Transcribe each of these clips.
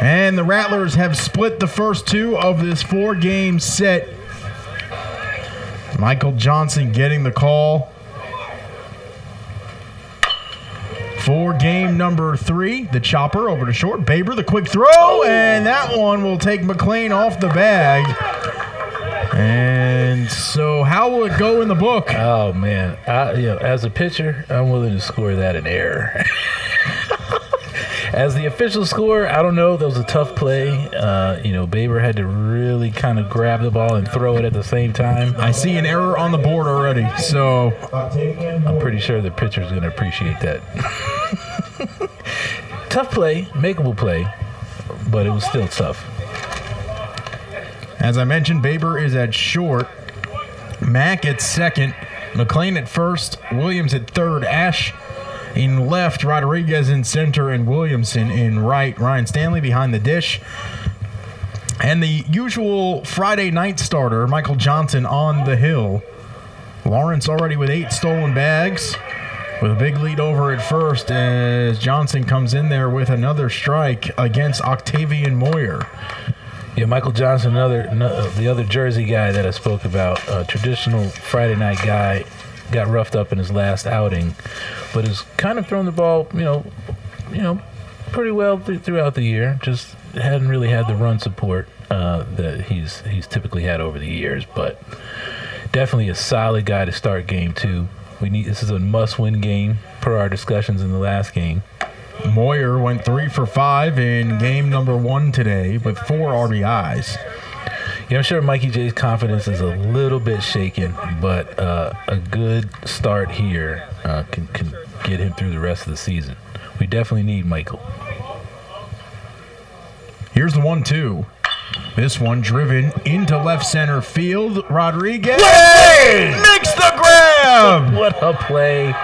And the Rattlers have split the first two of this 4-game set. Michael Johnson getting the call for game number 3. The chopper over to short. Baber, the quick throw, and that one will take McLean off the bag. And so how will it go in the book? Oh, man. As a pitcher, I'm willing to score that an error. As the official score, I don't know. That was a tough play. Baber had to really kind of grab the ball and throw it at the same time. I see an error on the board already, so I'm pretty sure the pitcher's going to appreciate that. Tough play, makeable play, but it was still tough. As I mentioned, Baber is at short. Mack at second. McLean at first. Williams at third. Ash in left, Rodriguez in center, and Williamson in right. Ryan Stanley behind the dish. And the usual Friday night starter, Michael Johnson, on the hill. Lawrence already with 8 stolen bags, with a big lead over at first as Johnson comes in there with another strike against Octavian Moyer. Yeah, Michael Johnson, the other Jersey guy that I spoke about, a traditional Friday night guy, got roughed up in his last outing, but has kind of thrown the ball, pretty well throughout the year. Just hadn't really had the run support that he's typically had over the years, but definitely a solid guy to start game 2. This is a must-win game per our discussions in the last game. Moyer went 3 for 5 in game number 1 today with 4 RBIs. Yeah, I'm sure Mikey J's confidence is a little bit shaken, but a good start here can get him through the rest of the season. We definitely need Michael. Here's the 1-2. This one driven into left center field. Rodriguez makes the grab. What a play.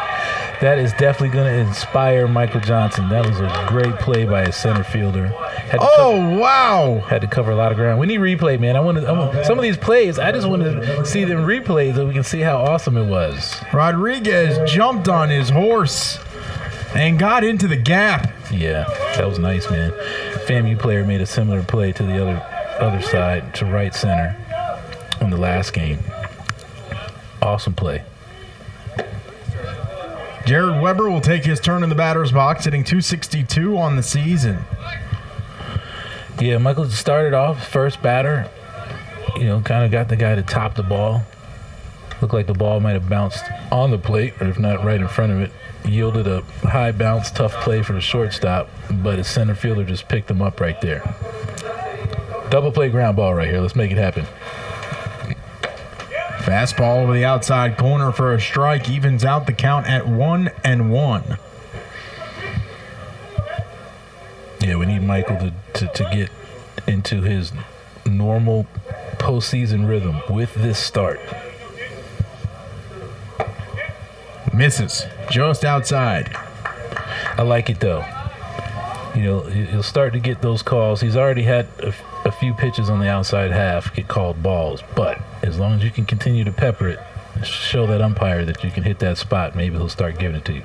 That is definitely going to inspire Michael Johnson. That was a great play by a center fielder. Wow. Had to cover a lot of ground. We need replay, man. I want some of these plays, I just want to see them replayed so we can see how awesome it was. Rodriguez jumped on his horse and got into the gap. Yeah, that was nice, man. FAMU player made a similar play to the other side, to right center in the last game. Awesome play. Jared Weber will take his turn in the batter's box, hitting .262 on the season. Yeah, Michael started off first batter, kind of got the guy to top the ball. Looked like the ball might have bounced on the plate, or if not right in front of it. Yielded a high bounce, tough play for the shortstop, but his center fielder just picked him up right there. Double play ground ball right here. Let's make it happen. Fastball over the outside corner for a strike, evens out the count at 1-1. Yeah, we need Michael to get into his normal postseason rhythm with this start. Misses just outside. I like it though. He'll start to get those calls. He's already had a few pitches on the outside half get called balls, but as long as you can continue to pepper it, show that umpire that you can hit that spot, maybe he'll start giving it to you.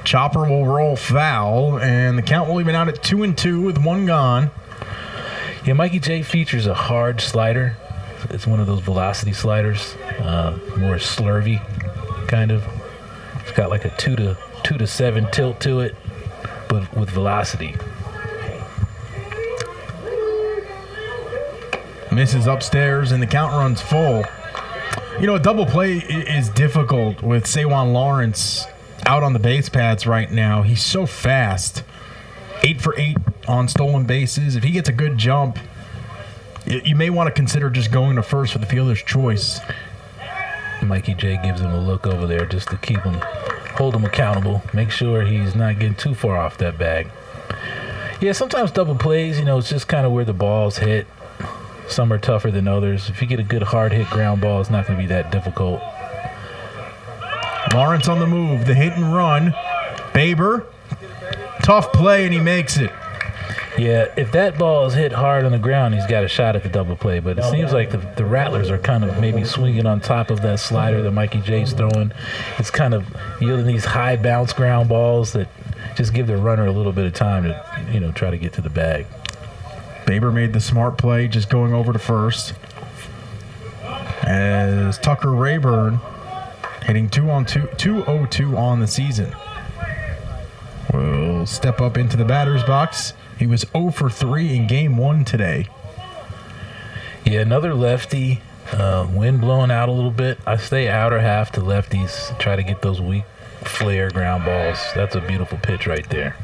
Chopper will roll foul, and the count will even out at 2-2 with 1 gone. Yeah, Mikey J features a hard slider. It's one of those velocity sliders, more slurvy kind of. It's got like a 2 to 7 tilt to it, but with velocity. Misses upstairs, and the count runs full. A double play is difficult with Saywan Lawrence out on the base paths right now. He's so fast. 8 for 8 on stolen bases. If he gets a good jump, you may want to consider just going to first for the fielder's choice. Mikey J gives him a look over there just to hold him accountable. Make sure he's not getting too far off that bag. Yeah, sometimes double plays, it's just kind of where the ball's hit. Some are tougher than others. If you get a good hard hit ground ball, it's not going to be that difficult. Lawrence on the move, the hit and run. Baber, tough play, and he makes it. Yeah, if that ball is hit hard on the ground, he's got a shot at the double play. But it seems like the Rattlers are kind of maybe swinging on top of that slider that Mikey J's throwing. It's kind of yielding these high bounce ground balls that just give the runner a little bit of time to, try to get to the bag. Baber made the smart play, just going over to first. As Tucker Rayburn hitting 202 on the season. Will step up into the batter's box. He was 0 for 3 in game 1 today. Yeah, another lefty. Wind blowing out a little bit. I stay outer half to lefties. Try to get those weak flare ground balls. That's a beautiful pitch right there.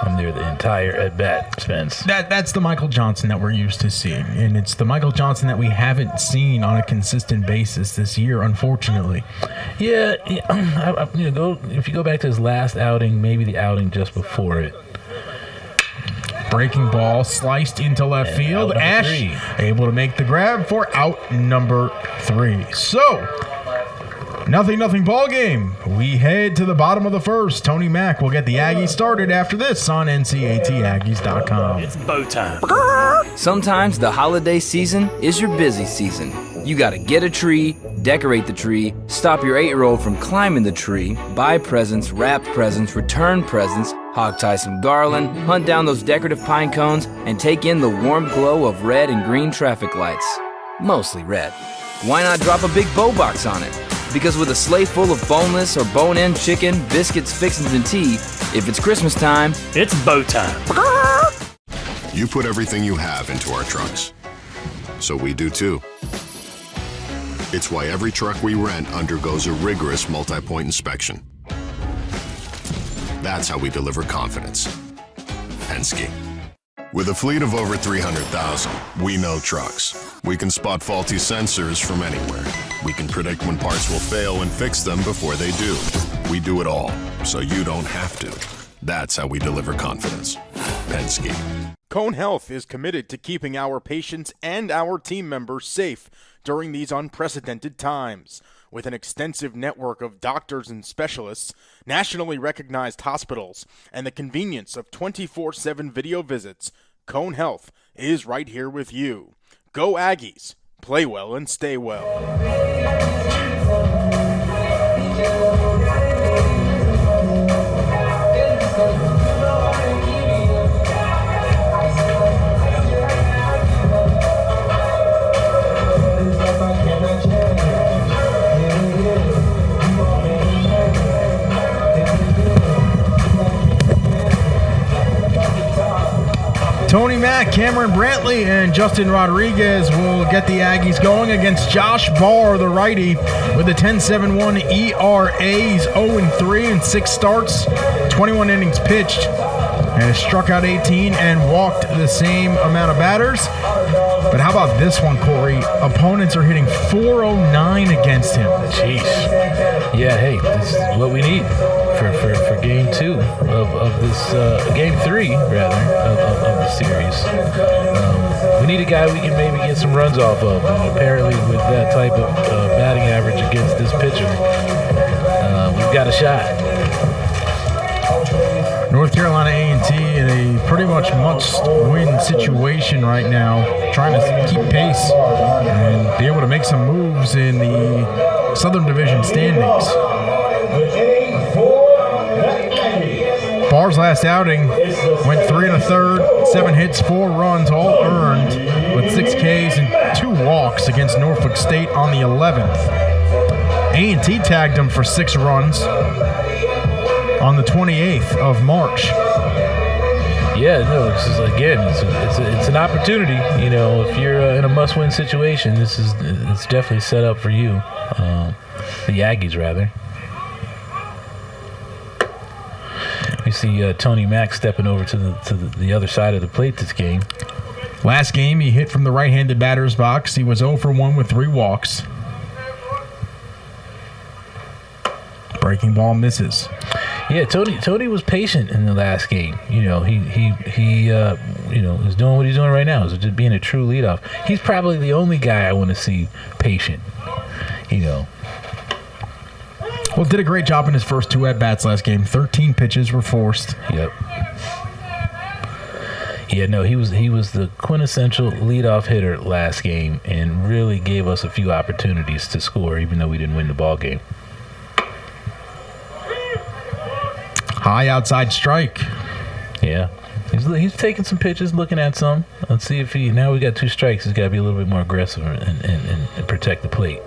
I'm there the entire at-bat, Spence. That's the Michael Johnson that we're used to seeing. And it's the Michael Johnson that we haven't seen on a consistent basis this year, unfortunately. Yeah, if you go back to his last outing, maybe the outing just before it. Breaking ball sliced into left field. Ash able to make the grab for out number 3. So, 0-0 ball game. We head to the bottom of the first. Tony Mack will get the Aggies started after this on NCATAggies.com. It's bow time. Sometimes the holiday season is your busy season. You gotta get a tree, decorate the tree, stop your 8-year-old from climbing the tree, buy presents, wrap presents, return presents, hog-tie some garland, hunt down those decorative pine cones, and take in the warm glow of red and green traffic lights. Mostly red. Why not drop a big bow box on it? Because with a sleigh full of boneless or bone-in chicken, biscuits, fixins, and tea, if it's Christmas time, It's bow time. You put everything you have into our trucks. So we do too. It's why every truck we rent undergoes a rigorous multi-point inspection. That's how we deliver confidence. Penske. With a fleet of over 300,000, we know trucks. We can spot faulty sensors from anywhere. We can predict when parts will fail and fix them before they do. We do it all, so you don't have to. That's how we deliver confidence. Penske. Cone Health is committed to keeping our patients and our team members safe during these unprecedented times. With an extensive network of doctors and specialists, nationally recognized hospitals, and the convenience of 24/7 video visits, Cone Health is right here with you. Go Aggies. Play well and stay well. Tony Mack, Cameron Brantley, and Justin Rodriguez will get the Aggies going against Josh Barr, the righty, with a 10.71 ERA. He's 0-3 in 6 starts, 21 innings pitched, and has struck out 18 and walked the same amount of batters. But how about this one, Corey? Opponents are hitting .409 against him. Jeez. Yeah, hey, this is what we need for game 2 of this, game 3, rather, of the series. We need a guy we can maybe get some runs off of. And apparently, with that type of batting average against this pitcher, we've got a shot. North Carolina A&T in a pretty much must-win situation right now, trying to keep pace and be able to make some moves in the Southern Division standings. Barr's last outing went 3 1/3, 7 hits, 4 runs, all earned, with 6 Ks and 2 walks against Norfolk State on the 11th. A&T tagged him for 6 runs on the 28th of March. Yeah, no, this is, again, it's an opportunity. You know, if you're in a must-win situation, it's definitely set up for you, the Aggies rather. You see Tony Mack stepping over to the other side of the plate this game. Last game, he hit from the right-handed batter's box. He was 0 for 1 with 3 walks. Breaking ball misses. Yeah, Tony was patient in the last game. You know, he is doing what he's doing right now. Is just being a true leadoff. He's probably the only guy I want to see patient. You know. Well, did a great job in his first 2 at-bats last game. 13 pitches were forced. Yep. Yeah, no, he was the quintessential leadoff hitter last game and really gave us a few opportunities to score, even though we didn't win the ball game. High outside strike. Yeah. He's taking some pitches, looking at some. Let's see if now we got 2 strikes. He's got to be a little bit more aggressive and protect the plate.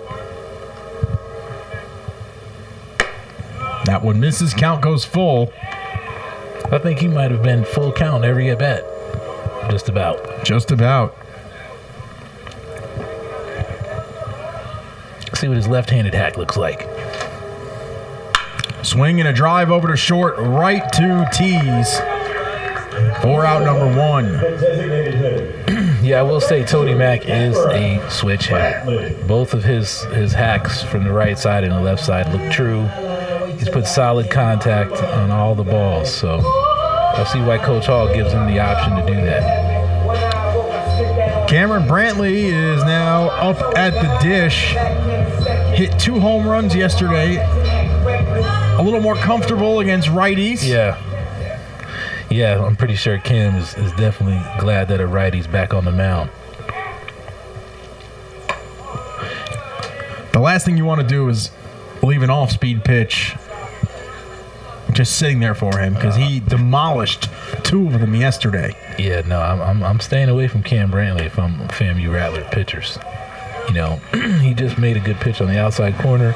That one misses. Count goes full. I think he might have been full count every at bat. Just about. Just about. See what his left-handed hack looks like. Swing and a drive over to short, right to tees. 4 out, number 1. Yeah, I will say Tony Mack is a switch hitter. Both of his hacks from the right side and the left side look true. He's put solid contact on all the balls, so I see why Coach Hall gives him the option to do that. Cameron Brantley is now up at the dish. Hit 2 home runs yesterday. A little more comfortable against righties. Yeah, I'm pretty sure Kim is definitely glad that a righty's back on the mound. The last thing you want to do is leave an off-speed pitch just sitting there for him because he demolished 2 of them yesterday. Yeah, no, I'm staying away from Cam Brantley if I'm FAMU Rattler pitchers. You know, he just made a good pitch on the outside corner.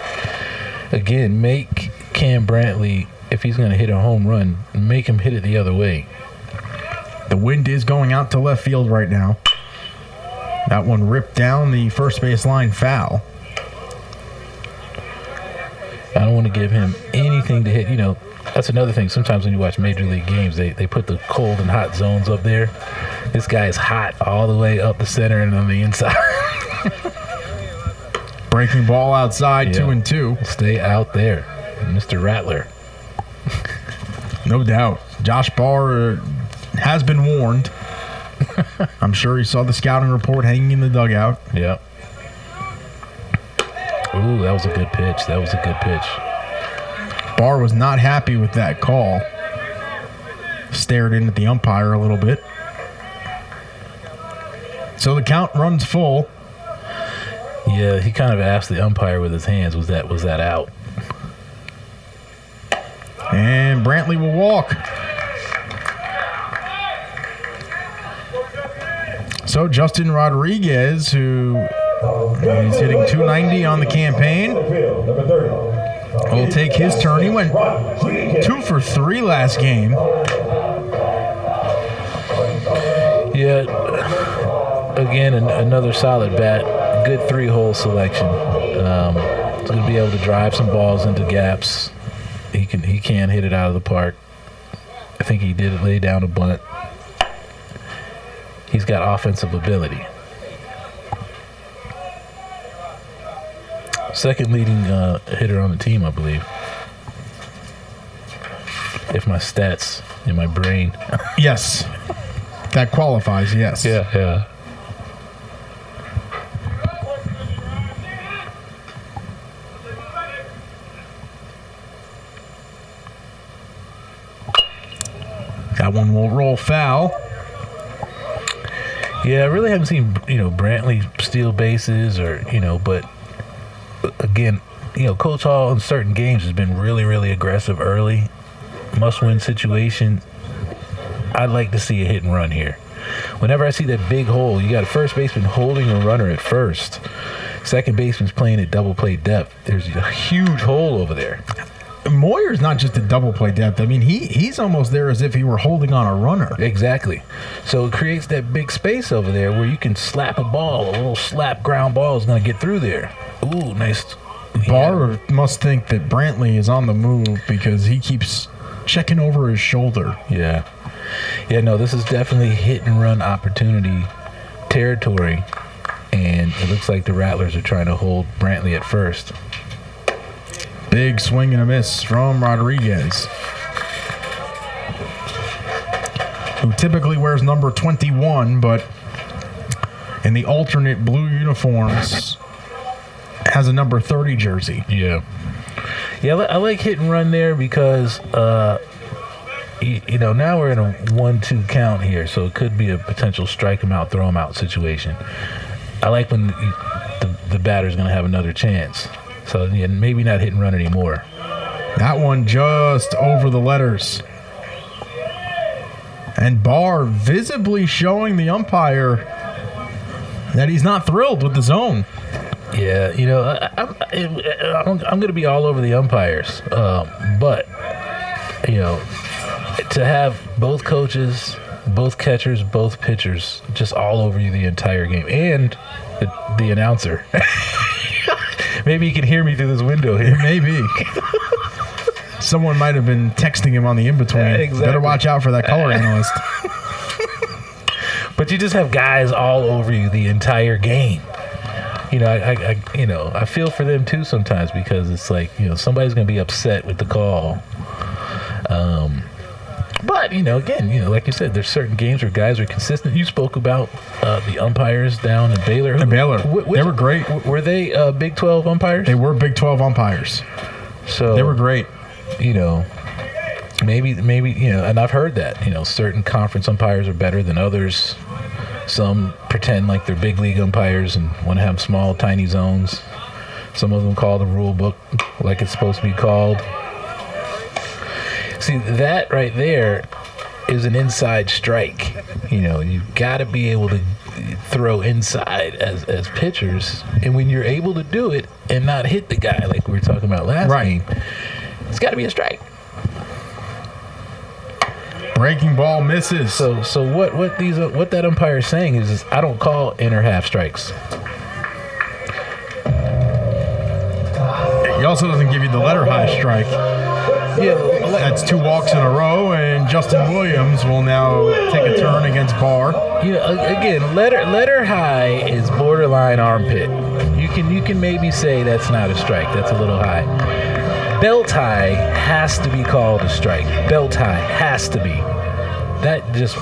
Again, make Cam Brantley, if he's going to hit a home run, make him hit it the other way. The wind is going out to left field right now. That one ripped down the first base line, foul. I don't want to give him anything to hit. You know, that's another thing. Sometimes when you watch Major League games, they put the cold and hot zones up there. This guy is hot all the way up the center and on the inside. Breaking ball outside, 2-2. Stay out there, Mr. Rattler. No doubt. Josh Barr has been warned. I'm sure he saw the scouting report hanging in the dugout. Yep. Ooh, that was a good pitch. Barr was not happy with that call. Stared in at the umpire a little bit. So the count runs full. Yeah, he kind of asked the umpire with his hands, was that out? And Brantley will walk. So Justin Rodriguez, who is hitting .290 on the campaign, will take his turn. He went 2 for 3 last game. Yeah, again, another solid bat. Good 3-hole selection. He's going to be able to drive some balls into gaps. He can hit it out of the park. I think he did lay down a bunt. He's got offensive ability. Second leading hitter on the team, I believe. If my stats in my brain. Yes. That qualifies, yes. Yeah. That one will roll foul. Yeah, I really haven't seen, Brantley steal bases but again, Coach Hall in certain games has been really, really aggressive early. Must-win situation. I'd like to see a hit and run here. Whenever I see that big hole, you got a first baseman holding a runner at first. Second baseman's playing at double play depth. There's a huge hole over there. Moyer's not just at double play depth. I mean, he's almost there as if he were holding on a runner. Exactly. So it creates that big space over there where you can slap a ball. A little slap ground ball is going to get through there. Ooh, nice. Barr must think that Brantley is on the move because he keeps checking over his shoulder. Yeah, no, this is definitely hit and run opportunity territory. And it looks like the Rattlers are trying to hold Brantley at first. Big swing and a miss from Rodriguez, who typically wears number 21, but in the alternate blue uniforms has a number 30 jersey. Yeah, I like hit and run there because, now we're in a 1-2 count here, so it could be a potential strike him out, throw him out situation. I like when the batter's going to have another chance. So, yeah, maybe not hit and run anymore. That one just over the letters. And Barr visibly showing the umpire that he's not thrilled with the zone. Yeah, I'm going to be all over the umpires. But, to have both coaches, both catchers, both pitchers just all over you the entire game. And the announcer. Maybe he can hear me through this window here. Maybe. Someone might have been texting him on the in-between. Yeah, exactly. Better watch out for that color analyst. But you just have guys all over you the entire game. I feel for them too sometimes because it's like, somebody's going to be upset with the call. But, again, like you said, there's certain games where guys are consistent. You spoke about the umpires down in Baylor. They were great. Were they Big 12 umpires? They were Big 12 umpires. So they were great. Maybe, and I've heard that, certain conference umpires are better than others. Some pretend like they're big league umpires and want to have small, tiny zones. Some of them call the rule book like it's supposed to be called. See, that right there is an inside strike. You've got to be able to throw inside as pitchers. And when you're able to do it and not hit the guy like we were talking about last game, it's got to be a strike. Breaking ball misses. So what that umpire is saying is I don't call inner half strikes. He also doesn't give you the letter high strike. Yeah, that's 2 walks in a row, and Justin Williams will now take a turn against Barr. Again, letter high is borderline armpit. You can maybe say that's not a strike. That's a little high. Belt high has to be called a strike. Belt high has to be.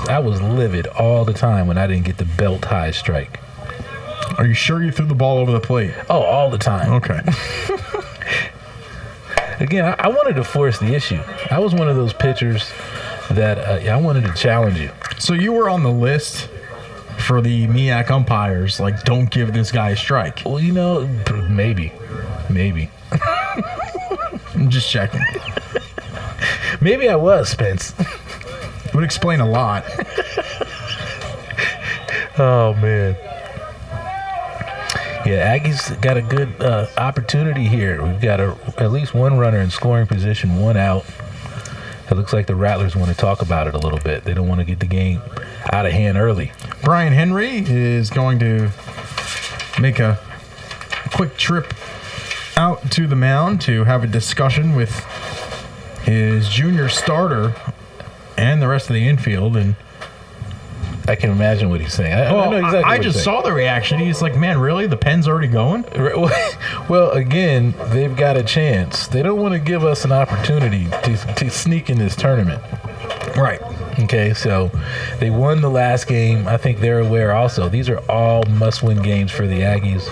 I was livid all the time when I didn't get the belt high strike. Are you sure you threw the ball over the plate? Oh, all the time. Okay. Again, I wanted to force the issue. I was one of those pitchers that I wanted to challenge you. So you were on the list for the MEAC umpires, like, don't give this guy a strike. Well, maybe. I'm just checking. Maybe I was, Spence. Would explain a lot. Oh, man. Yeah, Aggies got a good opportunity here. We've got at least one runner in scoring position, 1 out. It looks like the Rattlers want to talk about it a little bit. They don't want to get the game out of hand early. Brian Henry is going to make a quick trip out to the mound to have a discussion with his junior starter and the rest of the infield. And I can imagine what he's saying. I know exactly I just saw the reaction. He's like, man, really? The pen's already going? Well, again, they've got a chance. They don't want to give us an opportunity to sneak in this tournament. Right. Okay, so they won the last game. I think they're aware also. These are all must-win games for the Aggies.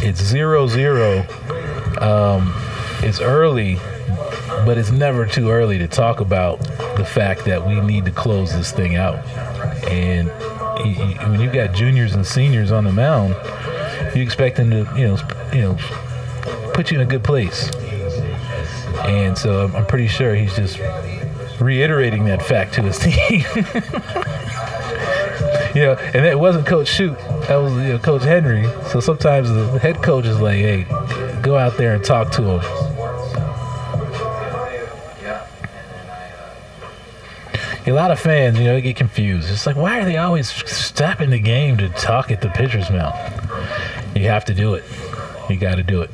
It's 0-0. It's early, but it's never too early to talk about the fact that we need to close this thing out. And when you've got juniors and seniors on the mound, you expect them to, put you in a good place. And so I'm pretty sure he's just reiterating that fact to his team. And it wasn't Coach Shute. That was Coach Henry. So sometimes the head coach is like, hey, go out there and talk to him. A lot of fans, they get confused. It's like, why are they always stopping the game to talk at the pitcher's mound? You have to do it. You got to do it.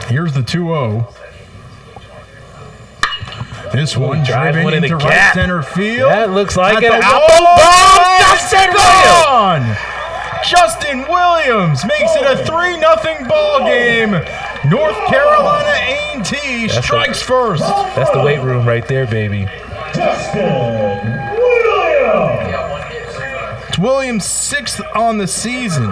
Here's the 2-0. This one driving into right center field. That looks like an Justin Williams makes it a 3-0 ball game. North Carolina A&T strikes first. That's the weight room right there, baby. Justin Williams. It's Williams' 6th on the season.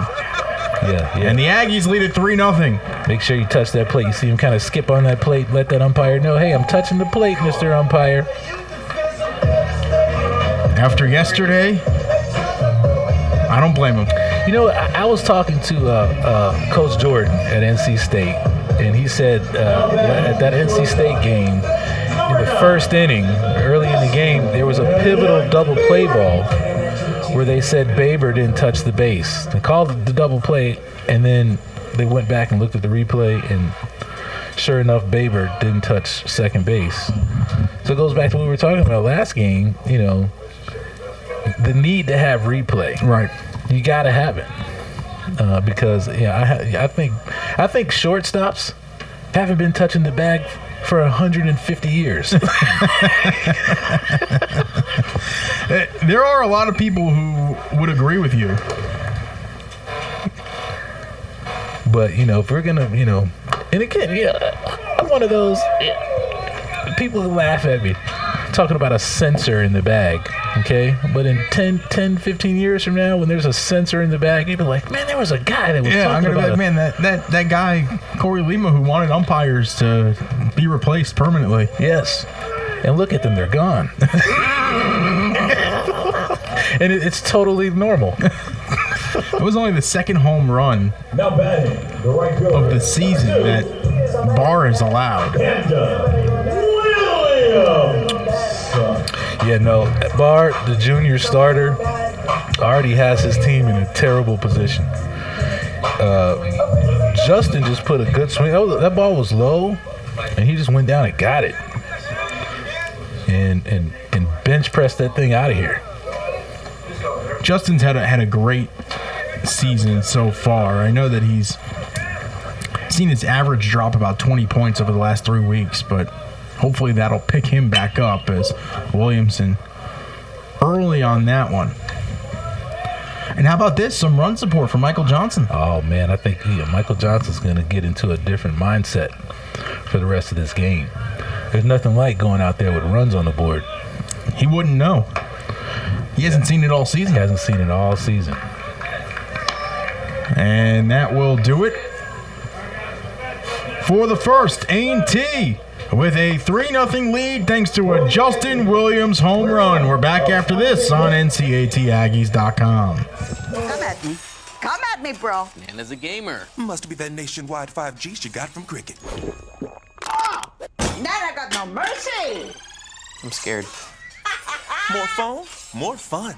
Yeah. And the Aggies lead at 3-0. Make sure you touch that plate. You see him kind of skip on that plate, let that umpire know, hey, I'm touching the plate, Mr. Umpire. After yesterday, I don't blame him. I was talking to Coach Jordan at NC State, and he said at that NC State game, in the first inning, early in the game, there was a pivotal double play ball where they said Baber didn't touch the base. They called the double play, and then they went back and looked at the replay, and sure enough, Baber didn't touch second base. So it goes back to what we were talking about last game, you know, the need to have replay. Right. You got to have it. Because I think shortstops haven't been touching the bag for 150 years. There are a lot of people who would agree with you. But, you know, if we're going to, you know, and again, I'm one of those people who laugh at me talking about a sensor in the bag, okay? But in 10, 15 years from now, when there's a sensor in the bag, you'll be like, man, there was a guy that was talking about it. Man, that guy, Corey Lima, who wanted umpires to be replaced permanently. Yes. And look at them, they're gone. And it's totally normal. It was only the second home run Now batting, the right fielder, of the season that Barr is allowed. Williams. Yeah, no, Barr, the junior starter, already has his team in a terrible position. Justin just put a good swing. That ball was low, and he just went down and got it. And bench pressed that thing out of here. Justin's had a great season so far. I know that he's seen his average drop about 20 points over the last 3 weeks, but hopefully that'll pick him back up as Williamson early on that one. And how about this? Some run support for Michael Johnson. Oh, man, I think Michael Johnson's going to get into a different mindset for the rest of this game. There's nothing like going out there with runs on the board. He wouldn't know. He hasn't seen it all season. He hasn't seen it all season. And that will do it for the first. A&T with a 3-0 lead thanks to a Justin Williams home run. We're back after this on NCATAggies.com. Come at me. Come at me, bro. Nana's a gamer. Must be that nationwide 5G she got from cricket. Nana got no mercy. I'm scared. More phone, more fun.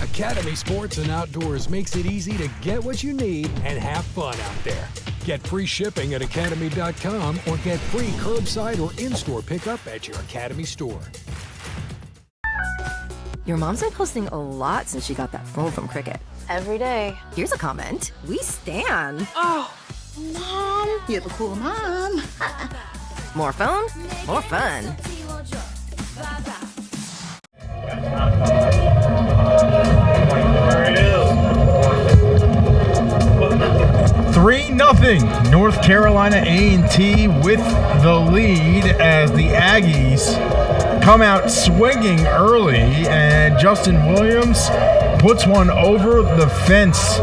Academy Sports and Outdoors makes it easy to get what you need and have fun out there. Get free shipping at academy.com or get free curbside or in-store pickup at your Academy store. Your mom's been posting a lot since she got that phone from Cricket. Every day. Here's a comment. We stan. Oh, Mom. You have a cool mom. More phone, more fun. 3-0 North Carolina A&T with the lead as the Aggies come out swinging early, and Justin Williams puts one over the fence.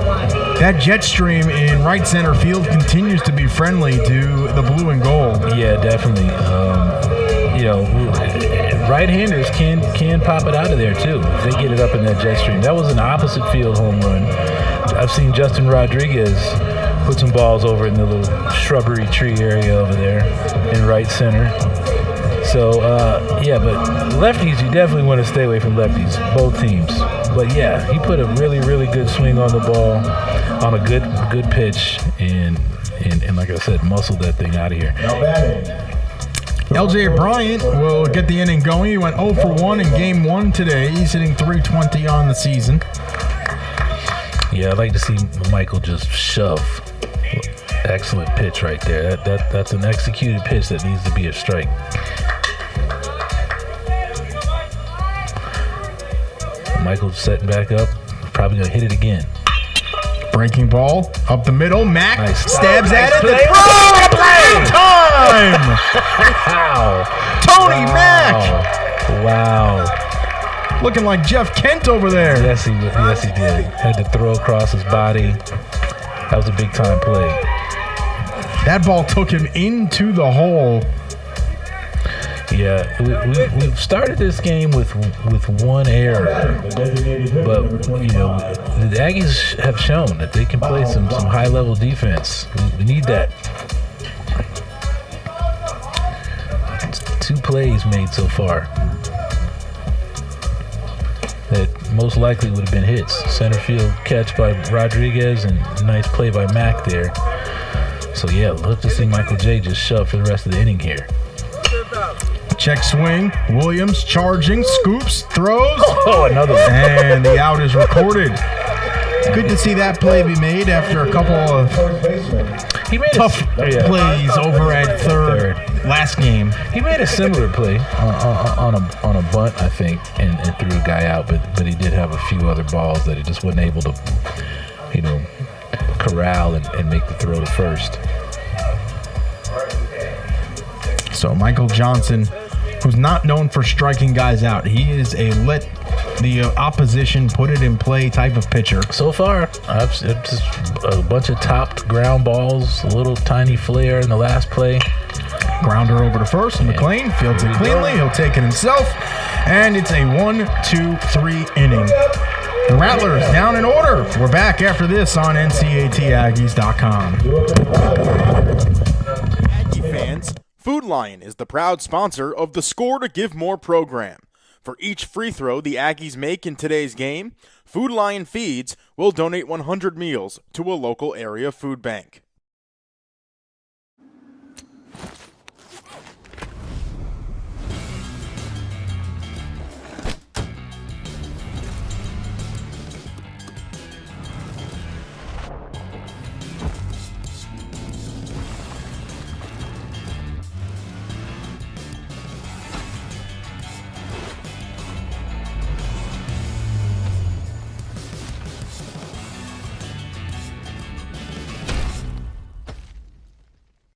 That jet stream in right center field continues to be friendly to the blue and gold. Yeah, definitely. Right-handers can pop it out of there too if they get it up in that jet stream. That was an opposite field home run. I've seen Justin Rodriguez put some balls over in the little shrubbery tree area over there in right center. So, but lefties, you definitely want to stay away from lefties, both teams. But, yeah, he put a really, really good swing on the ball on a good pitch and like I said, muscled that thing out of here. LJ Bryant will get the inning going. He went 0 for 1 in Game 1 today. He's hitting .320 on the season. Yeah, I'd like to see Michael just shove. Excellent pitch right there. That's an executed pitch that needs to be a strike. Michael's setting back up. Probably going to hit it again. Breaking ball up the middle. Mack stabs at it. Play. Time! Wow. Tony Mack! Wow. Looking like Jeff Kent over there. Yes, he did. Had to throw across his body. That was a big time play. That ball took him into the hole. Yeah, we've started this game with one error, but the Aggies have shown that they can play some high-level defense. We need that. It's 2 plays made so far that most likely would have been hits. Center field catch by Rodriguez and a nice play by Mack there. So yeah, look to see Michael J just shove for the rest of the inning here. Check swing. Williams charging, scoops, throws. Oh, another one. And the out is recorded. Good to see that play be made after a couple of tough plays over at third last game. He made a similar play on a bunt, I think, and threw a guy out, but he did have a few other balls that he just wasn't able to, corral and make the throw to first. So Michael Johnson, who's not known for striking guys out, he is a let the opposition put it in play type of pitcher. So far, I've just a bunch of topped ground balls, a little tiny flare in the last play. Grounder over to first, and McLean fields it cleanly. He'll take it himself, and it's a 1-2-3 inning. The Rattlers down in order. We're back after this on NCATAggies.com. Aggie fans, Food Lion is the proud sponsor of the Score to Give More program. For each free throw the Aggies make in today's game, Food Lion Feeds will donate 100 meals to a local area food bank.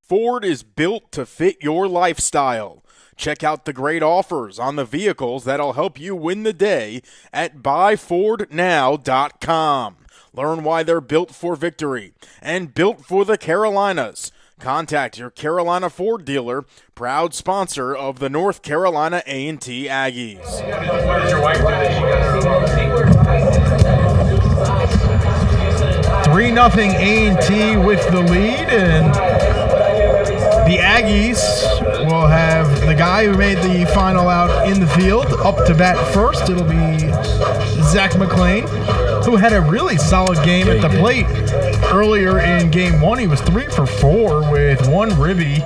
Ford is built to fit your lifestyle. Check out the great offers on the vehicles that'll help you win the day at buyfordnow.com. Learn why they're built for victory and built for the Carolinas. Contact your Carolina Ford dealer, proud sponsor of the North Carolina A&T Aggies. 3-0 A&T with the lead, and the Aggies will have the guy who made the final out in the field up to bat first. It'll be Zach McLean, who had a really solid game at the plate earlier in game 1. He was 3 for 4 with 1 ribby.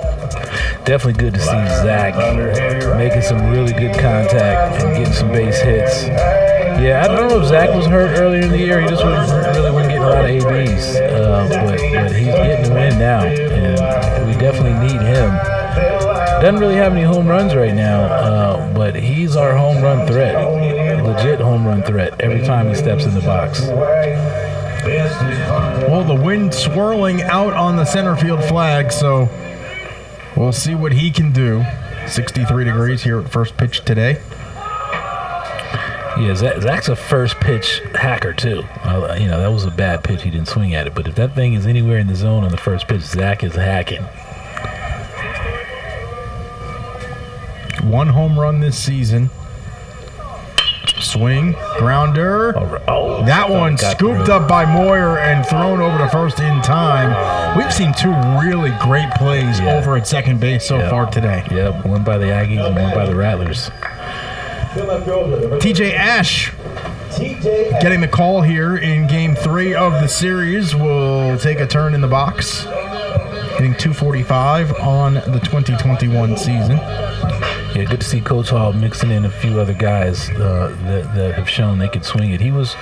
Definitely good to see Zach making some really good contact and getting some base hits. Yeah, I don't know if Zach was hurt earlier in the year. He just really wasn't getting a lot of ABs. But he's getting them in now, and we definitely need him. Doesn't really have any home runs right now, but he's our home run threat. Legit home run threat every time he steps in the box. Well, the wind swirling out on the center field flag, so we'll see what he can do. 63 degrees here at first pitch today. Yeah, Zach's a first pitch hacker too. That was a bad pitch. He didn't swing at it. But if that thing is anywhere in the zone on the first pitch, Zach is hacking. 1 home run this season. Swing, grounder. That one scooped up by Moyer and thrown over to first in time. We've seen 2 really great plays over at second base so far today. Yep, one by the Aggies and one by the Rattlers. TJ Ash getting the call here in game 3 of the series. Will take a turn in the box, hitting .245 on the 2021 season. Yeah, good to see Coach Hall mixing in a few other guys that have shown they could swing it. He was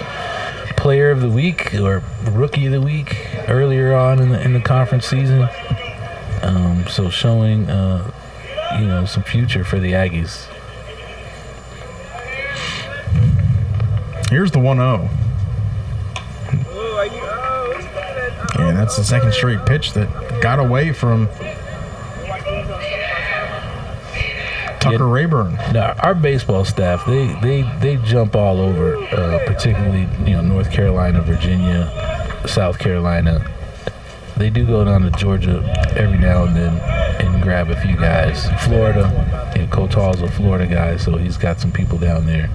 player of the week or rookie of the week earlier on in the conference season. So showing some future for the Aggies. Here's the 1-0. And that's the second straight pitch that got away from Tucker Rayburn. Now, our baseball staff, they jump all over, particularly North Carolina, Virginia, South Carolina. They do go down to Georgia every now and then and grab a few guys. Florida, Coach Hall's a Florida guy, so he's got some people down there.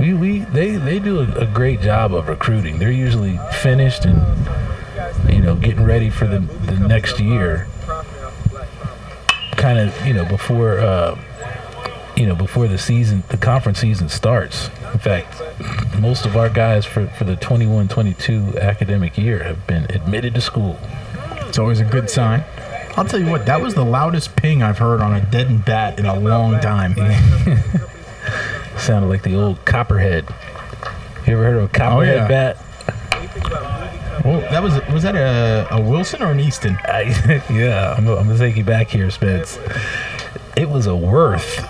They do a great job of recruiting. They're usually finished and getting ready for the next year. Kind of before the conference season starts. In fact, most of our guys for the 21-22 academic year have been admitted to school. It's always a good sign. I'll tell you what, that was the loudest ping I've heard on a deadened bat in a long time. Sounded like the old Copperhead. You ever heard of a Copperhead bat? Well, was that a Wilson or an Easton? Yeah, I'm gonna take you back here, Spence. It was a Worth.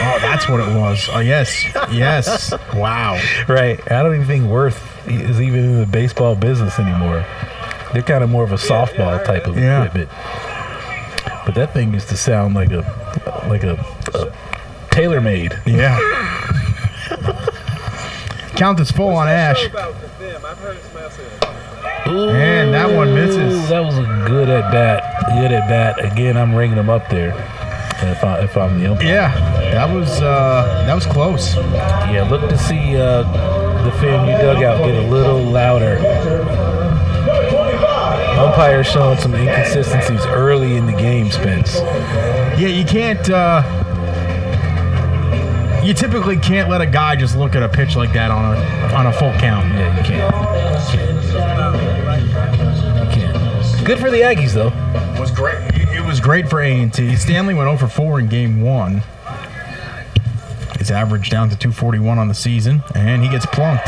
Oh, that's what it was. Oh, yes. Wow. Right. I don't even think Worth is even in the baseball business anymore. They're kind of more of a softball type of equipment. But that thing used to sound like a tailor-made. Yeah. Count is full on Ash. Ooh, and that one misses. That was a good at bat. Again, I'm ringing them up there. If I'm the umpire. Yeah, that was close. Yeah, look to see the FAMU dugout get a little louder. Umpire showing some inconsistencies early in the game, Spence. Yeah, you can't. You typically can't let a guy just look at a pitch like that on a full count. Yeah, you can't. Good for the Aggies, though. It was great. It was great for A&T. Stanley went 0 for 4 in game 1. His average down to 241 on the season, and he gets plunked.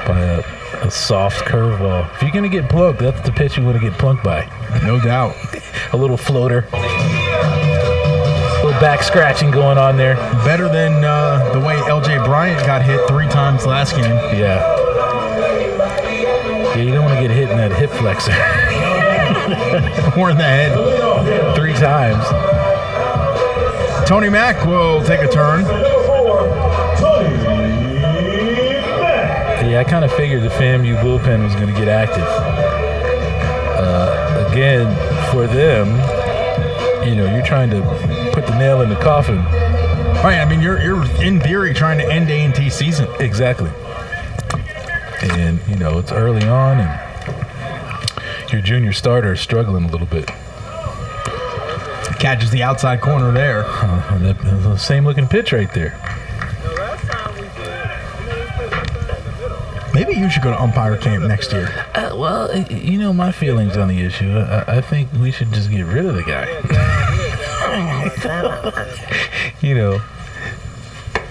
By a soft curveball. If you're going to get plunked, that's the pitch you want to get plunked by. No doubt. A little floater. A little back scratching going on there. Better than the way L.J. Bryant got hit 3 times last game. Yeah. Yeah, you don't want to get hit in that hip flexor. Or in the head. 3 times. Tony Mack will take a turn. Yeah, I kind of figured the FAMU bullpen was going to get active. Again, for them, you're trying to put the nail in the coffin. Right, I mean, you're in theory trying to end A&T season. Exactly. And, it's early on, and your junior starter is struggling a little bit. Catches the outside corner there. The same looking pitch right there. Maybe you should go to umpire camp next year. Well, my feelings on the issue. I think we should just get rid of the guy.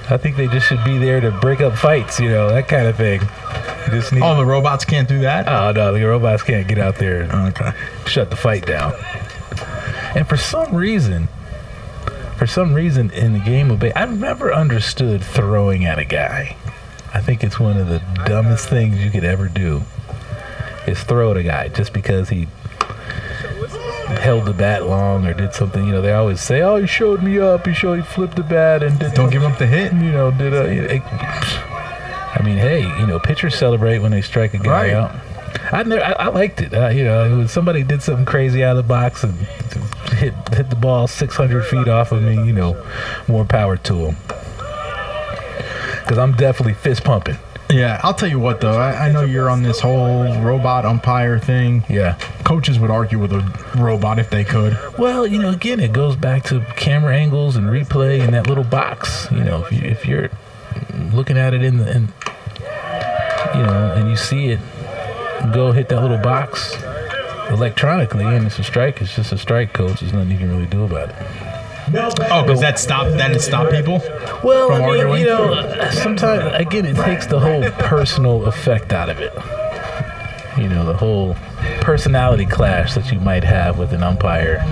I think they just should be there to break up fights, that kind of thing. The robots can't do that? Oh, no, the robots can't get out there and shut the fight down. And for some reason in the game of baseball, I've never understood throwing at a guy. I think it's one of the dumbest things you could ever do is throw at a guy just because he held the bat long or did something. They always say, "Oh, he showed me up. He flipped the bat and did." Don't give him the hit. Hey, pitchers celebrate when they strike a guy out. I liked it. When somebody did something crazy out of the box and hit the ball 600 feet off of me, more power to them. Because I'm definitely fist pumping. Yeah, I'll tell you what, though. I know you're on this whole robot umpire thing. Yeah. Coaches would argue with a robot if they could. Well, again, it goes back to camera angles and replay in that little box. If you're looking at it and you see it go hit that little box electronically and it's a strike, it's just a strike, coach. There's nothing you can really do about it. Oh, because that has stopped people well, from arguing? Sometimes, again, it takes the whole personal effect out of it. The whole personality clash that you might have with an umpire.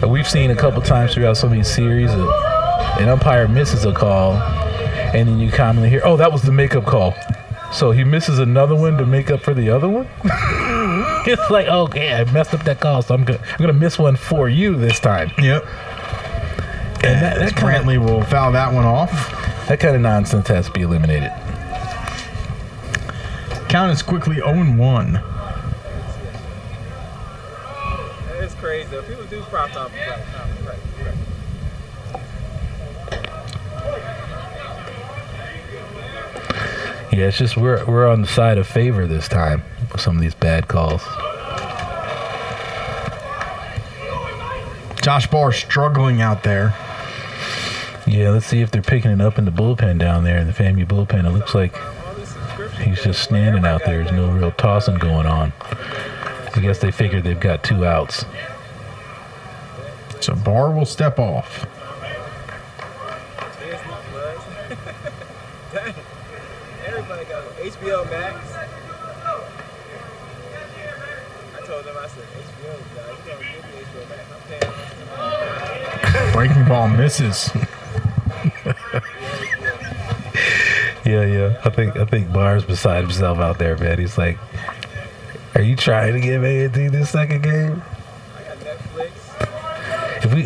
We've seen a couple times throughout some of these series, an umpire misses a call, and then you commonly hear, "Oh, that was the makeup call." So he misses another one to make up for the other one? It's like, okay, I messed up that call, so I'm gonna miss one for you this time. Yep. And that Brantley will foul that one off. That kind of nonsense has to be eliminated. Count is quickly 0-1. It's crazy. People do prop up. Yeah, it's just we're on the side of favor this time with some of these bad calls. Josh Barr struggling out there. Yeah, let's see if they're picking it up in the bullpen down there in the FAMU bullpen. It looks like he's just standing out there. There's no real tossing going on. I guess they figured they've got 2 outs. So Barr will step off. Everybody got HBO Max. I told them, I said, HBO, guys, you gotta give me HBO Max. I'm paying. Breaking ball misses. Yeah. I think Barr's beside himself out there, man. He's like, are you trying to give A&T this second game? I got Netflix.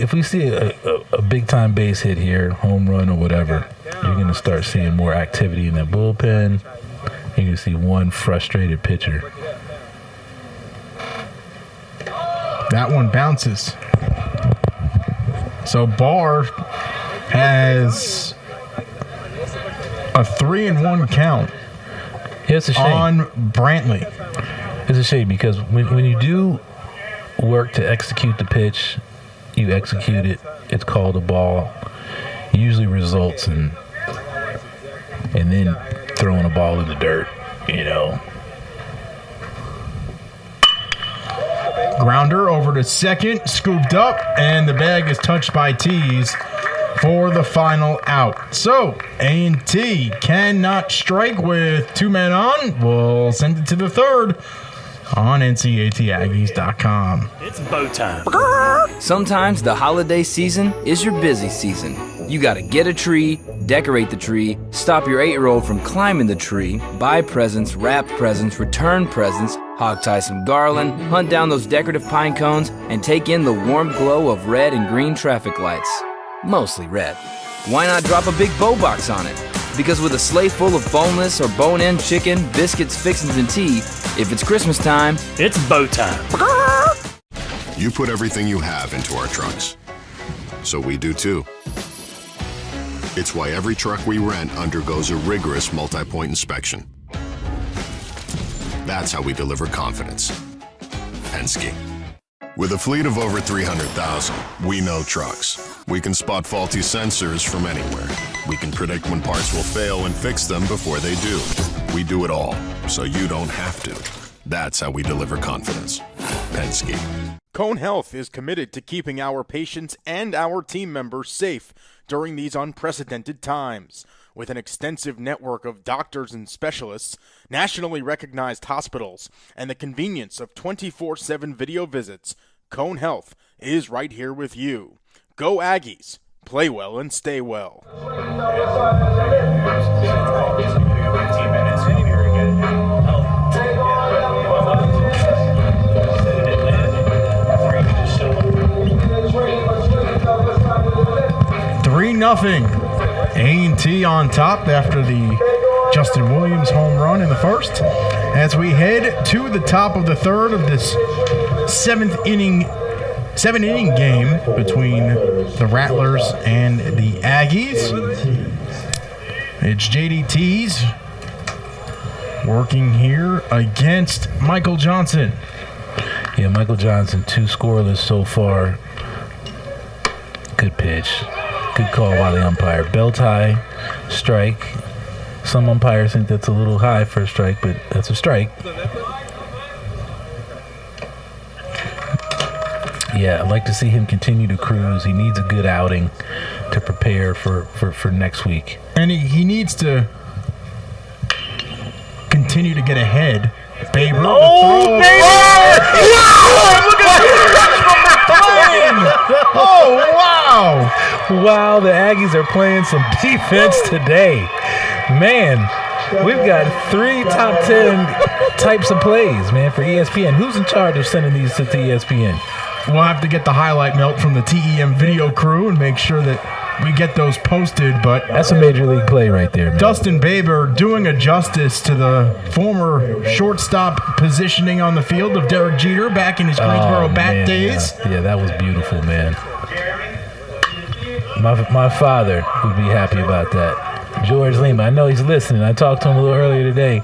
If we see a big time base hit here, home run or whatever, you're gonna start seeing more activity in that bullpen. You're gonna see one frustrated pitcher. That one bounces. So Barr has a 3-1 count It's a shame. on Brantley. It's a shame because when you do work to execute the pitch, you execute it, it's called a ball. It usually results in and then throwing a ball in the dirt, you know. Grounder over to second, scooped up, and the bag is touched by Tees for the final out. So, A&T cannot strike with 2 men on. We'll send it to the third on NCATAggies.com. It's bow time. Sometimes the holiday season is your busy season. You gotta get a tree, decorate the tree, stop your 8-year-old from climbing the tree, buy presents, wrap presents, return presents, hog tie some garland, hunt down those decorative pine cones, and take in the warm glow of red and green traffic lights. Mostly red. Why not drop a big bow box on it? Because with a sleigh full of boneless or bone-in chicken, biscuits, fixins, and tea, if it's Christmas time, it's bow time. You put everything you have into our trucks. So we do too. It's why every truck we rent undergoes a rigorous multi-point inspection. That's how we deliver confidence. Penske. With a fleet of over 300,000, we know trucks. We can spot faulty sensors from anywhere. We can predict when parts will fail and fix them before they do. We do it all, so you don't have to. That's how we deliver confidence. Penske. Cone Health is committed to keeping our patients and our team members safe during these unprecedented times. With an extensive network of doctors and specialists, nationally recognized hospitals, and the convenience of 24/7 video visits, Cone Health is right here with you. Go Aggies. Play well and stay well. Nothing. A&T on top after the Justin Williams home run in the first. As we head to the top of the third of this seven inning game between the Rattlers and the Aggies. It's JDT's working here against Michael Johnson. Yeah, Michael Johnson, 2 scoreless so far. Good pitch. Good call by the umpire. Belt high, strike. Some umpires think that's a little high for a strike, but that's a strike. Yeah, I'd like to see him continue to cruise. He needs a good outing to prepare for next week. And he needs to continue to get ahead. Baber. Oh, Baber! Look at that! Oh, wow! Wow, the Aggies are playing some defense today. Man, we've got 3 top 10 types of plays, man, for ESPN. Who's in charge of sending these to ESPN? We'll have to get the highlight melt from the TEM video crew and make sure that we get those posted, but that's a major league play right there, man. Dustin Baber doing a justice to the former shortstop positioning on the field of Derek Jeter back in his Greensboro bat days. Yeah, that was beautiful, man. My father would be happy about that. George Lima. I know he's listening. I talked to him a little earlier today.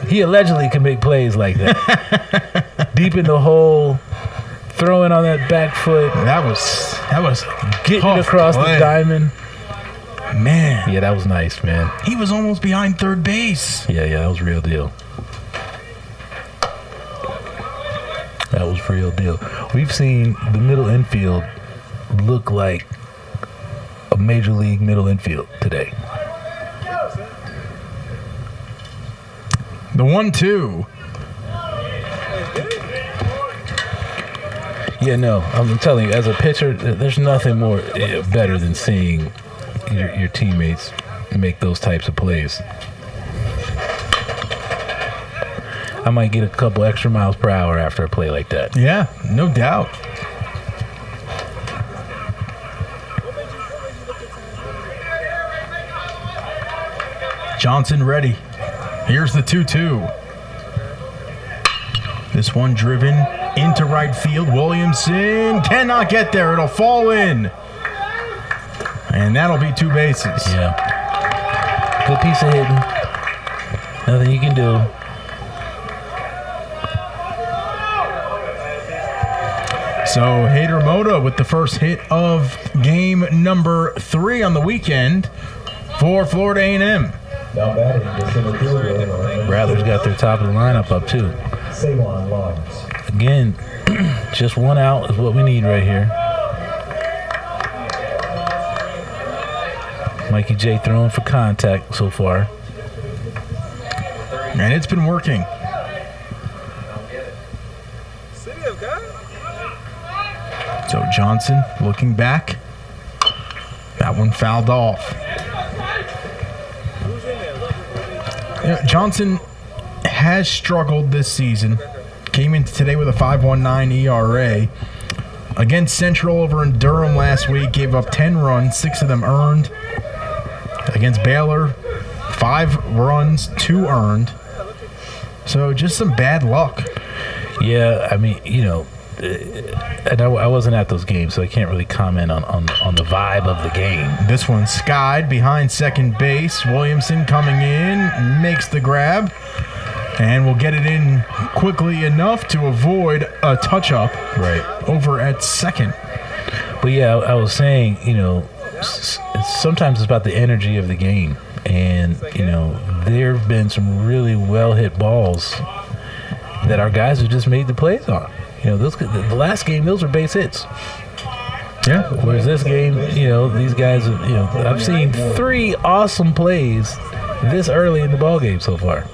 He allegedly can make plays like that. Deep in the hole, throwing on that back foot. That was getting it across the diamond. Man. Yeah, that was nice, man. He was almost behind third base. Yeah, that was real deal. That was real deal. We've seen the middle infield look like a major league middle infield today. The 1-2. Yeah, no, I'm telling you, as a pitcher, there's nothing more better than seeing your teammates make those types of plays. I might get a couple extra miles per hour after a play like that. Yeah, no doubt. Johnson ready. Here's the 2-2. This one driven into right field. Williamson cannot get there. It'll fall in. And that'll be 2 bases. Yeah. Good piece of hitting. Nothing you can do. So Hader Moda with the first hit of game number 3 on the weekend for Florida A&M. Now batting the center fielder. Rather's got their top of the lineup up too. Saylon Lawrence. Again, just 1 out is what we need right here. Mikey J throwing for contact so far. And it's been working. So Johnson looking back. That one fouled off. Johnson has struggled this season. Came into today with a 5.19 ERA. Against Central over in Durham last week, gave up 10 runs, 6 of them earned. Against Baylor, 5 runs, 2 earned. So just some bad luck. Yeah, I mean, and I wasn't at those games, so I can't really comment on the vibe of the game. This one skied behind second base. Williamson coming in, makes the grab, and will get it in quickly enough to avoid a touch-up over at second. But yeah, I was saying, sometimes it's about the energy of the game. And, there have been some really well-hit balls that our guys have just made the plays on. The last game, those were base hits. Yeah. Whereas this game, these guys, I've seen 3 awesome plays this early in the ball game so far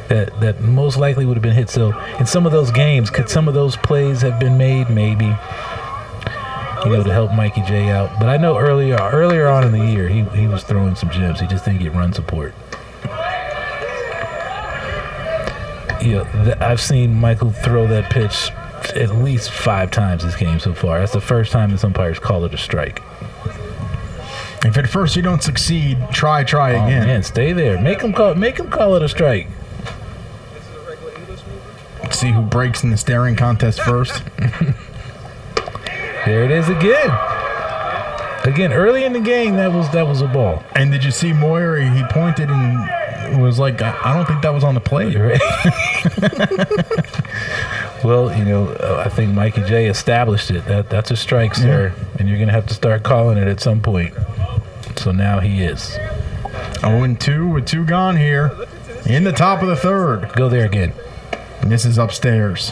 that most likely would have been hit. So in some of those games, could some of those plays have been made? Maybe. To help Mikey J out. But I know earlier on in the year, he was throwing some gems. He just didn't get run support. I've seen Michael throw that pitch at least 5 times this game so far. That's the first time this umpire's called it a strike. If at first you don't succeed, try again. Man, stay there. Make him call it a strike. See who breaks in the staring contest first. There it is again. Again, early in the game, that was a ball. And did you see Moyer? He pointed and was like, I don't think that was on the plate. Right? Well, I think Mikey J established it. That's a strike, sir. Yeah. And you're going to have to start calling it at some point. So now he is. 0-2 with 2 gone here in the top of the 3rd. Go there again. And this is upstairs.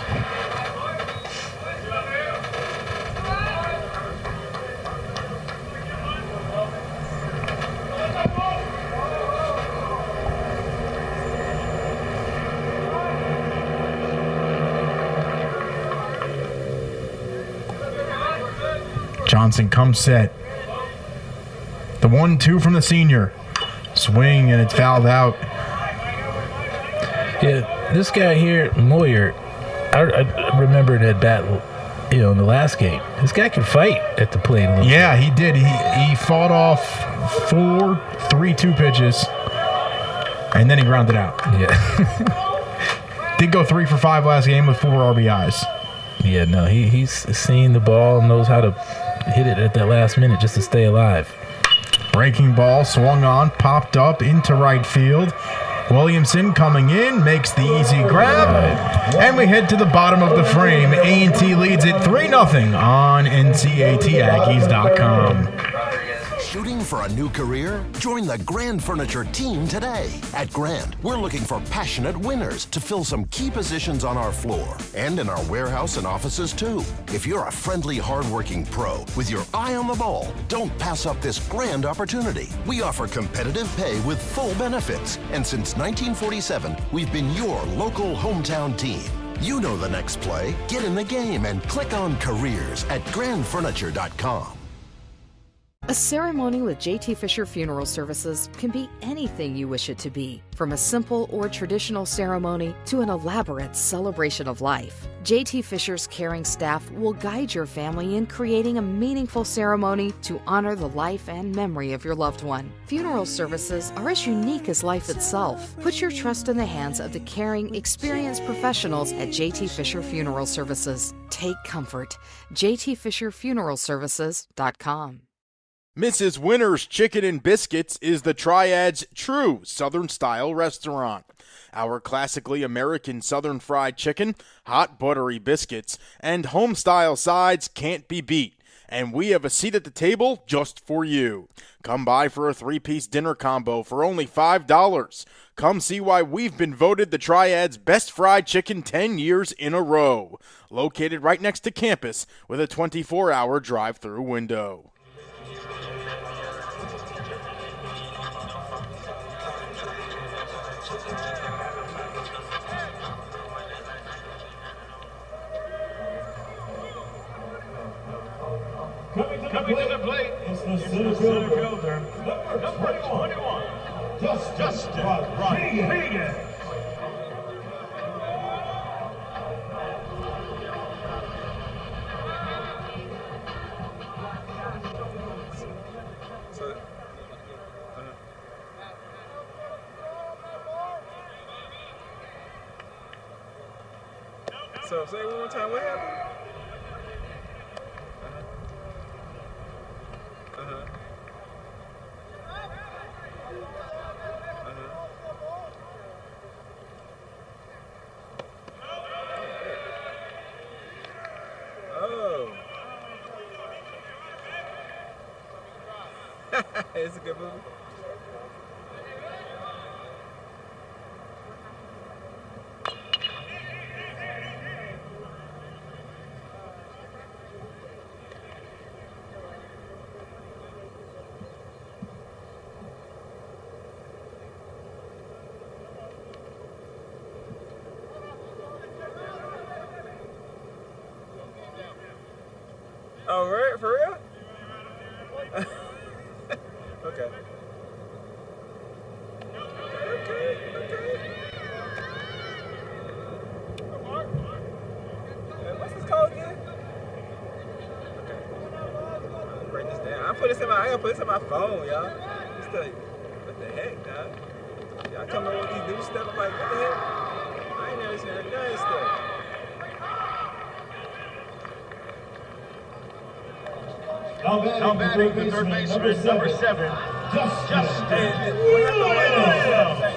Johnson comes set. The 1-2 from the senior. Swing, and it's fouled out. Yeah, this guy here, Moyer, I remembered at bat, in the last game. This guy can fight at the plate a little bit. He did. He fought off 4 3-2 pitches, and then he grounded out. Yeah. Did go 3 for 5 last game with 4 RBIs. Yeah, no, he's seen the ball and knows how to hit it at that last minute just to stay alive. Breaking ball swung on, popped up into right field. Williamson coming in, makes the easy grab, and we head to the bottom of the frame. A&T leads it 3-0 on NCATAggies.com. Shooting for a new career? Join the Grand Furniture team today. At Grand, we're looking for passionate winners to fill some key positions on our floor and in our warehouse and offices too. If you're a friendly, hardworking pro with your eye on the ball, don't pass up this grand opportunity. We offer competitive pay with full benefits, and since 1947, we've been your local hometown team. You know the next play. Get in the game and click on careers at grandfurniture.com. A ceremony with J.T. Fisher Funeral Services can be anything you wish it to be, from a simple or traditional ceremony to an elaborate celebration of life. J.T. Fisher's caring staff will guide your family in creating a meaningful ceremony to honor the life and memory of your loved one. Funeral services are as unique as life itself. Put your trust in the hands of the caring, experienced professionals at J.T. Fisher Funeral Services. Take comfort. JTFisherFuneralServices.com. Mrs. Winter's Chicken and Biscuits is the Triad's true Southern-style restaurant. Our classically American Southern fried chicken, hot buttery biscuits, and home-style sides can't be beat. And we have a seat at the table just for you. Come by for a 3-piece dinner combo for only $5. Come see why we've been voted the Triad's best fried chicken 10 years in a row. Located right next to campus with a 24-hour drive-through window. Coming to the plate is the center fielder, number 21, Justin Rodriguez. So say it one more time, what happened? Oh. It's a good movie. Oh, right? For real? Okay. Okay. What's this called again? Okay. Break this down. I gotta put this in my phone, y'all. What the heck, dog? Y'all come up with these new stuff. I'm like, what the heck? I ain't never seen none of this stuff. Now batting the third baseman, number 7, Justin Williams.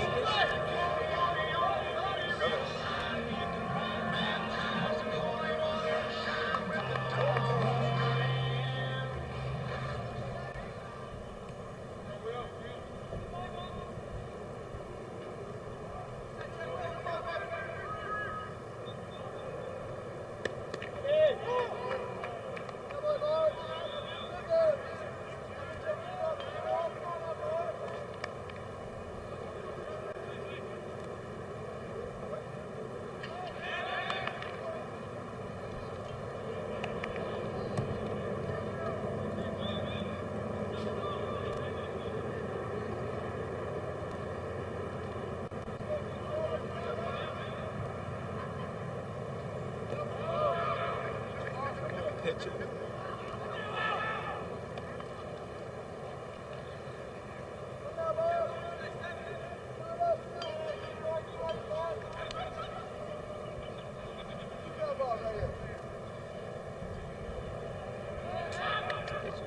Picture.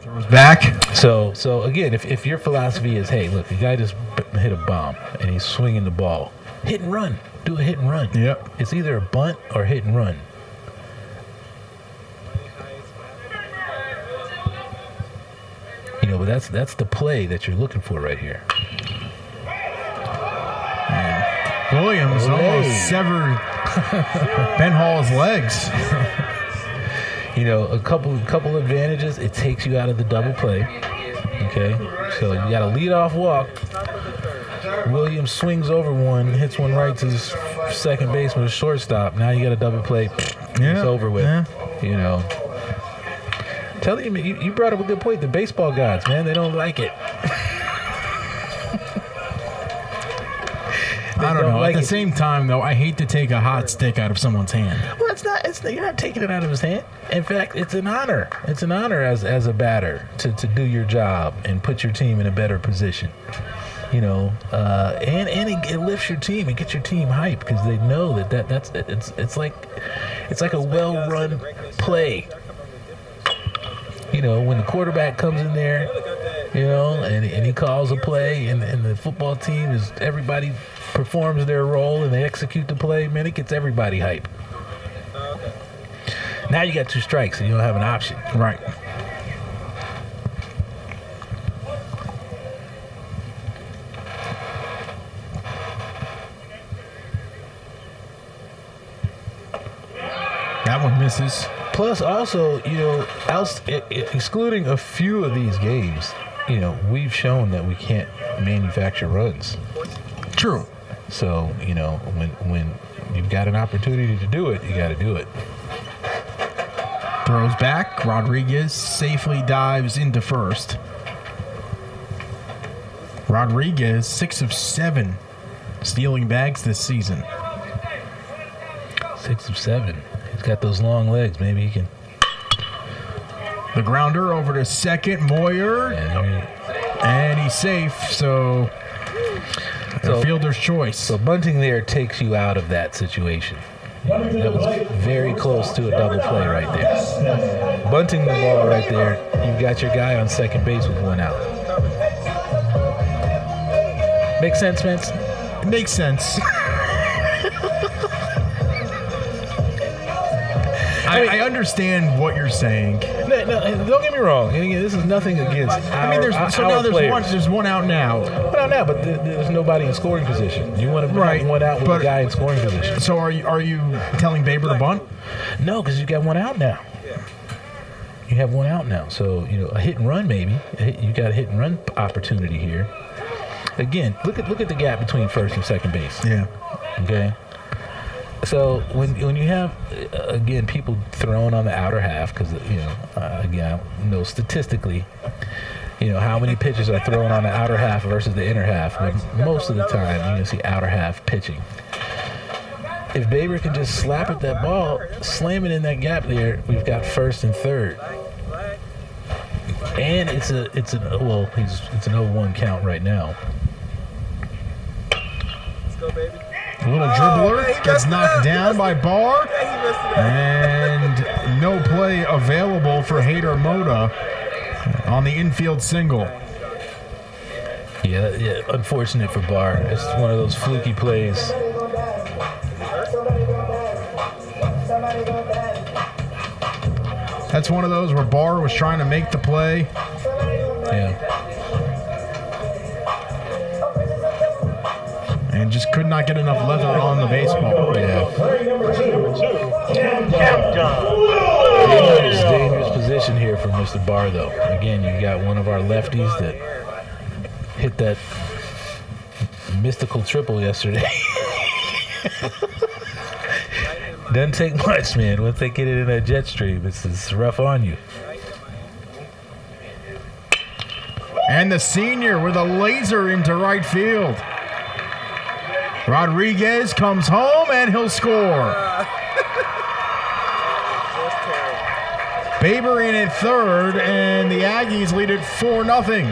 Throws back, So again, if your philosophy is, hey, look, the guy just hit a bomb and he's swinging the ball, hit and run. Do a hit and run. Yep. It's either a bunt or hit and run. But that's the play that you're looking for right here. Williams almost severed Ben Hall's legs. A couple advantages. It takes you out of the double play. Okay, so you got a leadoff walk. Williams swings over one, hits one right to his second baseman, a shortstop. Now you got a double play. It's over with. Yeah. Tell you brought up a good point. The baseball gods, man, they don't like it. I don't know. Like At the same time, though, I hate to take a hot stick out of someone's hand. Well, you're not taking it out of his hand. In fact, it's an honor. It's an honor as a batter to do your job and put your team in a better position. And it lifts your team and gets your team hyped because they know it's like a well-run play. When the quarterback comes in there, and he calls a play, and the football team everybody performs their role and they execute the play, man, it gets everybody hype. Now you got 2 strikes and you don't have an option. Right. That one misses. Plus, also, excluding a few of these games, we've shown that we can't manufacture runs. True. So, when you've got an opportunity to do it, you got to do it. Throws back. Rodriguez safely dives into first. Rodriguez, 6 of 7 stealing bags this season. 6 of 7. He's got those long legs. Maybe he can. The grounder over to second. Moyer. And he's safe. So fielder's choice. So bunting there takes you out of that situation. That was very close to a double play right there. Bunting the ball right there. You've got your guy on second base with 1 out. Make sense, Vince? It makes sense. I understand what you're saying. No, don't get me wrong. And again, this is nothing against there's 1 out now. 1 out now, but there's nobody in scoring position. You want to have 1 out with a guy in scoring position. So are you telling Baber to bunt? No, because you got 1 out now. You have 1 out now. So, a hit and run maybe. You got a hit and run opportunity here. Again, look at the gap between first and second base. Yeah. Okay. So when you have again people thrown on the outer half, because again I know statistically, how many pitches are thrown on the outer half versus the inner half. But most of the time you're gonna see outer half pitching. If Baber can just slap at that ball, slam it in that gap there, we've got first and third. And it's an 0-1 count right now. Let's go, baby. A little dribbler gets knocked down by Barr, and no play available for Hader Moda on the infield single. Yeah, unfortunate for Barr. It's one of those fluky plays. That's one of those where Barr was trying to make the play. Yeah. And just could not get enough leather on the baseball. Yeah. Dangerous position here for Mr. Barr, though. Again, you got one of our lefties that hit that mystical triple yesterday. Doesn't take much, man. Once they get it in that jet stream, it's rough on you. And the senior with a laser into right field. Rodriguez comes home and he'll score. Baber in at third, and the Aggies lead it 4-0.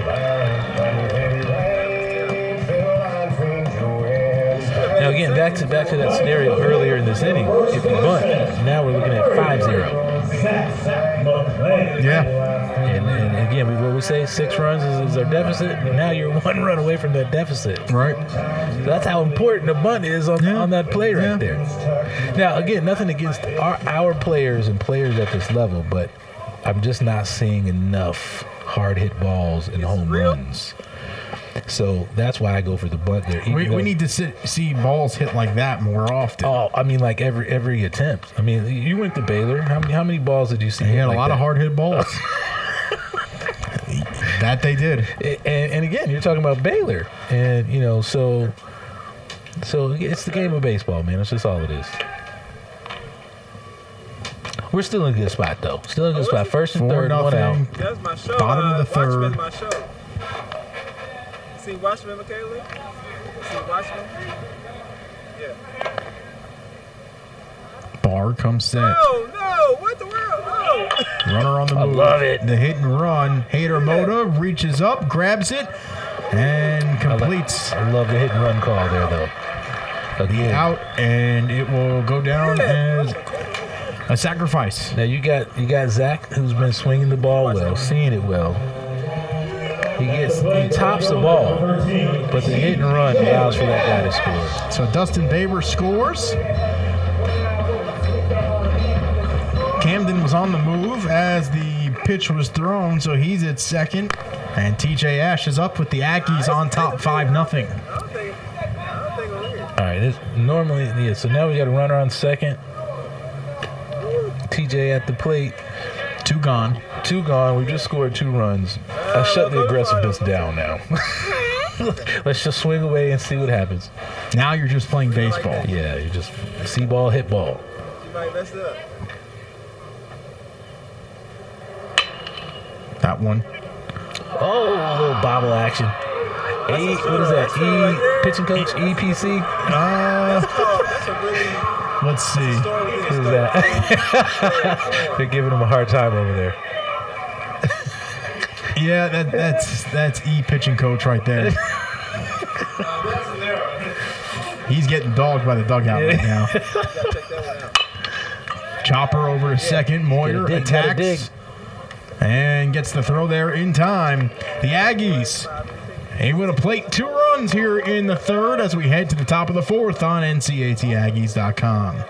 Now again, back to that scenario earlier in this inning. If you bunt, now we're looking at 5-0. Yeah. And again, what we say, 6 runs is our deficit. And now you're 1 run away from that deficit. Right. So that's how important a bunt is on that play right there. Now, again, nothing against our players and players at this level, but I'm just not seeing enough hard hit balls and home runs. So that's why I go for the bunt there. We need to see balls hit like that more often. Oh, I mean, like every attempt. I mean, you went to Baylor. How many balls did you see? He had a lot of hard hit balls. That they did. And again, you're talking about Baylor, and so it's the game of baseball, man. That's just all it is. We're still in a good spot, though. Still in a good spot. First and third, 1 out. That's my show. Bottom of the third. My show. See Watchmen, Michaela? See Watchmen? Yeah. Bar comes set. No, what the world? No. Runner on the move. I love it. The hit and run. Hader Moda reaches up, grabs it, and completes. I love the hit and run call there, though. Again. Out, and it will go down as a sacrifice. Now you got Zach, who's been swinging the ball well, seeing it well. He tops the ball, but the hit and run allows for that guy to score. So Dustin Baber scores. Camden was on the move as the pitch was thrown, so he's at second. And TJ Ash is up with the Aggies on top 5-0. All right, so now we got a runner on second. TJ at the plate. 2 gone. We just scored 2 runs. I shut the aggressiveness down now. Let's just swing away and see what happens. Now you're just playing baseball. Yeah, you just see ball, hit ball. You might mess it up. That one. Oh, a little bobble action. What is that? Pitching coach? EPC? Let's see. What is that? They're giving him a hard time over there. Yeah, that's pitching coach right there. He's getting dogged by the dugout right now. Chopper over to second. Moyer attacks and gets the throw there in time. The Aggies able to plate 2 runs here in the third as we head to the top of the fourth on NCATsaggies.com.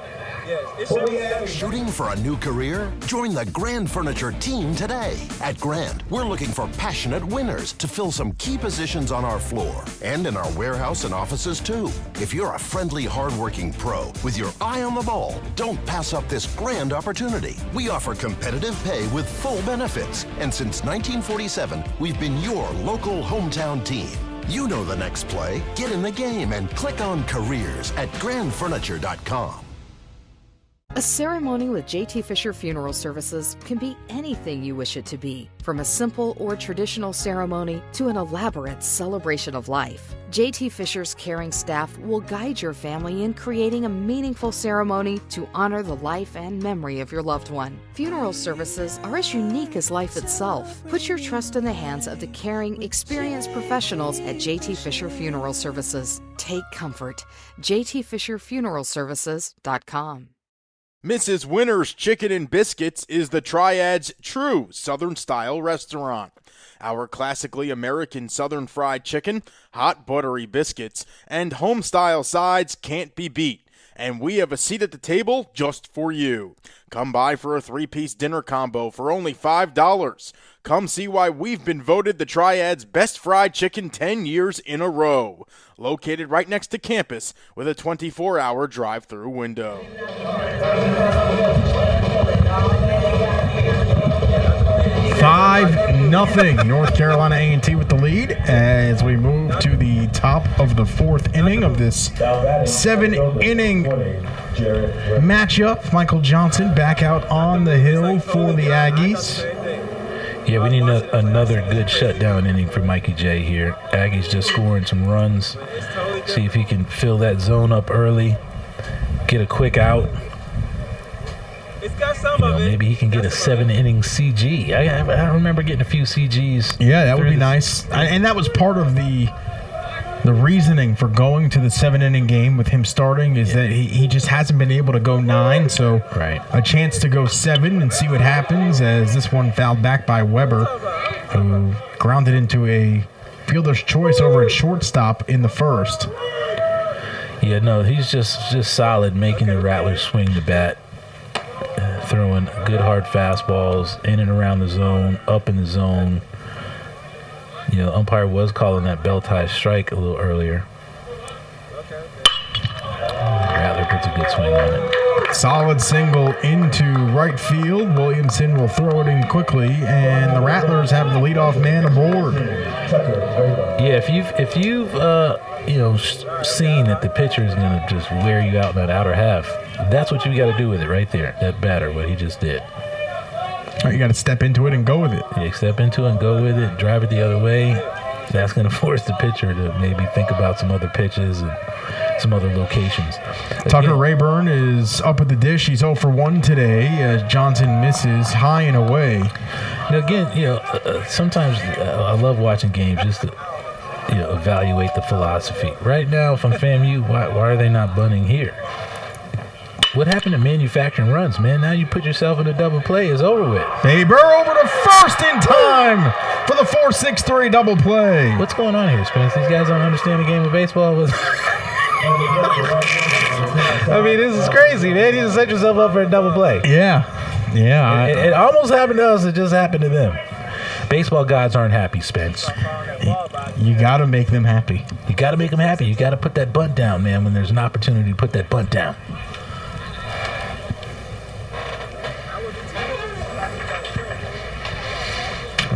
Shooting for a new career? Join the Grand Furniture team today. At Grand, we're looking for passionate winners to fill some key positions on our floor and in our warehouse and offices too. If you're a friendly, hardworking pro with your eye on the ball, don't pass up this grand opportunity. We offer competitive pay with full benefits, and since 1947, we've been your local hometown team. You know the next play. Get in the game and click on careers at grandfurniture.com. A ceremony with J.T. Fisher Funeral Services can be anything you wish it to be, from a simple or traditional ceremony to an elaborate celebration of life. J.T. Fisher's caring staff will guide your family in creating a meaningful ceremony to honor the life and memory of your loved one. Funeral services are as unique as life itself. Put your trust in the hands of the caring, experienced professionals at J.T. Fisher Funeral Services. Take comfort. JTFisherFuneralServices.com. Mrs. Winter's Chicken and Biscuits is the Triad's true Southern-style restaurant. Our classically American Southern fried chicken, hot buttery biscuits, and home-style sides can't be beat. And we have a seat at the table just for you. Come by for a 3-piece dinner combo for only $5. Come see why we've been voted the Triad's best fried chicken 10 years in a row. Located right next to campus with a 24-hour drive-through window. 5-0 North Carolina A&T with the lead as we move to the top of the fourth inning of this 7-inning matchup. Michael Johnson back out on the hill for the Aggies. Yeah, we need another good shutdown inning for Mikey J here. Aggies just scoring some runs. See if he can fill that zone up early, get a quick out. Maybe he can get a 7-inning CG. I remember getting a few CGs. Yeah, that would be nice. And that was part of the The reasoning for going to the 7-inning game with him starting is that he just hasn't been able to go 9, so a chance to go 7 and see what happens, as this one fouled back by Weber, who grounded into a fielder's choice over at shortstop in the first. Yeah, no, he's just solid, making the Rattlers swing the bat, throwing good hard fastballs in and around the zone, up in the zone. You know, umpire was calling that bell tie strike a little earlier. Rattler puts a good swing on it. Solid single into right field. Williamson will throw it in quickly, and the Rattlers have the leadoff man aboard. Yeah, if you've seen that the pitcher is going to just wear you out in that outer half, that's what you got to do with it right there. That batter, what he just did. You got to step into it and go with it. Yeah, step into it and go with it, drive it the other way. That's going to force the pitcher to maybe think about some other pitches and some other locations. Tucker Rayburn is up at the dish. He's 0 for 1 today as Johnson misses high and away. Now, again, sometimes I love watching games just to evaluate the philosophy. Right now, if I'm FAMU, why are they not bunting here? What happened to manufacturing runs, man? Now you put yourself in a double play. It's over with. They burr over to first in time for the 4-6-3 double play. What's going on here, Spence? These guys don't understand the game of baseball. I mean, this is crazy, man. You just set yourself up for a double play. Yeah. It almost happened to us. It just happened to them. Baseball gods aren't happy, Spence. You got to make them happy. You got to make them happy. You got to put that bunt down, man, when there's an opportunity to put that bunt down.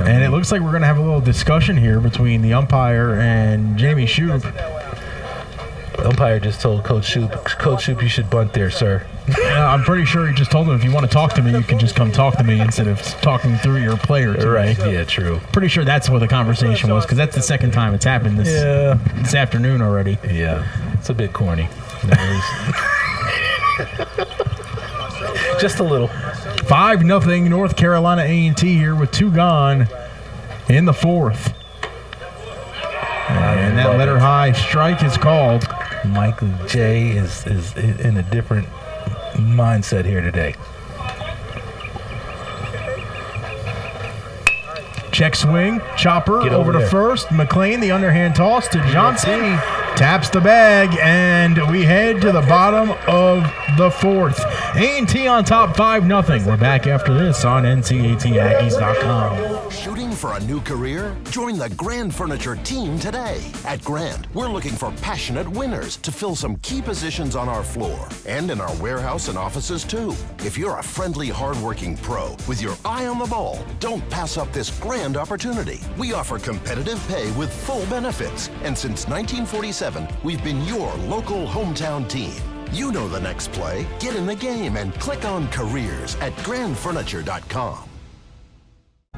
And it looks like we're going to have a little discussion here between the umpire and Jamie Shoup. The umpire just told Coach Shoup, you should bunt there, sir. I'm pretty sure he just told him, if you want to talk to me, you can just come talk to me instead of talking through your player. Right, yeah, true. Pretty sure that's what the conversation was, because that's the second time it's happened this afternoon already. Yeah, it's a bit corny. Just a little. 5-0 North Carolina A&T here with 2 gone in the fourth. And that letter high strike is called. Michael J. is in a different mindset here today. Check swing, chopper over to first. McLean, the underhand toss to Johnson. Taps the bag, and we head to the bottom of the fourth. A&T on top 5-0. We're back after this on NCATAggies.com. Shooting for a new career? Join the Grand Furniture team today. At Grand, we're looking for passionate winners to fill some key positions on our floor and in our warehouse and offices too. If you're a friendly, hardworking pro with your eye on the ball, don't pass up this grand opportunity. We offer competitive pay with full benefits, and since 1947, we've been your local hometown team. You know the next play. Get in the game and click on careers at grandfurniture.com.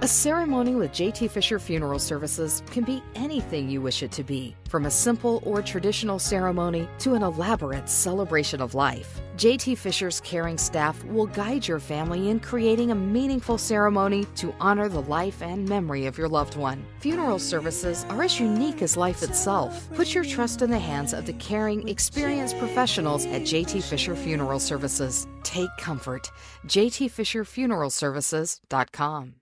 A ceremony with J.T. Fisher Funeral Services can be anything you wish it to be, from a simple or traditional ceremony to an elaborate celebration of life. J.T. Fisher's caring staff will guide your family in creating a meaningful ceremony to honor the life and memory of your loved one. Funeral services are as unique as life itself. Put your trust in the hands of the caring, experienced professionals at J.T. Fisher Funeral Services. Take comfort. JTFisherFuneralServices.com.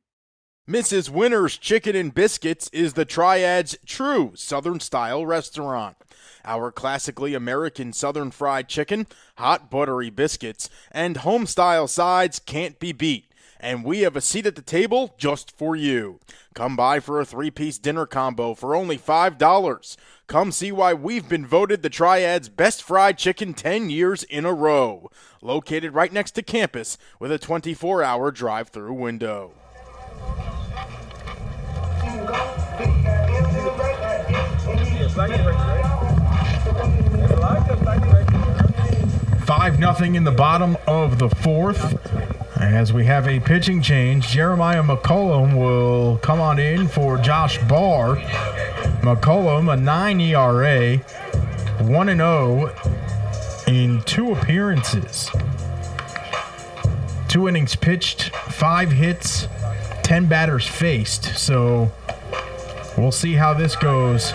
Mrs. Winter's Chicken and Biscuits is the Triad's true Southern-style restaurant. Our classically American Southern fried chicken, hot buttery biscuits, and home-style sides can't be beat. And we have a seat at the table just for you. Come by for a 3-piece dinner combo for only $5. Come see why we've been voted the Triad's best fried chicken 10 years in a row. Located right next to campus with a 24-hour drive-through window. 5-0 in the bottom of the fourth. As we have a pitching change, Jeremiah McCollum will come on in for Josh Barr. McCollum, a 9 ERA, 1-0 in 2 appearances. 2 innings pitched, 5 hits, 10 batters faced. So we'll see how this goes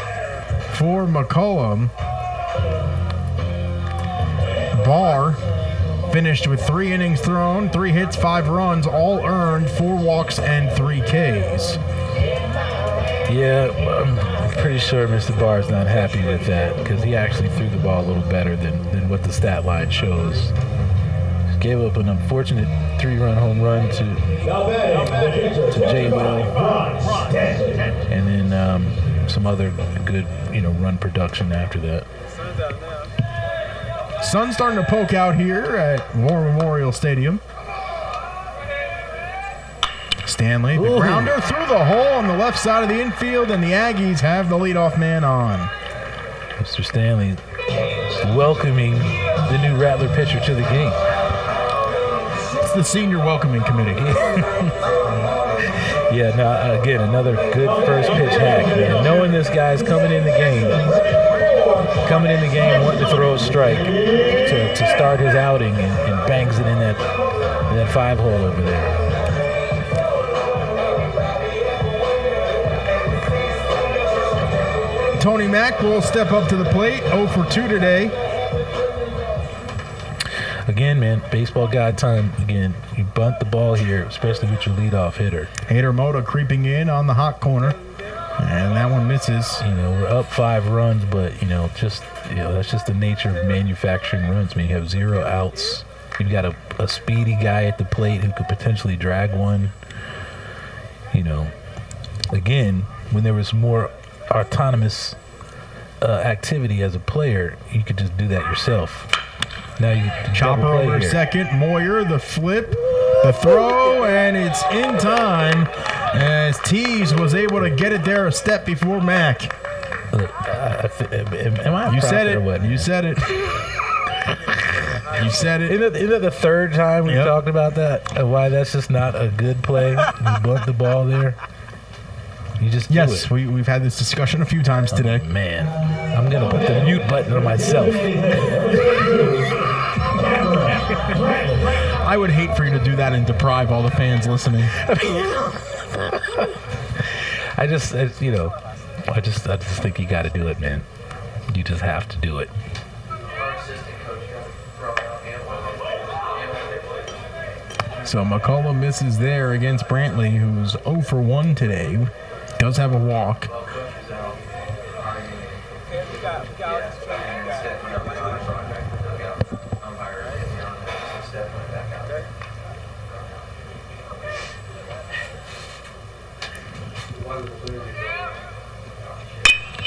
For McCollum, Barr finished with 3 innings thrown, 3 hits, 5 runs, all earned, 4 walks, and 3 Ks. Yeah, I'm pretty sure Mr. Barr is not happy with that because he actually threw the ball a little better than what the stat line shows. Gave up an unfortunate 3-run home run to Jay Will, and then some other good, run production after that. Sun's starting to poke out here at War Memorial Stadium. Stanley, the grounder through the hole on the left side of the infield, and the Aggies have the leadoff man on. Mr. Stanley welcoming the new Rattler pitcher to the game. It's the senior welcoming committee. Yeah, now again, another good first pitch hack, man. Knowing this guy's coming in the game, wanting to throw a strike to start his outing, and bangs it in that 5-hole over there. Tony Mack will step up to the plate, 0 for 2 today. Again, man, baseball god time. Again, you bunt the ball here, especially with your leadoff hitter. Hader Moda creeping in on the hot corner, and that one misses. We're up 5 runs, but that's just the nature of manufacturing runs. I mean, you have 0 outs. You've got a speedy guy at the plate who could potentially drag one. Again, when there was more autonomous activity as a player, you could just do that yourself. Now you chopper over second. Moyer, the flip, the throw, and it's in time as Tees was able to get it there a step before Mack. Am I? You said it. Or what? You said it. You said it. Isn't that the third time we talked about that? Why that's just not a good play? You bunt the ball there. You just do it. We've had this discussion a few times today. Man, I'm gonna put the mute button on myself. I would hate for you to do that and deprive all the fans listening. I just think you got to do it, man. You just have to do it. So McCullough misses there against Brantley, who's 0 for 1 today. Does have a walk.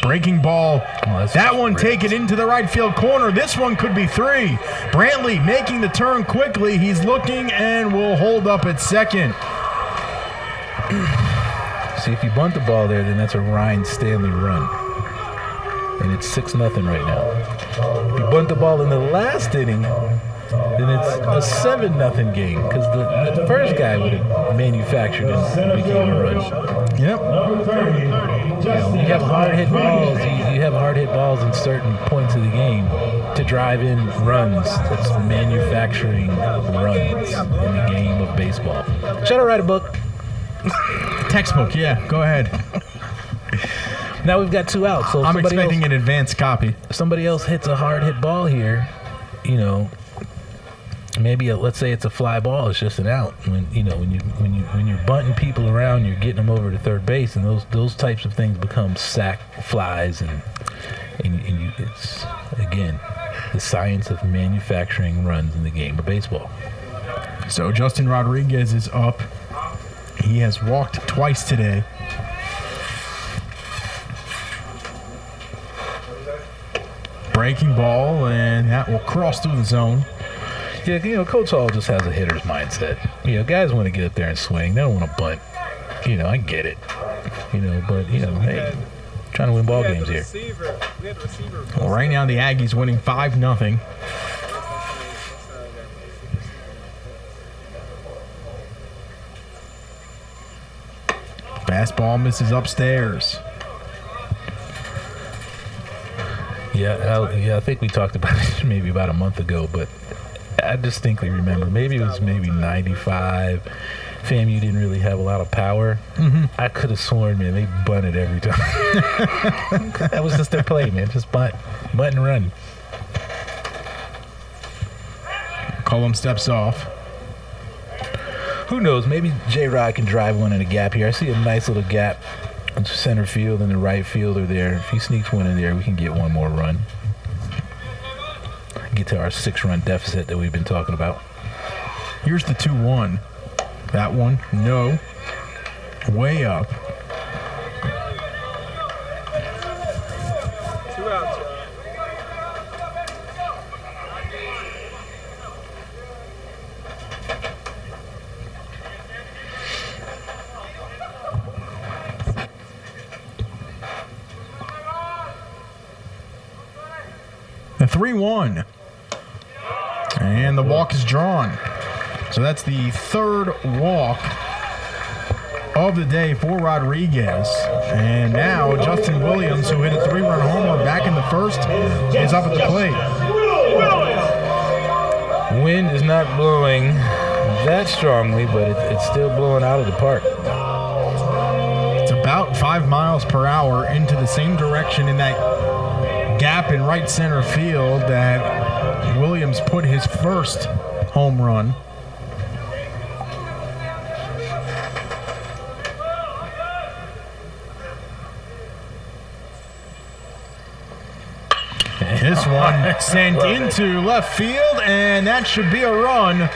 Breaking ball. That one taken into the right field corner. This one could be 3. Brantley making the turn quickly. He's looking and will hold up at second. See, if you bunt the ball there, then that's a Ryan Stanley run. And it's 6-0 right now. If you bunt the ball in the last inning, then it's a 7-0 game because the first guy would have manufactured and became a run. Yep. You have hard hit balls. You have hard hit balls in certain points of the game to drive in runs. That's manufacturing runs in the game of baseball. Should I write a book? Textbook, yeah. Go ahead. Now we've got 2 outs. So I'm expecting an advanced copy. If somebody else hits a hard hit ball here, maybe let's say it's a fly ball, it's just an out. When you're bunting people around, you're getting them over to third base, and those types of things become sack flies, and it's again the science of manufacturing runs in the game of baseball. So Justin Rodriguez is up. He has walked twice today. Breaking ball, and that will cross through the zone. Yeah, Coach Hall just has a hitter's mindset. Guys want to get up there and swing. They don't want to bunt. I get it. But hey, trying to win ball games here. Well, right now the Aggies winning 5-0. Fastball misses upstairs. Yeah, I think we talked about it maybe about a month ago, but I distinctly remember, maybe it was 95, FAMU didn't really have a lot of power. I could have sworn, man, they bunted every time. That was just their play, man. Just bunt and run. Cullum steps off. Who knows? Maybe J-Rod can drive one in a gap here. I see a nice little gap in center field and the right fielder there. If he sneaks one in there, we can get one more run. Get to our 6-run deficit that we've been talking about. Here's the 2-1. That one, no. Way up. 2 outs, y'all. The 3-1. And the walk is drawn. So that's the 3rd walk of the day for Rodriguez. And now Justin Williams, who hit a 3-run homer back in the first, is up at the plate. Wind is not blowing that strongly, but it's still blowing out of the park. It's about 5 miles per hour into the same direction in that gap in right center field that Williams put his first home run. This one sent into left field, and that should be a run.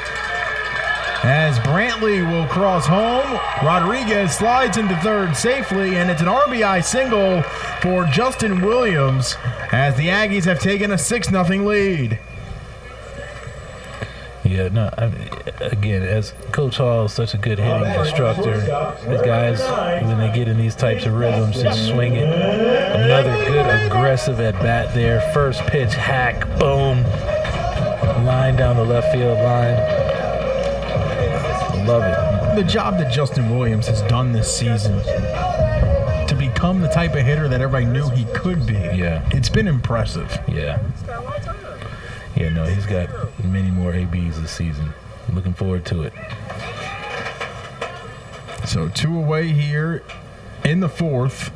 As Brantley will cross home, Rodriguez slides into third safely, and it's an RBI single for Justin Williams as the Aggies have taken a 6-0 lead. Yeah, no, again, as Coach Hall is such a good hitting instructor, the guys, when they get in these types of rhythms, just swing it. Another good aggressive at-bat there. First pitch, hack, boom. Line down the left field line. Love it. The job that Justin Williams has done this season to become the type of hitter that everybody knew he could be. Yeah. It's been impressive. Yeah. Yeah, no, he's got many more ABs this season. I'm looking forward to it. So 2 away here in the 4th.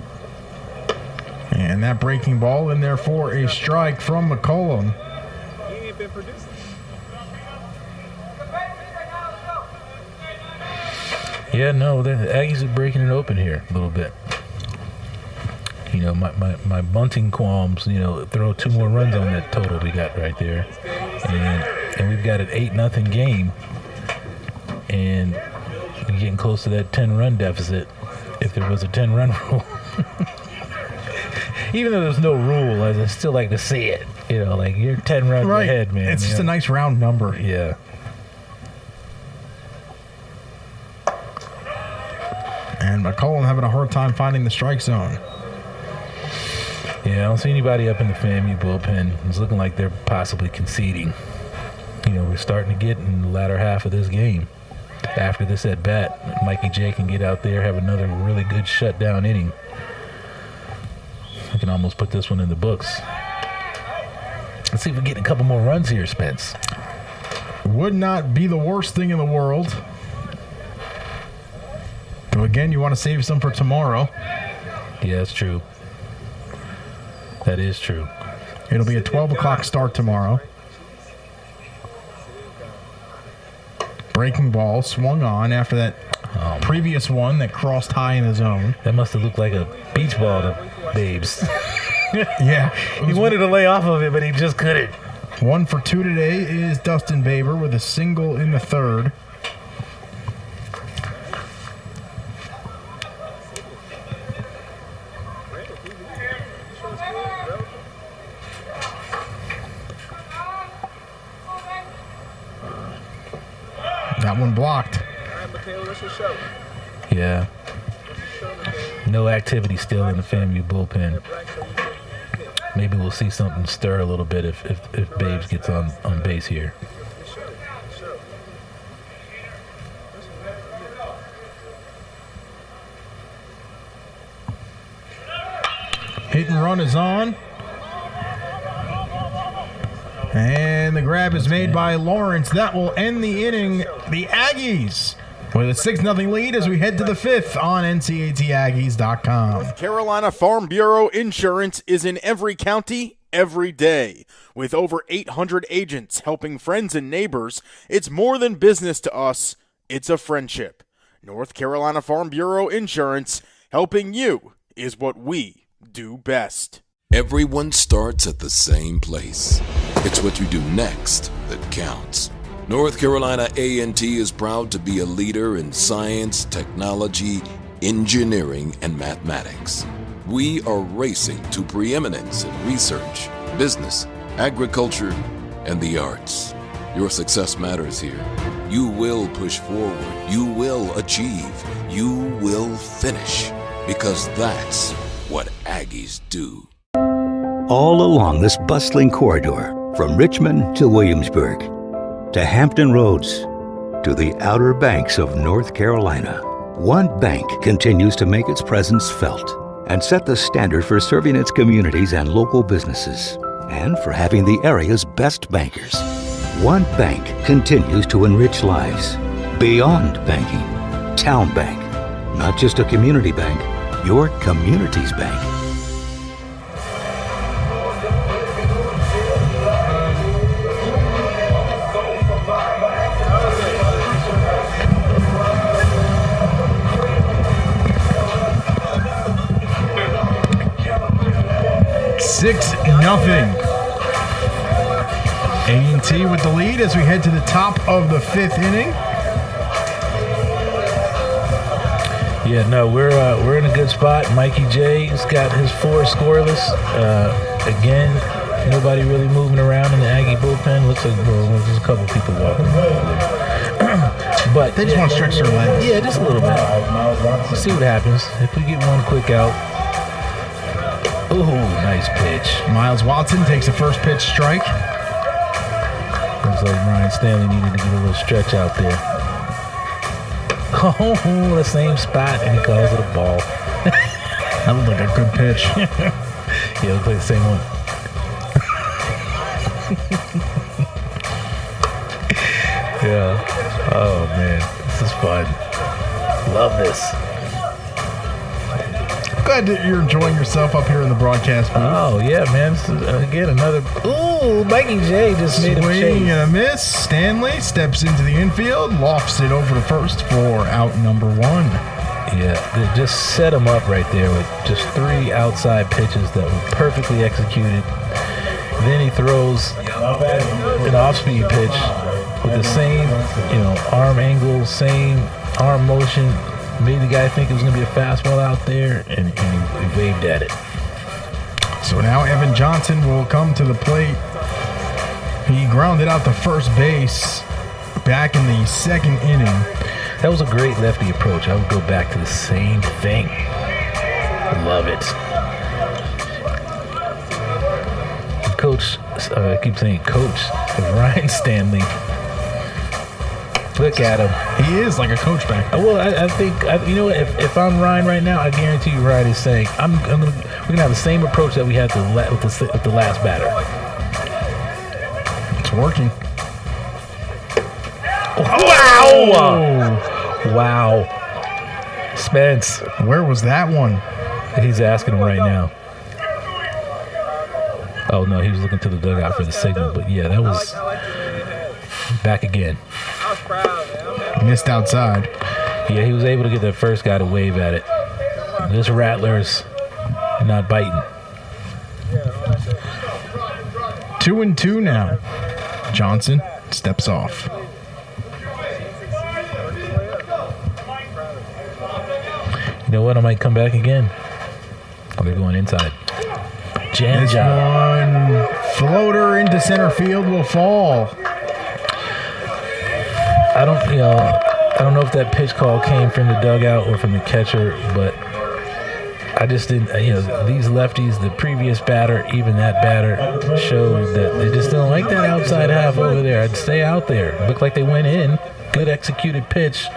And that breaking ball in there for a strike from McCollum. He ain't been producing. Yeah, no, the Aggies are breaking it open here a little bit. You know, my bunting qualms, you know, throw 2 more runs on that total we got right there. And we've got an 8-0 game. And we're getting close to that 10-run deficit if there was a 10-run rule. Even though there's no rule, I still like to see it. You know, like you're 10 runs ahead, man. It's just a nice round number. Yeah. And McCollum having a hard time finding the strike zone. Yeah, I don't see anybody up in the FAMU bullpen. It's looking like they're possibly conceding. You know, we're starting to get in the latter half of this game. After this at bat, Mikey J can get out there, have another really good shutdown inning. We can almost put this one in the books. Let's see if we get a couple more runs here, Spence. Would not be the worst thing in the world. So again, you want to save some for tomorrow. Yeah, that's true. That is true. It'll be a 12 o'clock start tomorrow. Breaking ball swung on after that previous one that crossed high in the zone. That must have looked like a beach ball to Babes. Yeah. He wanted to lay off of it, but he just couldn't. 1 for 2 today is Dustin Baber with a single in the 3rd. That one blocked. Yeah. No activity still in the FAMU bullpen. Maybe we'll see something stir a little bit if Babes gets on base here. Hit and run is on. And the grab is made by Lawrence. That will end the inning. The Aggies With a 6-0 lead as we head to the 5th on NCATAggies.com. North Carolina Farm Bureau Insurance is in every county, every day. With over 800 agents helping friends and neighbors, it's more than business to us, it's a friendship. North Carolina Farm Bureau Insurance, helping you is what we do best. Everyone starts at the same place. It's what you do next that counts. North Carolina A&T is proud to be a leader in science, technology, engineering, and mathematics. We are racing to preeminence in research, business, agriculture, and the arts. Your success matters here. You will push forward. You will achieve. You will finish. Because that's what Aggies do. All along this bustling corridor, from Richmond to Williamsburg, to Hampton Roads, to the Outer Banks of North Carolina, one bank continues to make its presence felt and set the standard for serving its communities and local businesses, and for having the area's best bankers. One bank continues to enrich lives beyond banking. Town Bank, not just a community bank, your community's bank. A&T with the lead as we head to the top of the 5th inning. Yeah, no, we're in a good spot. Mikey J's got his 4 scoreless. Again, nobody really moving around in the Aggie bullpen. Looks like there's a couple people walking there. But they just want to stretch their legs. Yeah, just a little bit. Let's see what happens. If we get one quick out. Ooh, nice pitch. Miles Watson takes a first pitch strike. Looks like Ryan Stanley needed to get a little stretch out there. Oh, the same spot, and he calls it a ball. That looked like a good pitch. Yeah, it looked like the same one. Yeah. Oh, man. This is fun. Love this. Glad that you're enjoying yourself up here in the broadcast booth. Oh, yeah, man. This is, again, another... Ooh, Mikey J just made a swing and a miss. Stanley steps into the infield, lofts it over to first for out number 1. Yeah, they just set him up right there with just 3 outside pitches that were perfectly executed. Then he throws an off-speed pitch with the same, arm angle, same arm motion. Made the guy think it was going to be a fastball out there, and he waved at it. So now Evan Johnson will come to the plate. He grounded out to first base back in the 2nd inning. That was a great lefty approach. I would go back to the same thing. Love it. Coach, I keep saying Coach, Ryan Stanley. Look at him. He is like a coach back there. Well, I think if I'm Ryan right now, I guarantee you Ryan is saying we're gonna have the same approach that we had with the last batter. It's working. Wow! Spence, where was that one? He's asking him right now. Oh no, he was looking to the dugout for the signal. But yeah, that was back again. Missed outside. Yeah, he was able to get the first guy to wave at it. This Rattler's not biting. 2-2 now. Johnson steps off. You know what? I might come back again. They're going inside. Jam this job. One floater into center field will fall. I don't know if that pitch call came from the dugout or from the catcher, but I just didn't. These lefties, the previous batter, even that batter, showed that they just don't like that outside half over there. I'd stay out there. It looked like they went in. Good executed pitch.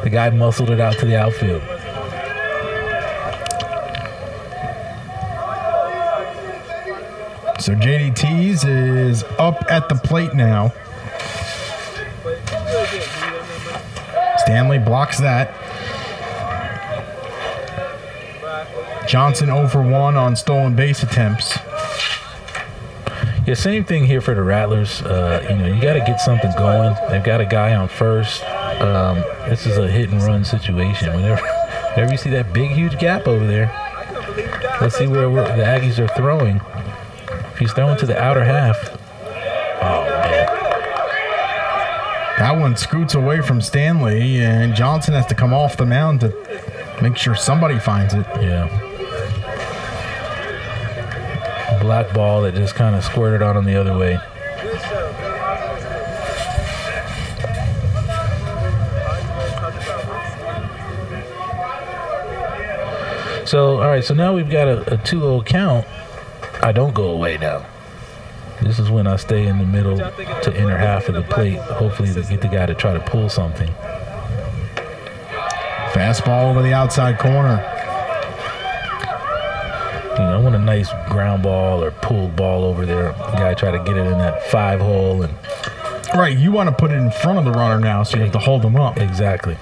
The guy muscled it out to the outfield. So JD Tees is up at the plate now. Stanley blocks that. Johnson 0 for 1 on stolen base attempts. Yeah, same thing here for the Rattlers. You got to get something going. They've got a guy on first. This is a hit and run situation. Whenever you see that big, huge gap over there, let's see where the Aggies are throwing. If he's throwing to the outer half. Oh, man. That one scoots away from Stanley, and Johnson has to come off the mound to make sure somebody finds it. Yeah. Black ball that just kind of squirted on him the other way. So, all right, so now we've got a 2-0 count. I don't go away now. This is when I stay in the middle to inner half of the plate, hopefully to get the guy to try to pull something. Fastball over the outside corner. I want a nice ground ball or pulled ball over there. The guy try to get it in that 5-hole. Right, you want to put it in front of the runner now, so you have to hold them up. Exactly.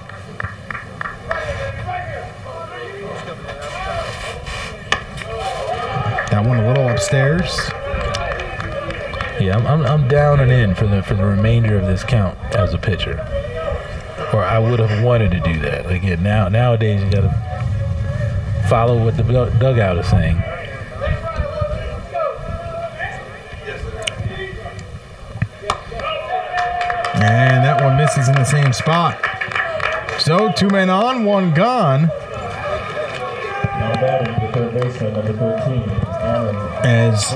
That one a little upstairs. Yeah, I'm down and in for the remainder of this count as a pitcher. Or I would have wanted to do that. Again, nowadays you got to follow what the dugout is saying. And that one misses in the same spot. So 2 men on, 1 gone. Now batting the third baseman, number 13, As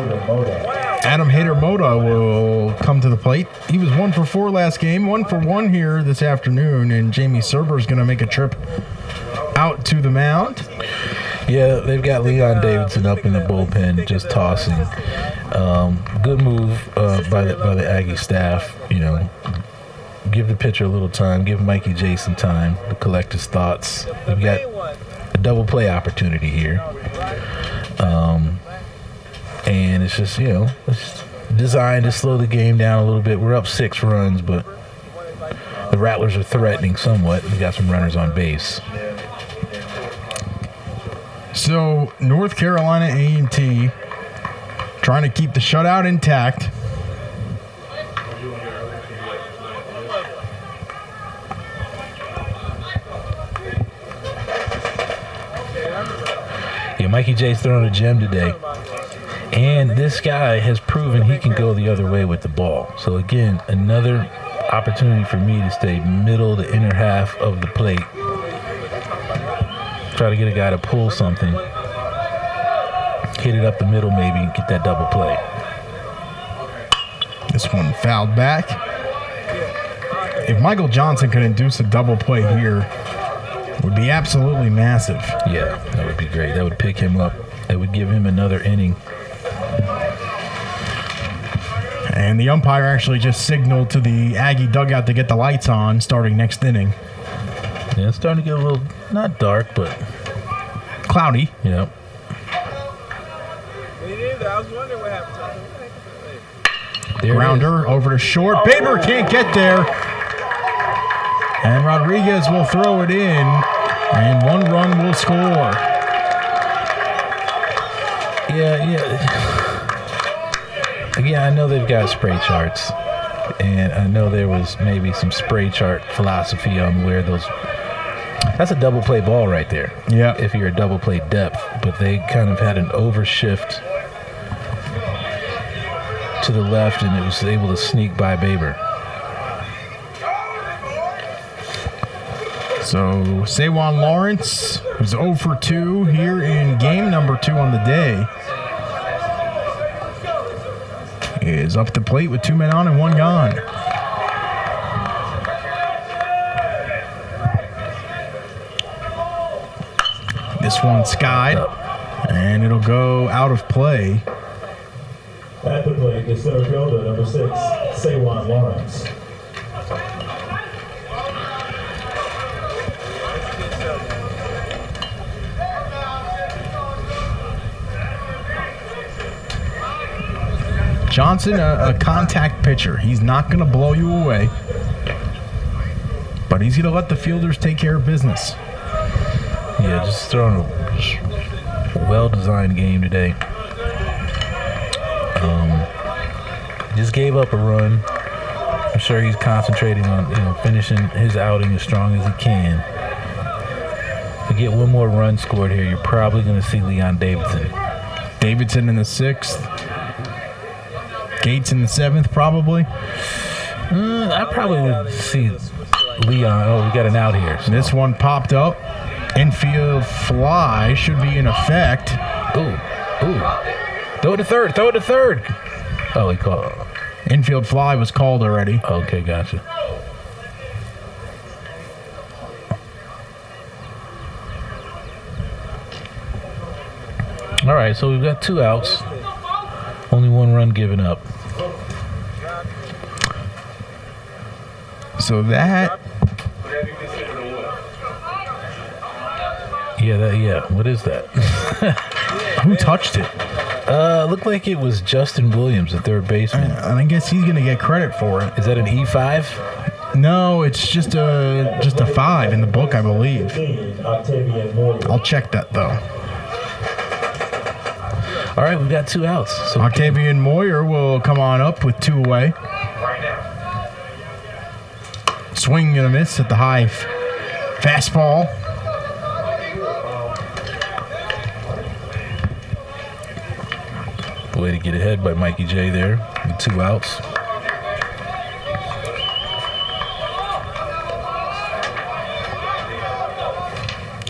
Adam Hader-Moda will come to the plate. He was 1 for 4 last game, 1 for 1 here this afternoon, and Jamie Serber is going to make a trip out to the mound. Yeah, they've got Leon Davidson up in the bullpen just tossing. Good move by the Aggie staff. Give the pitcher a little time. Give Mikey J some time to collect his thoughts. We've got a double play opportunity here. And it's just, it's designed to slow the game down a little bit. We're up 6 runs, but the Rattlers are threatening somewhat. We got some runners on base. So North Carolina A&T trying to keep the shutout intact. Yeah, Mikey J's throwing a gem today. And this guy has proven he can go the other way with the ball. So again, another opportunity for me to stay middle to inner half of the plate. Try to get a guy to pull something. Hit it up the middle maybe and get that double play. This one fouled back. If Michael Johnson could induce a double play here, it would be absolutely massive. Yeah, that would be great. That would pick him up. That would give him another inning. And the umpire actually just signaled to the Aggie dugout to get the lights on starting next inning. Yeah, it's starting to get a little, not dark, but cloudy. Yeah. I was wondering what happened. Grounder over to short. Baber can't get there. And Rodriguez will throw it in. And 1 run will score. Yeah. Again, I know they've got spray charts. And I know there was maybe some spray chart philosophy on where those... That's a double play ball right there. Yeah. If you're a double play depth. But they kind of had an overshift to the left, and it was able to sneak by Baber. So Sawan Lawrence, who's 0 for 2 here in game number 2 on the day, is up the plate with 2 men on and 1 gone. This one skied, and it'll go out of play. At the plate, the center fielder, number 6, Sawan Lawrence. Johnson, a contact pitcher. He's not going to blow you away. But he's going to let the fielders take care of business. Yeah, just throwing a well-designed game today. Just gave up a run. I'm sure he's concentrating on finishing his outing as strong as he can. If you get one more run scored here, you're probably going to see Leon Davidson. Davidson in the 6th. Gates in the 7th, probably. I probably would see Leon. Oh, we got an out here. So. This one popped up. Infield fly should be in effect. Ooh. Throw it to third. Oh, he called. Infield fly was called already. Okay, gotcha. All right, so we've got 2 outs. Only 1 run given up. So that... Yeah. What is that? Who touched it? Looked like it was Justin Williams, the third baseman. And I guess he's going to get credit for it. Is that an E5? No, it's just a 5 in the book, I believe. I'll check that though. All right, we've got 2 outs. So Octavian Moyer will come on up with 2 away. Swing and a miss at the high fastball. Way to get ahead by Mikey J there with 2 outs.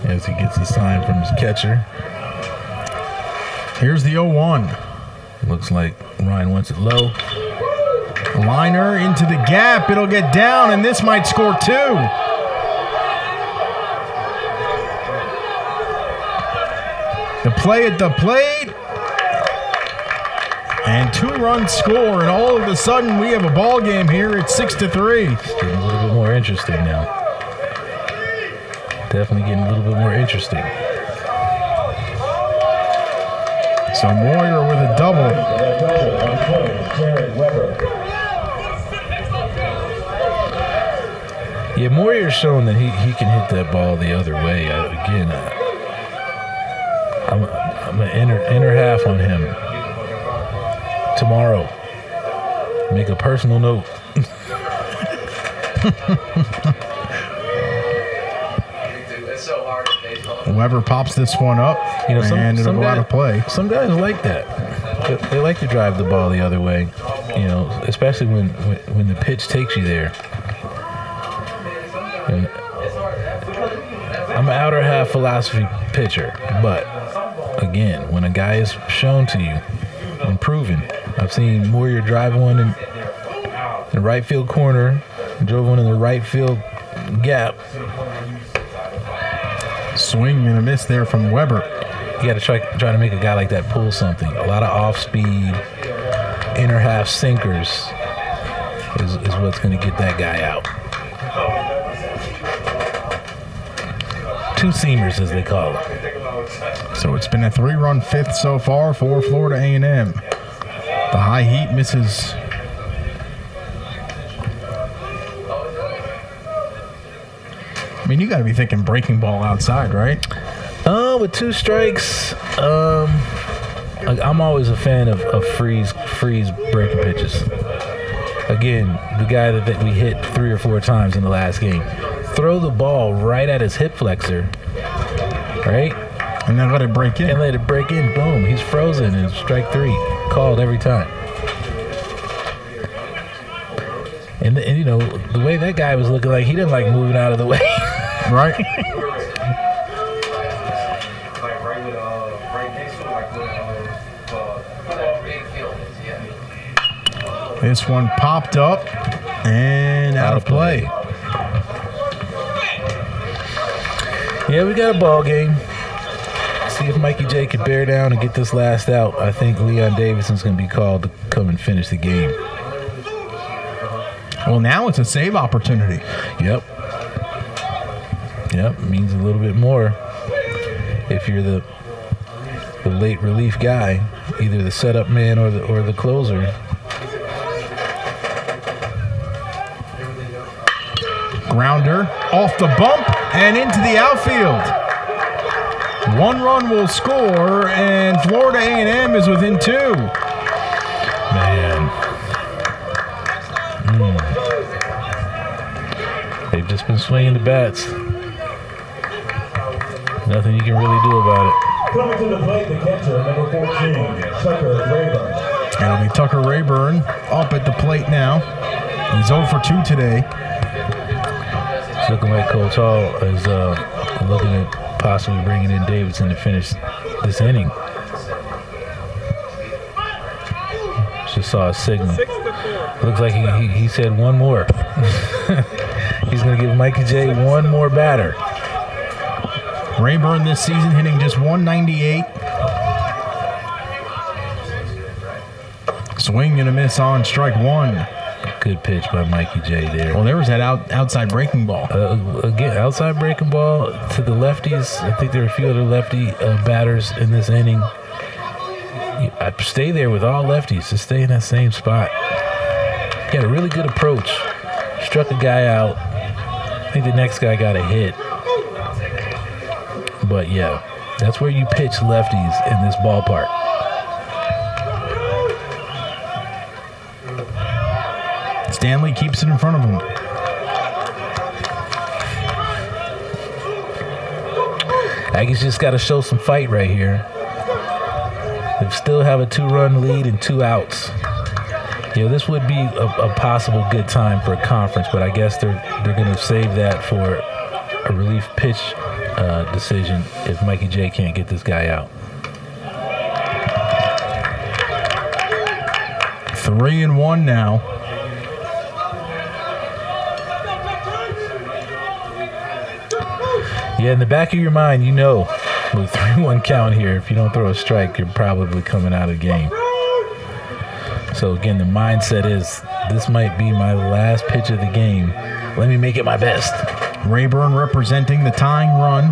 As he gets the sign from his catcher. Here's the 0-1. Looks like Ryan wants it low. Liner into the gap. It'll get down, and this might score 2. The play at the plate. And 2-run score, and all of a sudden we have a ball game here. It's 6-3. It's getting a little bit more interesting now. Definitely getting a little bit more interesting. So Moyer with a double. Yeah, Moyer's showing that he can hit that ball the other way. I'm an inner half on him. Tomorrow, make a personal note. Whoever pops this one up, and it'll go out of play. Some guys like that. They like to drive the ball the other way, especially when the pitch takes you there. And I'm an outer half philosophy pitcher, but again, when a guy is shown to you and proven, I've seen Moyer drive one in the right field corner, drove one in the right field gap. Swing and a miss there from Weber. You got to try to make a guy like that pull something. A lot of off-speed, inner half sinkers is what's going to get that guy out. 2-seamers, as they call them. So it's been a 3-run 5th so far for Florida A&M. The high heat misses. I mean, you got to be thinking breaking ball outside, right? With 2 strikes, I'm always a fan of freeze breaking pitches. Again, the guy that we hit 3 or 4 times in the last game. Throw the ball right at his hip flexor, right? And then let it break in. Boom. He's frozen, and strike 3. Called every time. And the way that guy was looking, like he didn't like moving out of the way. Right. This one popped up and out of play. Yeah, we got a ball game. See if Mikey J can bear down and get this last out. I think Leon Davidson's going to be called to come and finish the game. Well, now it's a save opportunity. Yep, means a little bit more if you're the late relief guy, either the setup man or the closer. Grounder off the bump and into the outfield. 1 run will score, and Florida A&M is within 2. Man. They've just been swinging the bats. Nothing you can really do about it. Coming to the plate, the catcher, number 14, Tucker Rayburn. It'll be Tucker Rayburn up at the plate now. He's 0 for 2 today. It's looking like Coach Hall is looking at possibly bringing in Davidson to finish this inning. Just saw a signal. Looks like he said one more. He's going to give Mikey J one more batter. Rayburn this season hitting just 198. Swing and a miss on strike 1. Good pitch by Mikey J there. Well, there was that outside breaking ball. Again, outside breaking ball to the lefties. I think there are a few other lefty batters in this inning. I stay there with all lefties. Just stay in that same spot. Got a really good approach. Struck a guy out. I think the next guy got a hit. But yeah, that's where you pitch lefties in this ballpark. Stanley keeps it in front of him. Aggies just got to show some fight right here. They still have a 2-run lead and 2 outs. You know, this would be a possible good time for a conference, but I guess they're going to save that for a relief pitch decision if Mikey J can't get this guy out. 3-1 now. Yeah, in the back of your mind, you know, with 3-1 count here, if you don't throw a strike, you're probably coming out of the game. So again, the mindset is, this might be my last pitch of the game. Let me make it my best. Rayburn representing the tying run.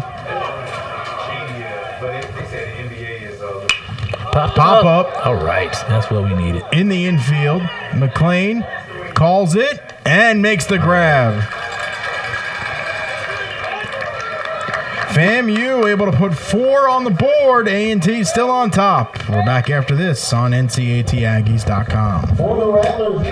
Pop up. All right, that's what we needed. In the infield, McLean calls it and makes the grab. FAMU able to put 4 on the board. A&T still on top. We're back after this on NCATAggies.com. For the Rattlers.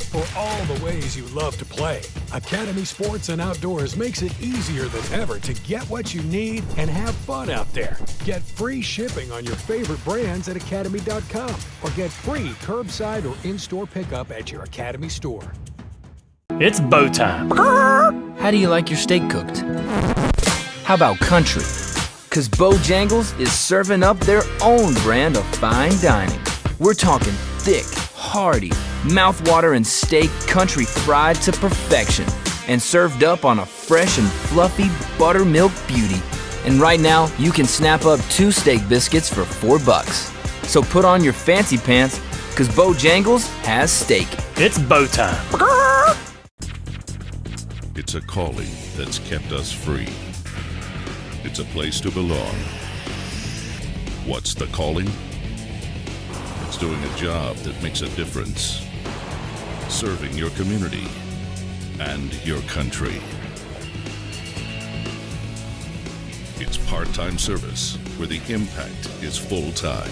For all the ways you love to play, Academy Sports and Outdoors makes it easier than ever to get what you need and have fun out there. Get free shipping on your favorite brands at Academy.com or get free curbside or in-store pickup at your Academy store. It's bow time. How do you like your steak cooked? How about country? Because Bojangles is serving up their own brand of fine dining. We're talking thick, hearty, mouth-watering steak country fried to perfection and served up on a fresh and fluffy buttermilk beauty. And right now, you can snap up 2 steak biscuits for $4. So put on your fancy pants, because Bojangles has steak. It's bow time. It's a calling that's kept us free. It's a place to belong. What's the calling? It's doing a job that makes a difference. Serving your community and your country. It's part-time service where the impact is full-time.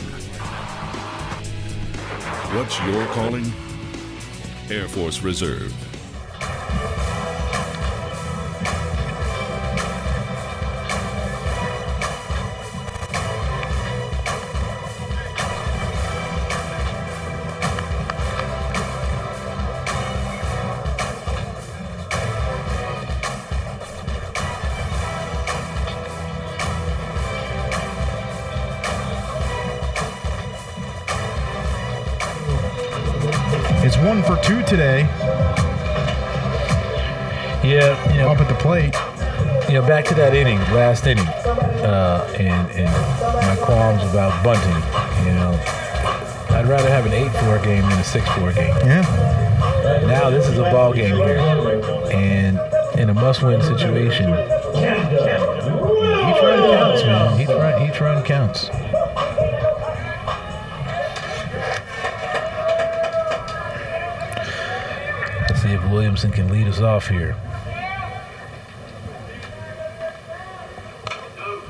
What's your calling? Air Force Reserve. It's 1 for 2 today. Yeah, up at the plate. You know, back to that inning, last inning, and my qualms about bunting. You know, I'd rather have an 8-4 game than a 6-4 game. Yeah. Now this is a ball game here, and in a must-win situation, counts, man. Each run counts. Let's see if Williamson can lead us off here.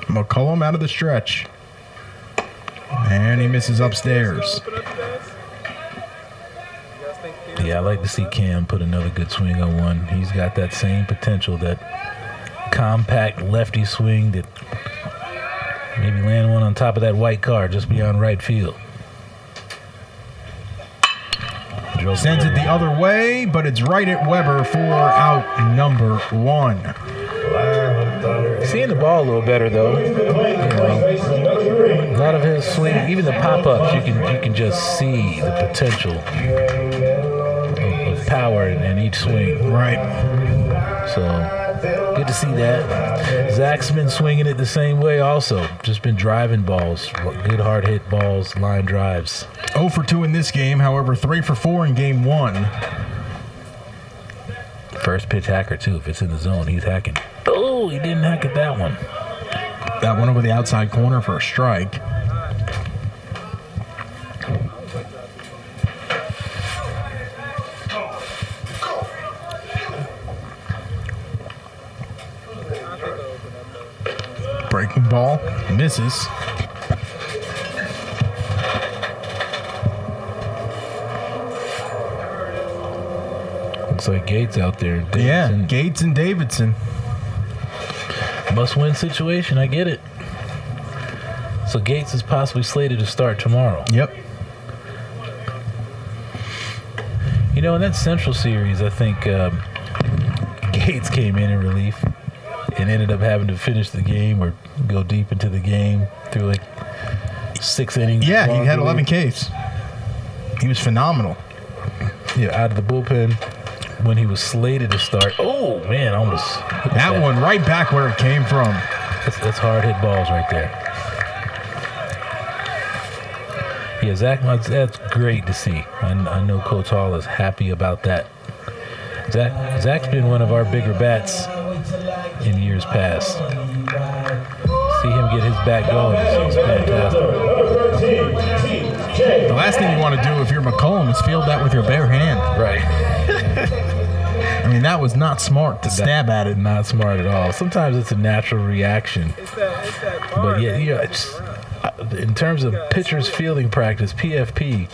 McCollum out of the stretch. And he misses upstairs. Yeah, I like to see Cam put another good swing on one. He's got that same potential, that compact lefty swing that maybe land one on top of that white car just beyond right field. Sends it the other way, but it's right at Weber for out number 1. Seeing the ball a little better though. A lot of his swing, even the pop-ups, you can just see the potential of power in each swing. Right. So good to see that. Zach's been swinging it the same way also. Just been driving balls, good hard hit balls, line drives. 0 for 2 in this game, however, 3 for 4 in game 1. First pitch hacker too. If it's in the zone, he's hacking. Oh, he didn't hack at that one. That one over the outside corner for a strike. Breaking ball, misses. Looks like Gates out there. Yeah, Gates and Davidson. Must-win situation, I get it. So Gates is possibly slated to start tomorrow. Yep. You know, in that Central Series, I think Gates came in relief and ended up having to finish the game or go deep into the game through like 6 innings. Yeah, he had 11 Ks. He was phenomenal. Yeah, out of the bullpen when he was slated to start. Oh, man, almost. That one right back where it came from. That's hard hit balls right there. Yeah, Zach, that's great to see. I know Coach Hall is happy about that. Zach's been one of our bigger bats in years past. See him get his bat going is fantastic. The last thing you want to do if you're McCollum is field that with your bare hand. Right. I mean, that was not smart to stab at it. Not smart at all. Sometimes it's a natural reaction. But yeah, in terms of pitchers fielding practice, PFP,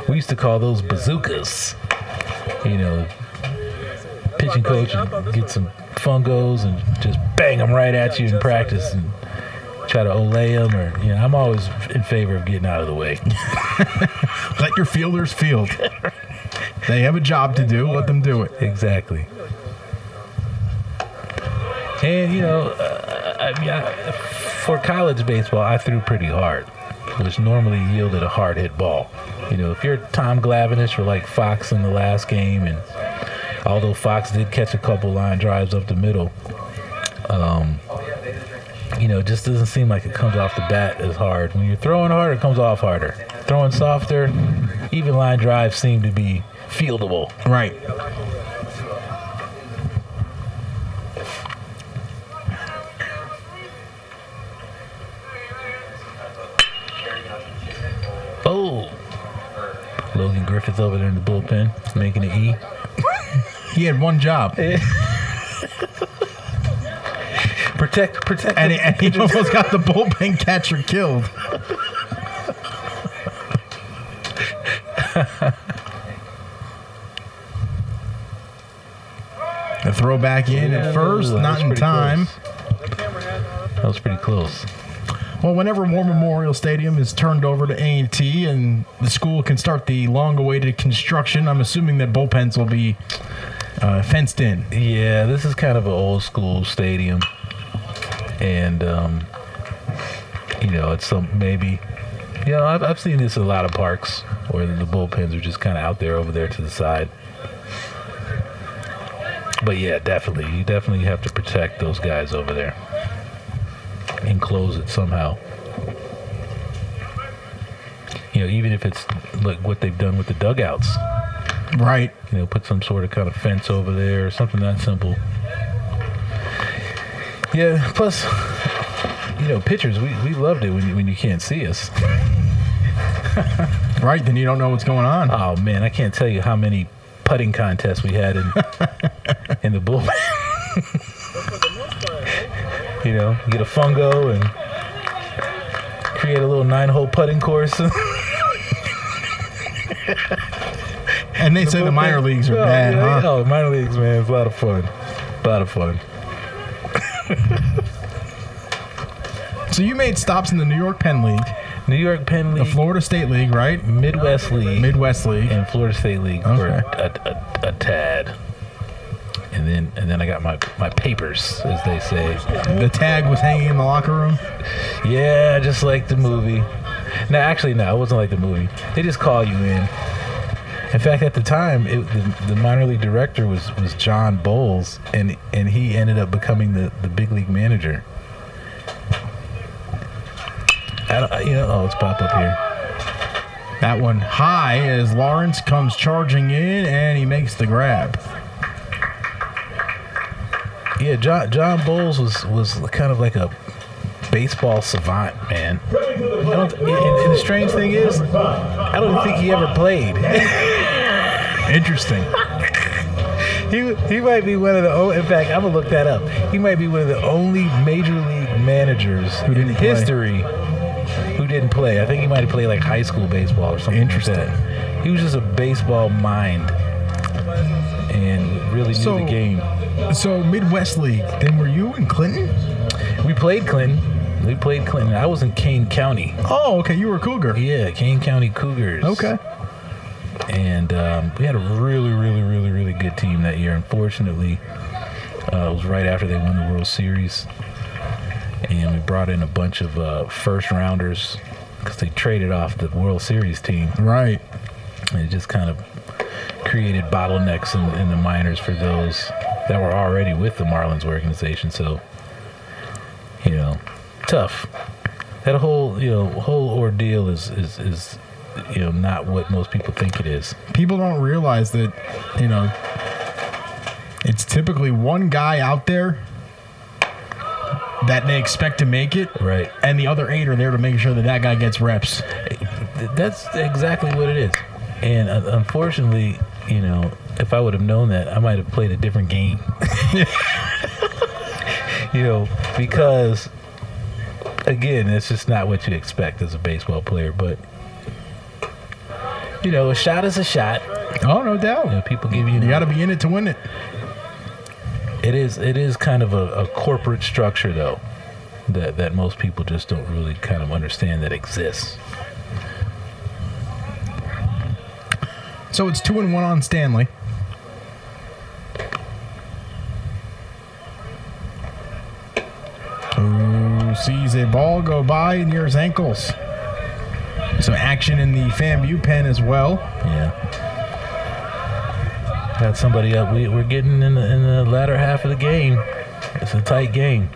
we used to call those bazookas. You know, pitching coach would get some fungos and just bang them right at you in practice and try to olay them. Or, you know, I'm always in favor of getting out of the way. Let your fielders field. They have a job to do. Let them do it. Exactly. And, you know, for college baseball, I threw pretty hard, which normally yielded a hard hit ball. You know, if you're Tom Glavinish or like Fox in the last game, and although Fox did catch a couple line drives up the middle, you know, it just doesn't seem like it comes off the bat as hard. When you're throwing hard, it comes off harder. Throwing softer, even line drives seem to be fieldable. Right. Oh. Logan Griffith's over there in the bullpen, making an E. He had one job. Protect. And he almost got the bullpen catcher killed. A throw back in at first, not in time. That was pretty close. Well, whenever War Memorial Stadium is turned over to A&T and the school can start the long-awaited construction, I'm assuming that bullpens will be fenced in. Yeah, this is kind of an old-school stadium. And, you know, it's maybe... You know, I've seen this in a lot of parks where the bullpens are just kind of out there over there to the side. But, yeah, definitely. You definitely have to protect those guys over there. Enclose it somehow. You know, even if it's like what they've done with the dugouts. Right. You know, put some sort of kind of fence over there or something that simple. Yeah, plus pitchers, we loved it when you can't see us. Right, then you don't know what's going on. Oh man, I can't tell you how many putting contests we had in the bullpen. Get a fungo and create a little 9-hole putting course. And they say the minor leagues are bad, huh? Oh, minor leagues, man, it's a lot of fun. So you made stops in the New York Penn League. The Florida State League, right? Midwest League, and Florida State League for a tad, and then I got my papers, as they say. The tag was hanging in the locker room. Yeah, just like the movie. No, actually, no, it wasn't like the movie. They just call you in. In fact, at the time, the minor league director was John Bowles, and he ended up becoming the big league manager. It's pop up here. That one high as Lawrence comes charging in, and he makes the grab. Yeah, John Bowles was kind of like a baseball savant, man. And the strange thing is, I don't think he ever played. Interesting. He might be one of the in fact, I'm gonna look that up. He might be one of the only major league managers in history who didn't play. I think he might have played like high school baseball or something. Interesting. Like that. He was just a baseball mind and really knew the game. So Midwest League. Then were you in Clinton? We played Clinton. I was in Kane County. Oh, okay. You were a Cougar. Yeah, Kane County Cougars. Okay. And we had a really, really, really, really good team that year. Unfortunately, it was right after they won the World Series. And we brought in a bunch of first-rounders because they traded off the World Series team. Right. And it just kind of created bottlenecks in the minors for those that were already with the Marlins organization. So, tough. That whole ordeal is not what most people think it is. People don't realize that, it's typically one guy out there that they expect to make it, right? And the other 8 are there to make sure that guy gets reps. That's exactly what it is. And unfortunately, if I would have known that, I might have played a different game. Because again, it's just not what you expect as a baseball player. But a shot is a shot. Oh, no doubt. People give you. You got to be in it to win it. It is kind of a corporate structure, though, that most people just don't really kind of understand that exists. So it's 2-1 on Stanley. Who sees a ball go by near his ankles? Some action in the FAMU pen as well. Yeah. Got somebody up. We're getting in the latter half of the game. It's a tight game.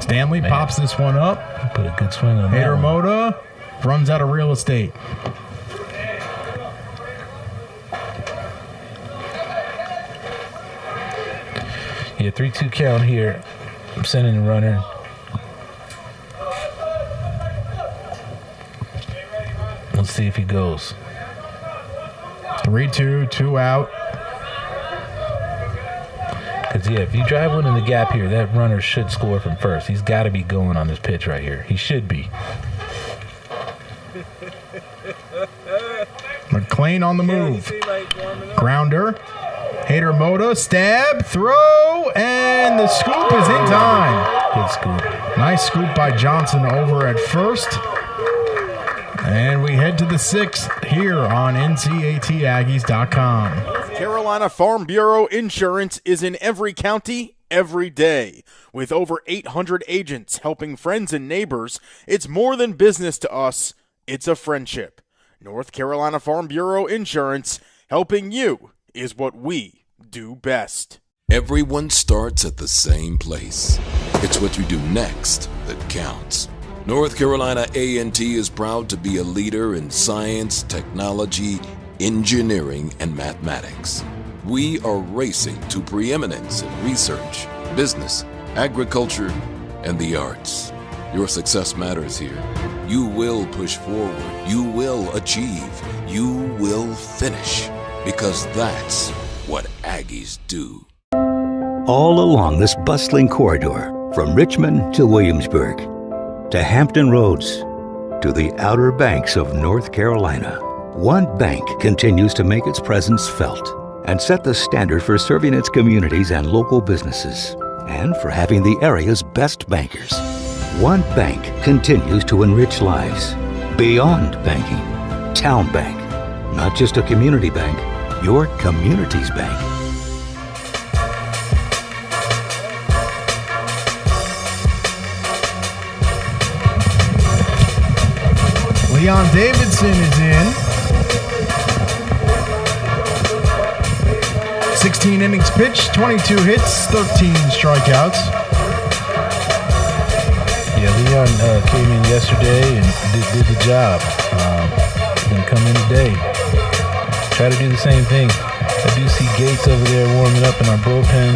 Stanley pops this one up. Put a good swing on Hader that one. Moda runs out of real estate. Yeah, 3-2 count here. I'm sending the runner. Let's see if he goes. 3-2, 2 out. Because, if you drive one in the gap here, that runner should score from first. He's got to be going on this pitch right here. He should be. McLean on the move. Grounder. Hader Moda, stab, throw, and the scoop is in time. Good scoop. Nice scoop by Johnson over at first. And we head to the 6th here on NCATAggies.com. North Carolina Farm Bureau Insurance is in every county, every day. With over 800 agents helping friends and neighbors, it's more than business to us, it's a friendship. North Carolina Farm Bureau Insurance, helping you is what we do best. Everyone starts at the same place. It's what you do next that counts. North Carolina A&T is proud to be a leader in science, technology, engineering, and mathematics. We are racing to preeminence in research, business, agriculture, and the arts. Your success matters here. You will push forward. You will achieve. You will finish. Because that's what Aggies do. All along this bustling corridor, from Richmond to Williamsburg, to Hampton Roads, to the Outer Banks of North Carolina, one bank continues to make its presence felt and set the standard for serving its communities and local businesses, and for having the area's best bankers. One bank continues to enrich lives beyond banking. Town Bank, not just a community bank, your community's bank. Leon Davidson is in. 16 innings pitched, 22 hits, 13 strikeouts. Yeah, Leon came in yesterday and did the job. Gonna come in today. Try to do the same thing. I do see Gates over there warming up in our bullpen.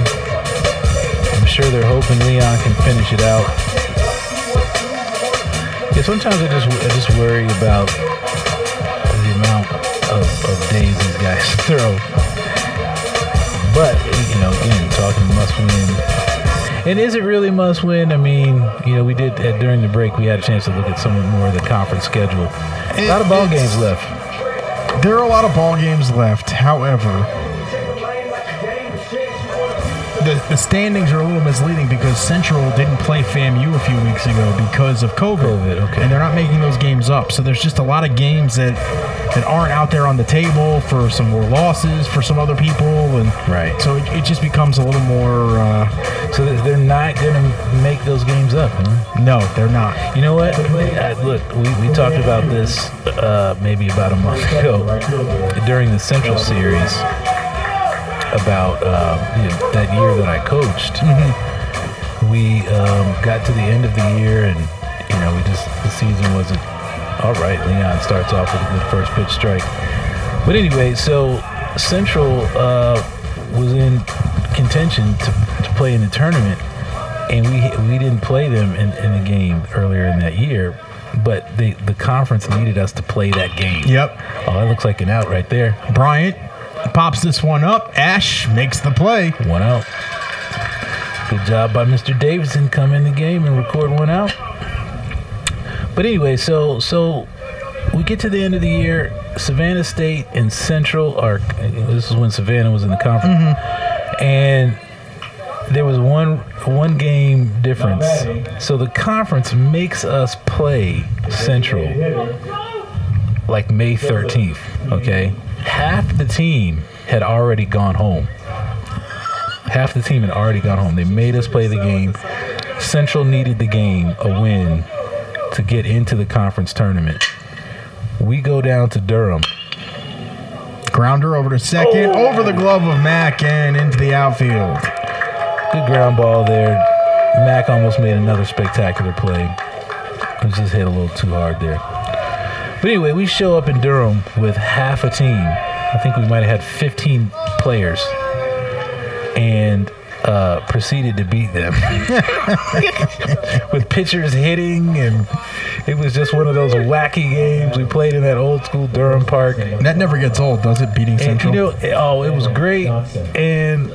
I'm sure they're hoping Leon can finish it out. Yeah, sometimes I just worry about the amount of days these guys throw. But, again, talking must win. And is it really must win? I mean, we did, during the break, we had a chance to look at some more of the conference schedule. A lot of ball games left. There are a lot of ball games left. However, the standings are a little misleading because Central didn't play FAMU a few weeks ago because of COVID. Okay. And they're not making those games up. So there's just a lot of games that aren't out there on the table for some more losses for some other people. And right. So it just becomes a little more... so they're not going to make those games up, huh? No, they're not. You know what? Look, we talked about this maybe about a month ago during the Central Series about that year that I coached. Mm-hmm. We got to the end of the year and, the season wasn't all right. Leon starts off with a good first pitch strike. But anyway, so Central was in contention to play in the tournament, and we didn't play them in the game earlier in that year, but the conference needed us to play that game. Yep. Oh, that looks like an out right there. Bryant pops this one up. Ash makes the play. 1 out. Good job by Mr. Davidson. Come in the game and record 1 out. But anyway, so we get to the end of the year. Savannah State and Central are. This is when Savannah was in the conference, and there was one game difference. So the conference makes us play Central like May 13th. Okay, half the team had already gone home. They made us play the game. Central needed the game, a win, to get into the conference tournament. We go down to Durham. Grounder over to second, over the glove of Mack and into the outfield. Good ground ball there. Mack almost made another spectacular play. It just hit a little too hard there. But anyway, we show up in Durham with half a team. I think we might have had 15 players. And proceeded to beat them with pitchers hitting, and it was just one of those wacky games we played in that old school Durham Park. That never gets old, does it? Beating Central. It was great, and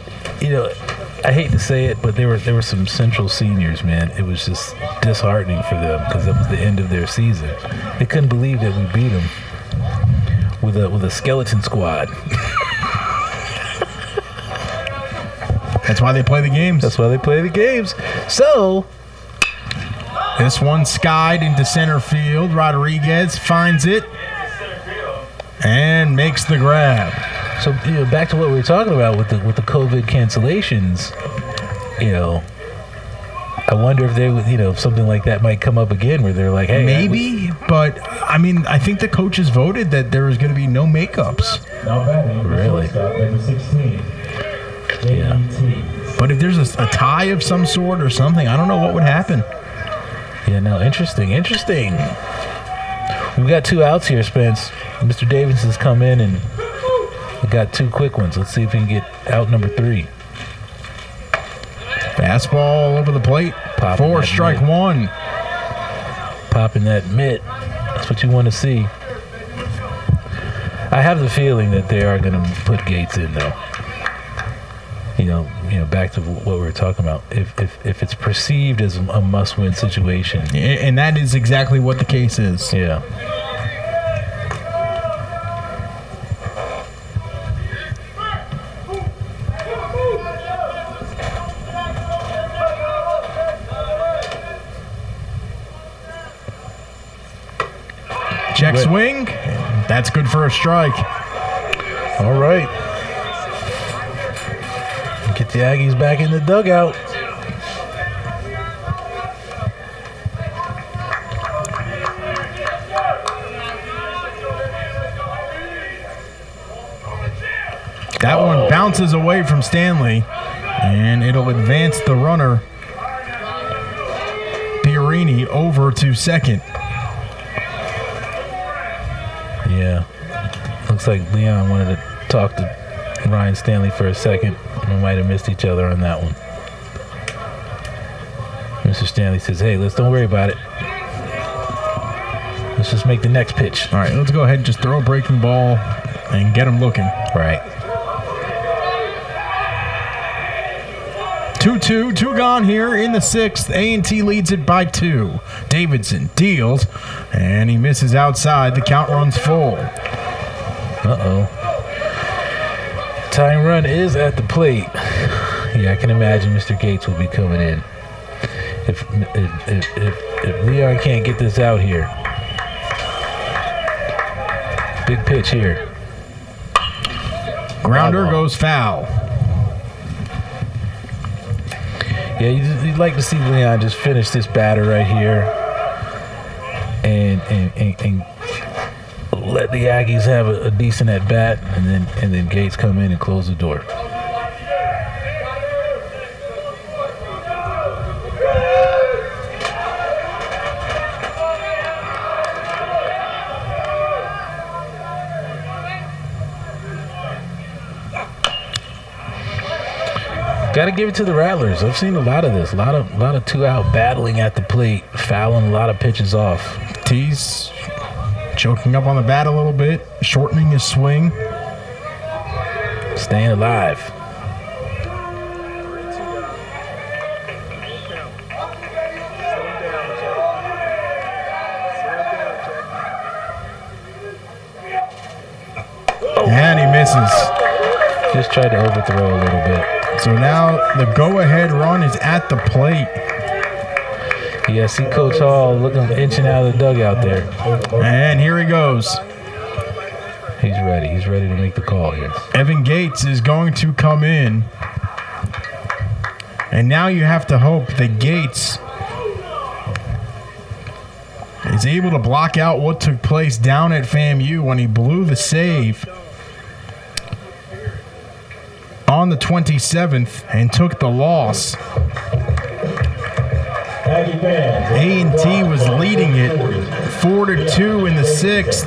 I hate to say it, but there were some Central seniors, man. It was just disheartening for them because it was the end of their season. They couldn't believe that we beat them with a skeleton squad. That's why they play the games. So, this one skied into center field. Rodriguez finds it and makes the grab. So, back to what we were talking about with the COVID cancellations, I wonder if they would, something like that might come up again where they're like, hey. Maybe, but, I think the coaches voted that there was going to be no makeups. Really? Number 16. Yeah. But if there's a tie of some sort or something, I don't know what would happen. Yeah, no, interesting. We've got 2 outs here, Spence. Mr. Davidson's come in and We got 2 quick ones. Let's see if we can get out number 3. Fastball over the plate. Popping 4, that strike mitt. 1. Popping that mitt. That's what you want to see. I have the feeling that they are going to put Gates in, though. You know, back to what we were talking about. If it's perceived as a must-win situation, and that is exactly what the case is. Yeah. Check swing. That's good for a strike. All right. Get the Aggies back in the dugout. That one bounces away from Stanley, and it'll advance the runner, Fiorini, over to second. Yeah. Looks like Leon wanted to talk to Ryan Stanley for a second. We might have missed each other on that one. Mr. Stanley says, hey, don't worry about it. Let's just make the next pitch. All right, let's go ahead and just throw a breaking ball and get him looking. Right. 2-2, 2 gone here in the 6th. A&T leads it by 2. Davidson deals, and he misses outside. The count runs full. Uh-oh. Tying run is at the plate. Yeah, I can imagine Mr. Gates will be coming in. If Leon can't get this out here. Big pitch here. Grounder goes foul. Yeah, you'd like to see Leon just finish this batter right here and let the Aggies have a decent at bat, and then Gates come in and close the door. Got to give it to the Rattlers. I've seen a lot of this. A lot of 2-out battling at the plate, fouling a lot of pitches off. T's choking up on the bat a little bit, shortening his swing. Staying alive. And he misses. Just tried to overthrow a little bit. So now the go-ahead run is at the plate. Yeah, see Coach Hall inching out of the dugout there. And here he goes. He's ready. He's ready to make the call here. Evan Gates is going to come in. And now you have to hope that Gates is able to block out what took place down at FAMU when he blew the save on the 27th and took the loss. A&T was leading it 4-2 in the 6th.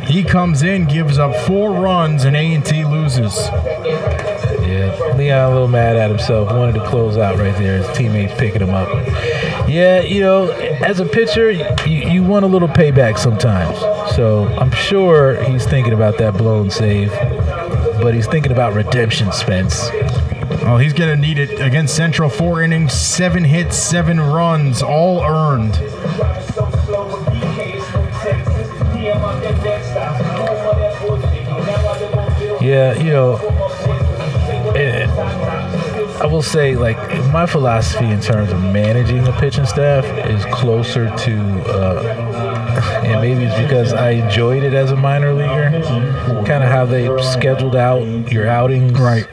He comes in, gives up 4 runs, and A&T loses. Yeah, Leon a little mad at himself. Wanted to close out right there. His teammates picking him up. Yeah, as a pitcher, you want a little payback sometimes. So I'm sure he's thinking about that blown save, but he's thinking about redemption, Spence. Oh, he's going to need it against Central. 4 innings, 7 hits, 7 runs, all earned. Yeah, I will say, my philosophy in terms of managing a pitching staff is closer to, and maybe it's because I enjoyed it as a minor leaguer, kind of how they scheduled out your outings. Right.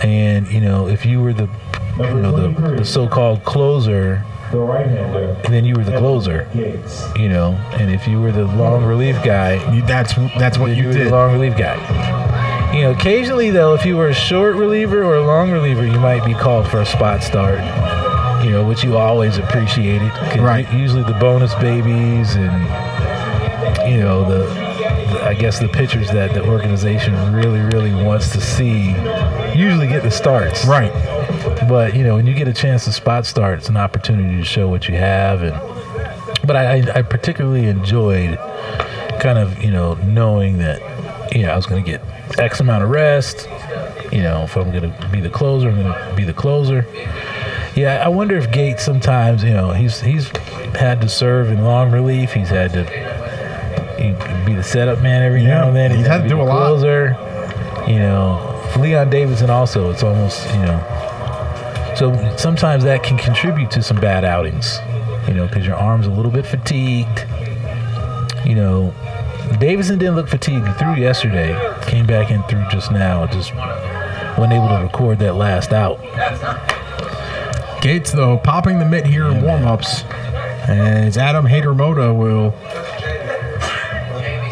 And, if you were the so-called closer, and then you were the closer, and if you were the long relief guy, that's what you were did. The long relief guy. Occasionally though, if you were a short reliever or a long reliever, you might be called for a spot start. Which you always appreciated. Right. Usually the bonus babies and I guess the pitchers that the organization really, really wants to see usually get the starts. Right. But, when you get a chance to spot start, it's an opportunity to show what you have. But I particularly enjoyed kind of, knowing that, I was going to get X amount of rest. If I'm going to be the closer, I'm going to be the closer. Yeah, I wonder if Gates sometimes, he's had to serve in long relief. He's had to be the setup man every now and then. He's had to do a closer. For Leon Davidson also, it's almost, so sometimes that can contribute to some bad outings, because your arm's a little bit fatigued. Davidson didn't look fatigued. He threw yesterday, came back and threw just now, just wasn't able to record that last out. Gates, though, popping the mitt here in warm-ups, as Adam Hadermoda will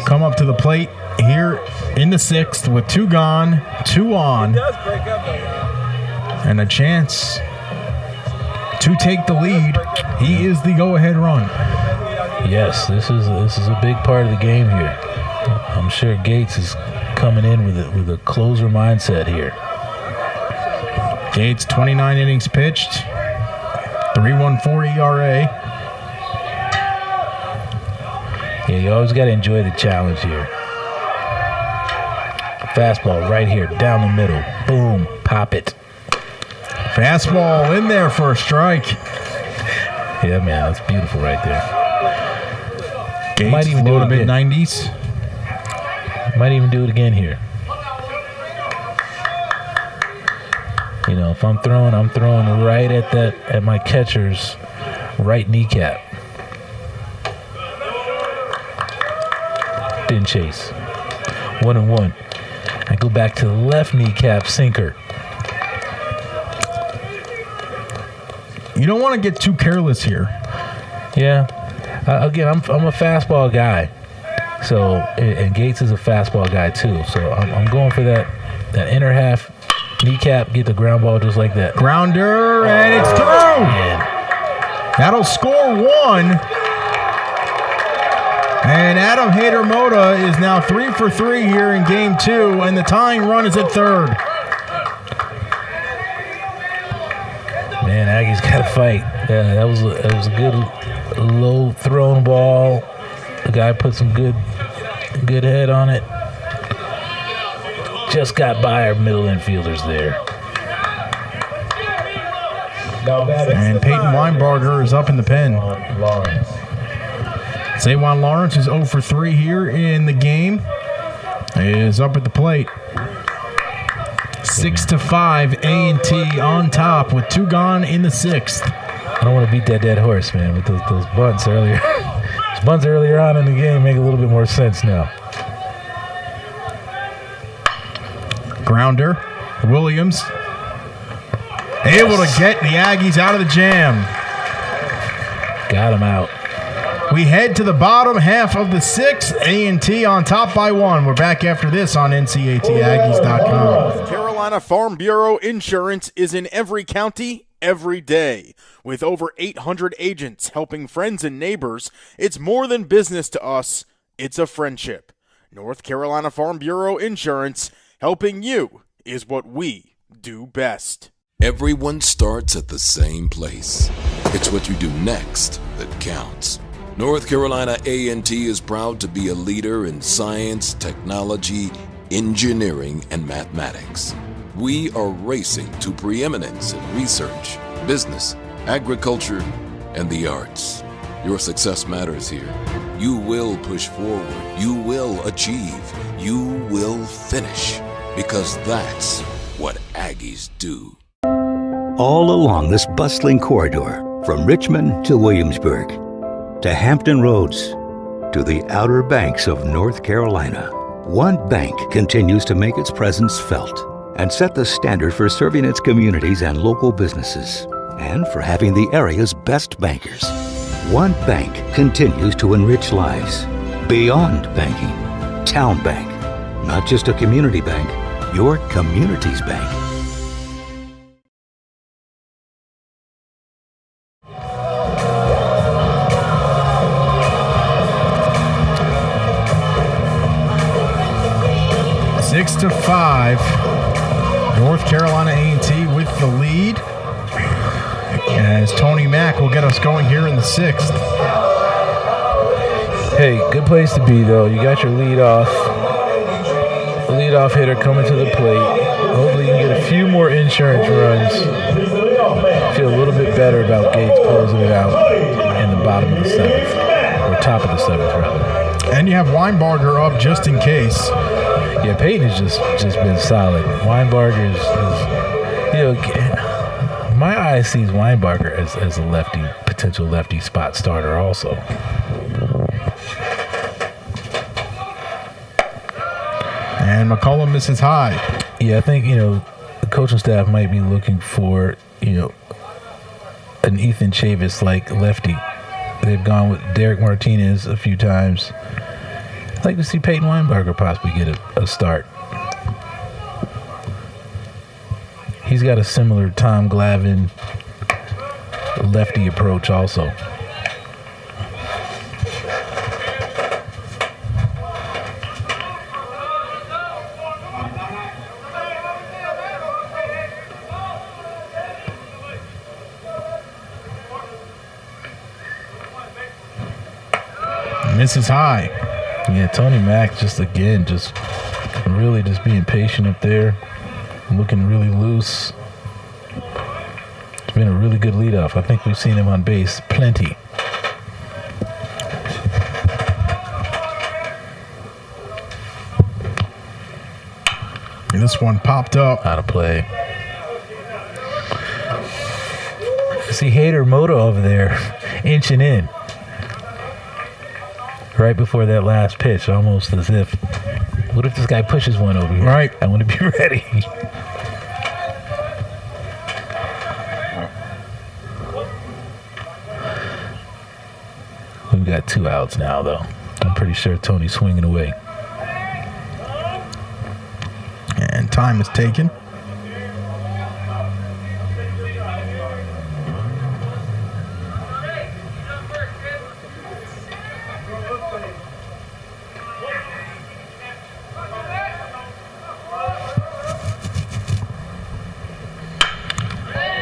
come up to the plate here in the 6th with 2 gone, 2 on, and a chance to take the lead. He is the go-ahead run. Yes, this is a big part of the game here. I'm sure Gates is coming in with a closer mindset here. Gates, 29 innings pitched, 3.14 ERA. Yeah, you always got to enjoy the challenge here. Fastball right here, down the middle. Boom, pop it. Fastball in there for a strike. Yeah, man, that's beautiful right there. Gates might even do it again. mid-90s. Might even do it again here. If I'm throwing right at my catcher's right kneecap. Didn't chase. 1-1. I go back to the left kneecap sinker. You don't want to get too careless here. Yeah. Again, I'm a fastball guy. So, and Gates is a fastball guy too. So I'm going for that inner half kneecap, get the ground ball just like that. Grounder, and it's through. Man. That'll score 1. And Adam Hadermoda is now 3 for 3 here in game 2, and the tying run is at third. Man, Aggie's got to fight. Yeah, that was a good low thrown ball. The guy put some good head on it. Just got by our middle infielders there. And Peyton Weinbarger is up in the pen. Zajuan Lawrence is 0 for 3 here in the game. Is up at the plate. 6-5, A&T on top with 2 gone in the 6th. I don't want to beat that dead horse, man, with those bunts earlier. Those bunts earlier on in the game make a little bit more sense now. Grounder, Williams, able to get the Aggies out of the jam. Got him out. We head to the bottom half of the 6th. A&T on top by 1. We're back after this on NCATAggies.com. North Carolina Farm Bureau Insurance is in every county, every day. With over 800 agents helping friends and neighbors, it's more than business to us, it's a friendship. North Carolina Farm Bureau Insurance, helping you is what we do best. Everyone starts at the same place. It's what you do next that counts. North Carolina A&T is proud to be a leader in science, technology, engineering, and mathematics. We are racing to preeminence in research, business, agriculture, and the arts. Your success matters here. You will push forward. You will achieve. You will finish. Because that's what Aggies do. All along this bustling corridor, from Richmond to Williamsburg, to Hampton Roads, to the Outer Banks of North Carolina, one bank continues to make its presence felt and set the standard for serving its communities and local businesses, and for having the area's best bankers. One bank continues to enrich lives beyond banking. Town Bank, not just a community bank, your community's bank. 25. North Carolina A&T with the lead. As Tony Mack will get us going here in the 6th. Hey, good place to be, though. You got your leadoff hitter coming to the plate. Hopefully you can get a few more insurance runs. Feel a little bit better about Gates closing it out in the bottom of the 7th, or top of the 7th, rather. And you have Weinbarger up just in case. Yeah, Peyton has just been solid. Weinbarger is my eye sees Weinbarger as a lefty, potential lefty spot starter also. And McCollum misses high. Yeah, I think, the coaching staff might be looking for, an Ethan Chavis-like lefty. They've gone with Derek Martinez a few times. I'd like to see Peyton Weinbarger possibly get a start. He's got a similar Tom Glavine lefty approach also. Misses high. Yeah, Tony Mack really just being patient up there, looking really loose. It's been a really good leadoff. I think we've seen him on base plenty. And this one popped up. Out of play. See Hader Moto over there inching in. Right before that last pitch, almost as if, what if this guy pushes one over here? Right. I want to be ready. We've got 2 outs now, though. I'm pretty sure Tony's swinging away. And time is taken.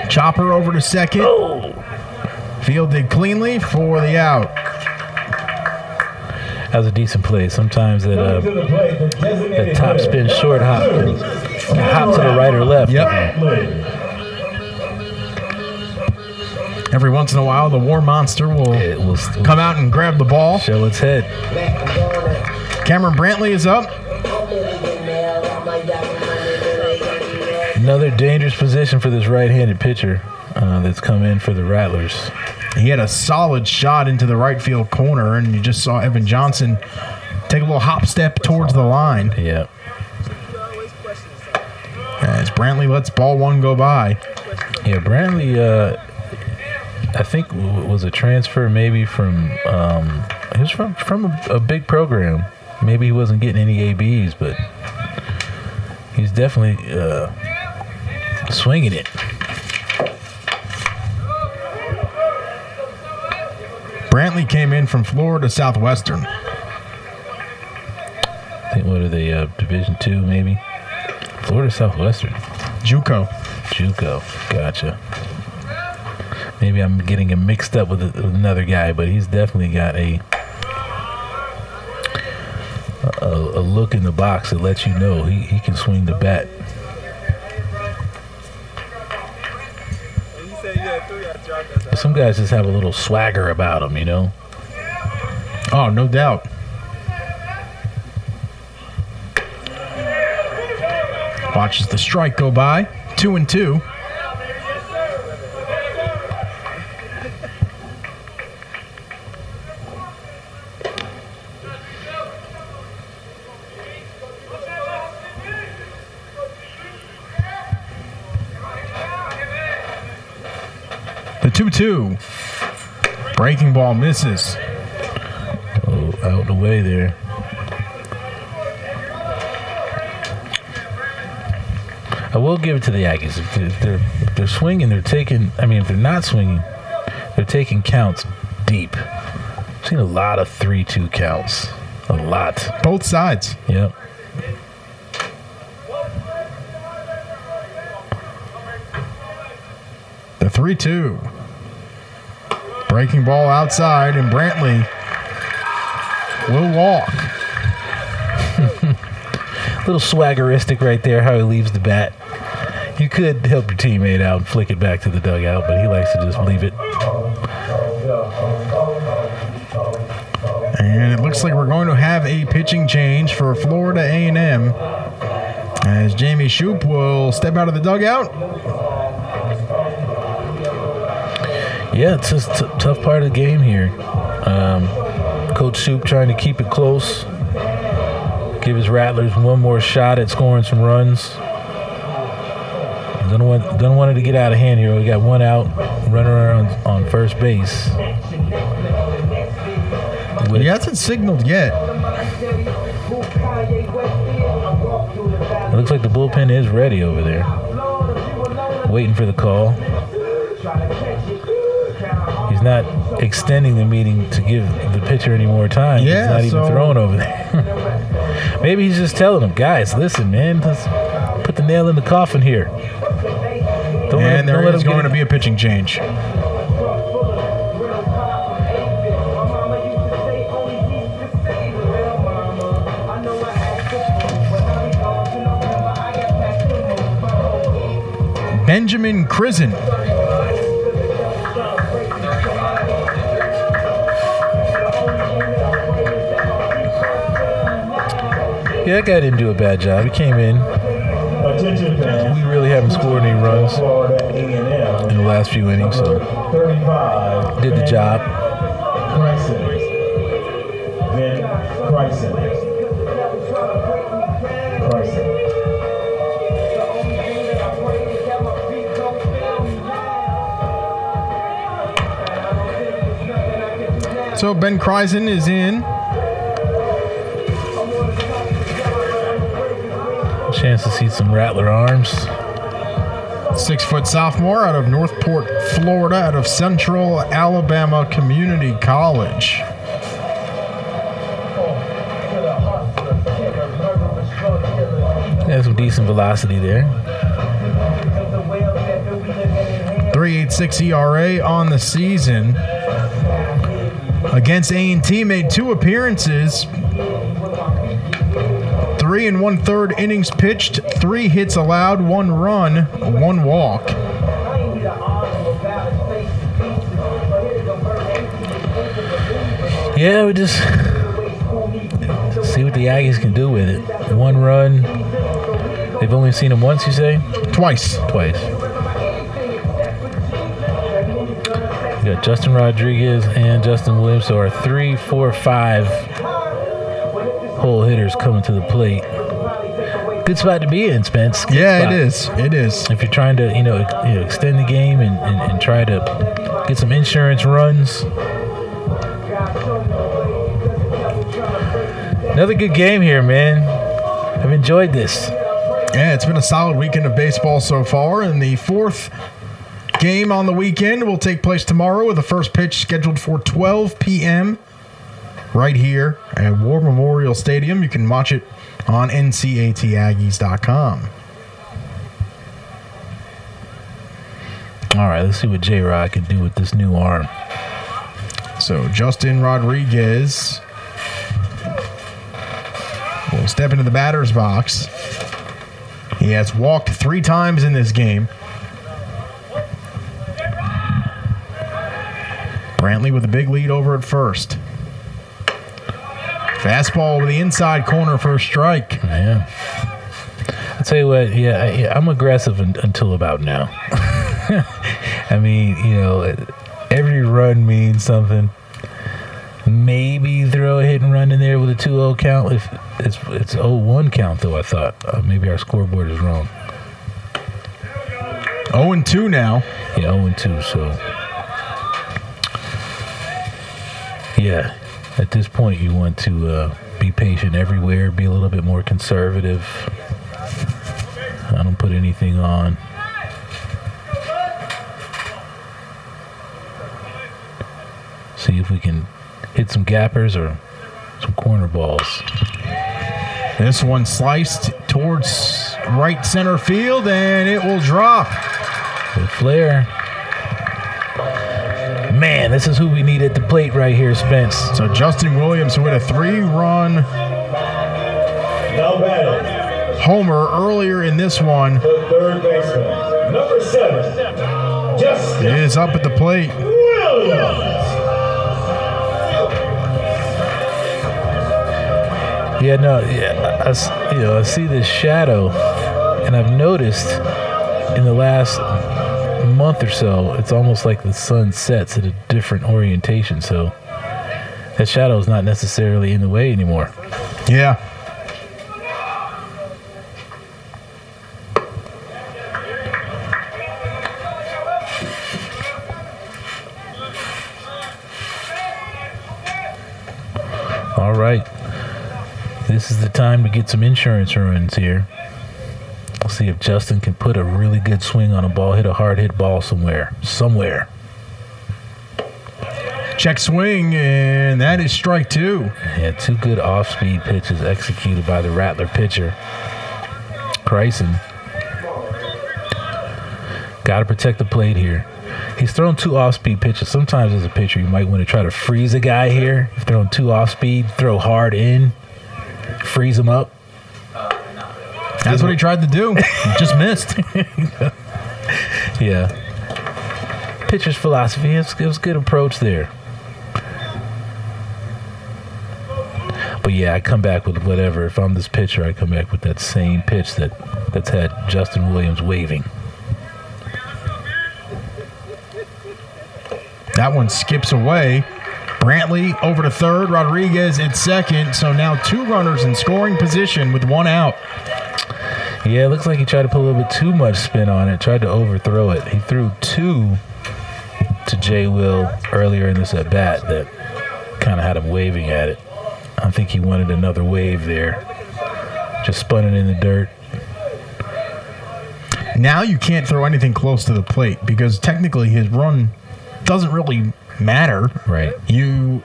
Chopper over to second. Oh. Fielded cleanly for the out. That was a decent play. Sometimes that top spin short hop can hop to the right or left. Yep. Every once in a while, the War Monster will come out and grab the ball. Show its head. Cameron Brantley is up. Another dangerous position for this right-handed pitcher that's come in for the Rattlers. He had a solid shot into the right field corner, and you just saw Evan Johnson take a little hop step towards the line. Yeah. As Brantley lets ball 1 go by. Yeah, Brantley, I think was a transfer maybe from he was from a big program. Maybe he wasn't getting any ABs, but he's definitely swinging it. Brantley came in from Florida Southwestern. I think, what are they, Division II maybe? Florida Southwestern. JUCO. Gotcha. Maybe I'm getting him mixed up with another guy, but he's definitely got a look in the box that lets you know he can swing the bat. Some guys just have a little swagger about them, Oh, no doubt. Watches the strike go by. 2-2. The 2-2. Breaking ball misses. Oh, out the way there. I will give it to the Aggies. If they're swinging, they're taking. I mean, if they're not swinging, they're taking counts deep. I've seen a lot of 3-2 counts. A lot. Both sides. Yep. The 3-2. Breaking ball outside, and Brantley will walk. A little swaggeristic right there, how he leaves the bat. You could help your teammate out and flick it back to the dugout, but he likes to just leave it. And it looks like we're going to have a pitching change for Florida A&M as Jamie Shoup will step out of the dugout. Yeah, it's just a tough part of the game here. Coach Shoup trying to keep it close. Give his Rattlers one more shot at scoring some runs. Don't want it to get out of hand here. We got one out, running around on first base. He hasn't signaled yet. It looks like the bullpen is ready over there. Waiting for the call. He's not extending the meeting to give the pitcher any more time. Yeah, he's not even throwing over there. Maybe he's just telling them, guys, listen, man, let's put the nail in the coffin here. And there is going to be a pitching change. Benjamin Krisen. Yeah, that guy didn't do a bad job. He came in. We really haven't scored any runs in the last few innings, so did the job. So Ben Kreisen is in. Chance to see some Rattler arms. 6-foot sophomore out of Northport, Florida, out of Central Alabama Community College. Has some decent velocity there. 3.86 ERA on the season. Against A&T, made 2 appearances. 3 1/3 innings pitched, 3 hits allowed, 1 run, 1 walk. Yeah, we just see what the Aggies can do with it. 1 run. They've only seen him once, you say? Twice. We got Justin Rodriguez and Justin Williams, so our 3, 4, 5 hole hitters coming to the plate. Good spot to be in, Spence. Good spot. It is. If you're trying to, extend the game and try to get some insurance runs. Another good game here, man. I've enjoyed this. Yeah, it's been a solid weekend of baseball so far, and the 4th game on the weekend will take place tomorrow with the first pitch scheduled for 12 p.m. right here at War Memorial Stadium. You can watch it on NCATAggies.com. All right, let's see what J-Rod can do with this new arm. So Justin Rodriguez will step into the batter's box. He has walked 3 times in this game. Brantley with a big lead over at first. Fastball over the inside corner for a strike. Yeah. I'll tell you what, I'm aggressive until about now. I mean, every run means something. Maybe throw a hit and run in there with a 2-0 count. If it's 0-1 count, though, I thought. Maybe our scoreboard is wrong. 0-2 now. Yeah, 0-2, so. Yeah, at this point, you want to be patient everywhere, be a little bit more conservative. I don't put anything on. See if we can hit some gappers or some corner balls. This one sliced towards right center field, and it will drop. With flair. Man, this is who we need at the plate right here, Spence. So Justin Williams, who hit a 3-run homer earlier in this one, The third baseman, number 7, Justin is up at the plate. Williams. I see this shadow, and I've noticed in the last month or so, it's almost like the sun sets at a different orientation. So that shadow is not necessarily in the way anymore. Yeah. All right. This is the time to get some insurance runs here. We'll see if Justin can put a really good swing on a ball, hit a hard hit ball somewhere. Check swing, and that is strike 2. Yeah, 2 good off-speed pitches executed by the Rattler pitcher, Kryson. Got to protect the plate here. He's thrown 2 off-speed pitches. Sometimes as a pitcher, you might want to try to freeze a guy here. If throwing 2 off-speed, throw hard in, freeze him up. That's what he tried to do. He just missed. Yeah. Pitcher's philosophy, it was a good approach there. But yeah, I come back with whatever. If I'm this pitcher, I come back with that same pitch that's had Justin Williams waving. That one skips away. Brantley over to third. Rodriguez at second. So now 2 runners in scoring position with 1 out. Yeah, it looks like he tried to put a little bit too much spin on it, tried to overthrow it. He threw 2 to Jay Will earlier in this at-bat that kind of had him waving at it. I think he wanted another wave there. Just spun it in the dirt. Now you can't throw anything close to the plate because technically his run doesn't really matter. Right. You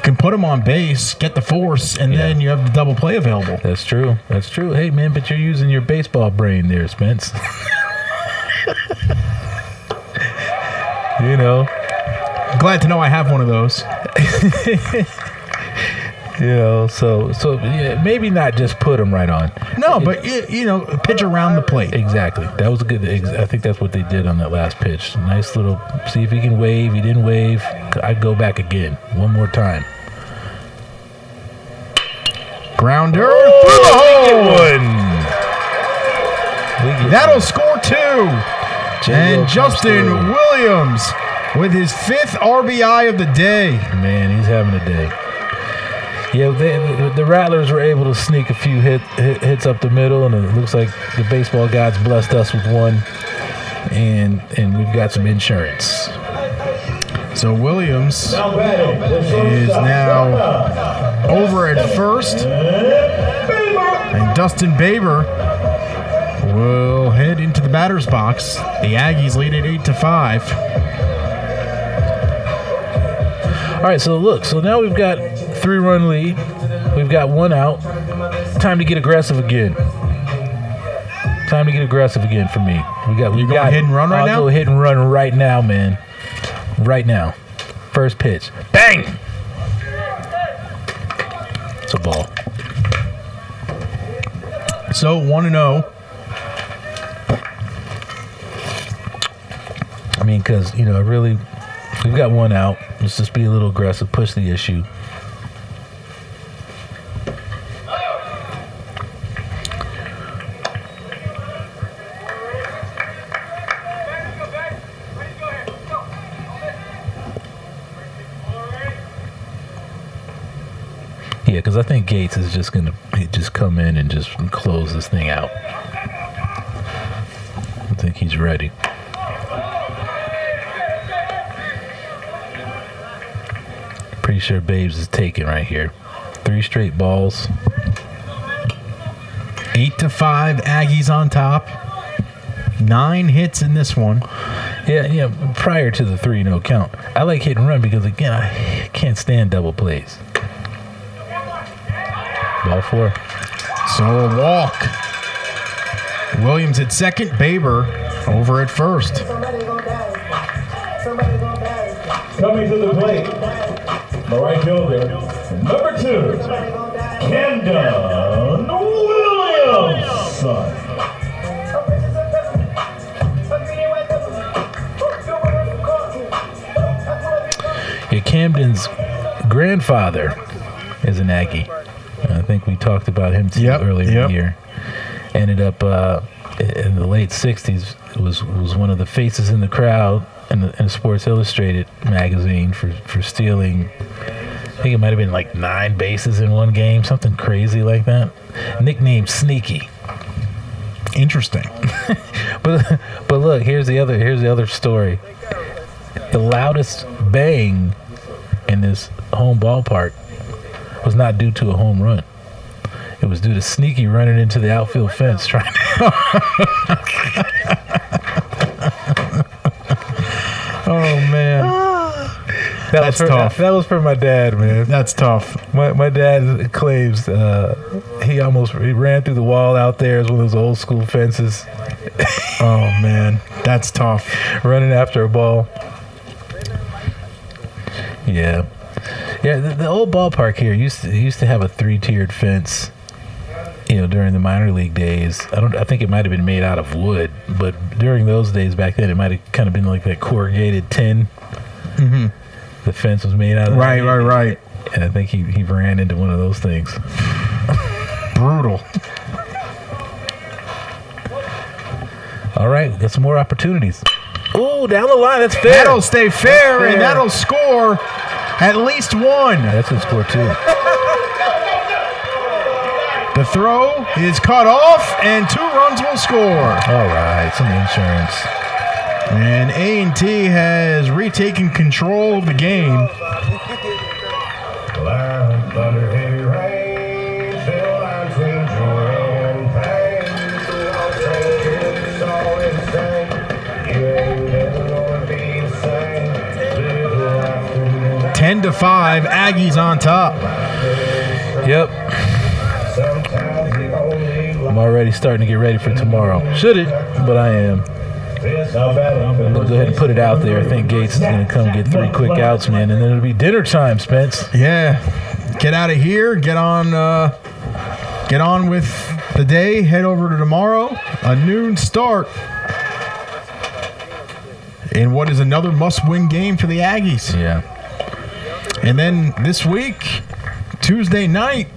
can put him on base, get the force, and then you have the double play available. That's true. Hey, man, but you're using your baseball brain there, Spence. You know. Glad to know I have one of those. So yeah, maybe not just put him right on. No, but pitch around the plate. Exactly. That was a good. I think that's what they did on that last pitch. Nice little. See if he can wave. He didn't wave. I'd go back again, one more time. Grounder through the hole. That'll score 2. And Justin Williams with his 5th RBI of the day. Man, he's having a day. Yeah, the Rattlers were able to sneak a few hits up the middle, and it looks like the baseball gods blessed us with one, and we've got some insurance. So Williams is now over at first, and Dustin Baber will head into the batter's box. The Aggies lead at 8-5. All right, so now we've got 3-run lead. We've got 1 out. Time to get aggressive again. For me. You going hit and run right now? I'll go hit and run right now, man. Right now. First pitch. Bang! It's a ball. So 1-0. I mean, because, really, we've got 1 out. Let's just be a little aggressive, push the issue. Yeah, because I think Gates is just going to just come in and just close this thing out. I think he's ready. Pretty sure Babes is taken right here. 3 straight balls. 8-5, Aggies on top. 9 hits in this one. Yeah, prior to the 3-0 count. I like hit and run because, again, I can't stand double plays. Ball 4. So a walk. Williams at second, Baber over at first. Coming to the plate, the right fielder, number 2, Camden Williamson. Yeah, Camden's grandfather is an Aggie. I think we talked about him too earlier in the year. Ended up in the late 60s, was one of the faces in the crowd in Sports Illustrated magazine for stealing, I think it might have been like 9 bases in one game, something crazy like that. Nicknamed Sneaky. Interesting. but look, here's the other story. The loudest bang in this home ballpark was not due to a home run. It was due to Sneaky running into the outfield fence trying to Oh, man. That's tough. That was for my dad, man. That's tough. My dad claims he ran through the wall out there. It's one of those old school fences. Oh, man. That's tough. Running after a ball. Yeah. Yeah, the old ballpark here used to have a 3-tiered fence, during the minor league days. I think it might have been made out of wood, but during those days back then, it might have kind of been like that corrugated tin. Mm-hmm. The fence was made out of right. And I think he ran into one of those things. Brutal. All right, got some more opportunities. Oh, down the line, that's fair. That'll stay fair, and that'll score at least one. That's going to score 2. The throw is cut off, and 2 runs will score. All right, some insurance. And A&T has retaken control of the game. Ten to 5, Aggies on top. Yep. I'm already starting to get ready for tomorrow. Shouldn't, but I am. I'm going to go ahead and put it out there. I think Gates is going to come get 3 quick outs, man, and then it'll be dinner time, Spence. Yeah. Get out of here. Get on with the day. Head over to tomorrow. A noon start. In what is another must-win game for the Aggies. Yeah. And then this week, Tuesday night,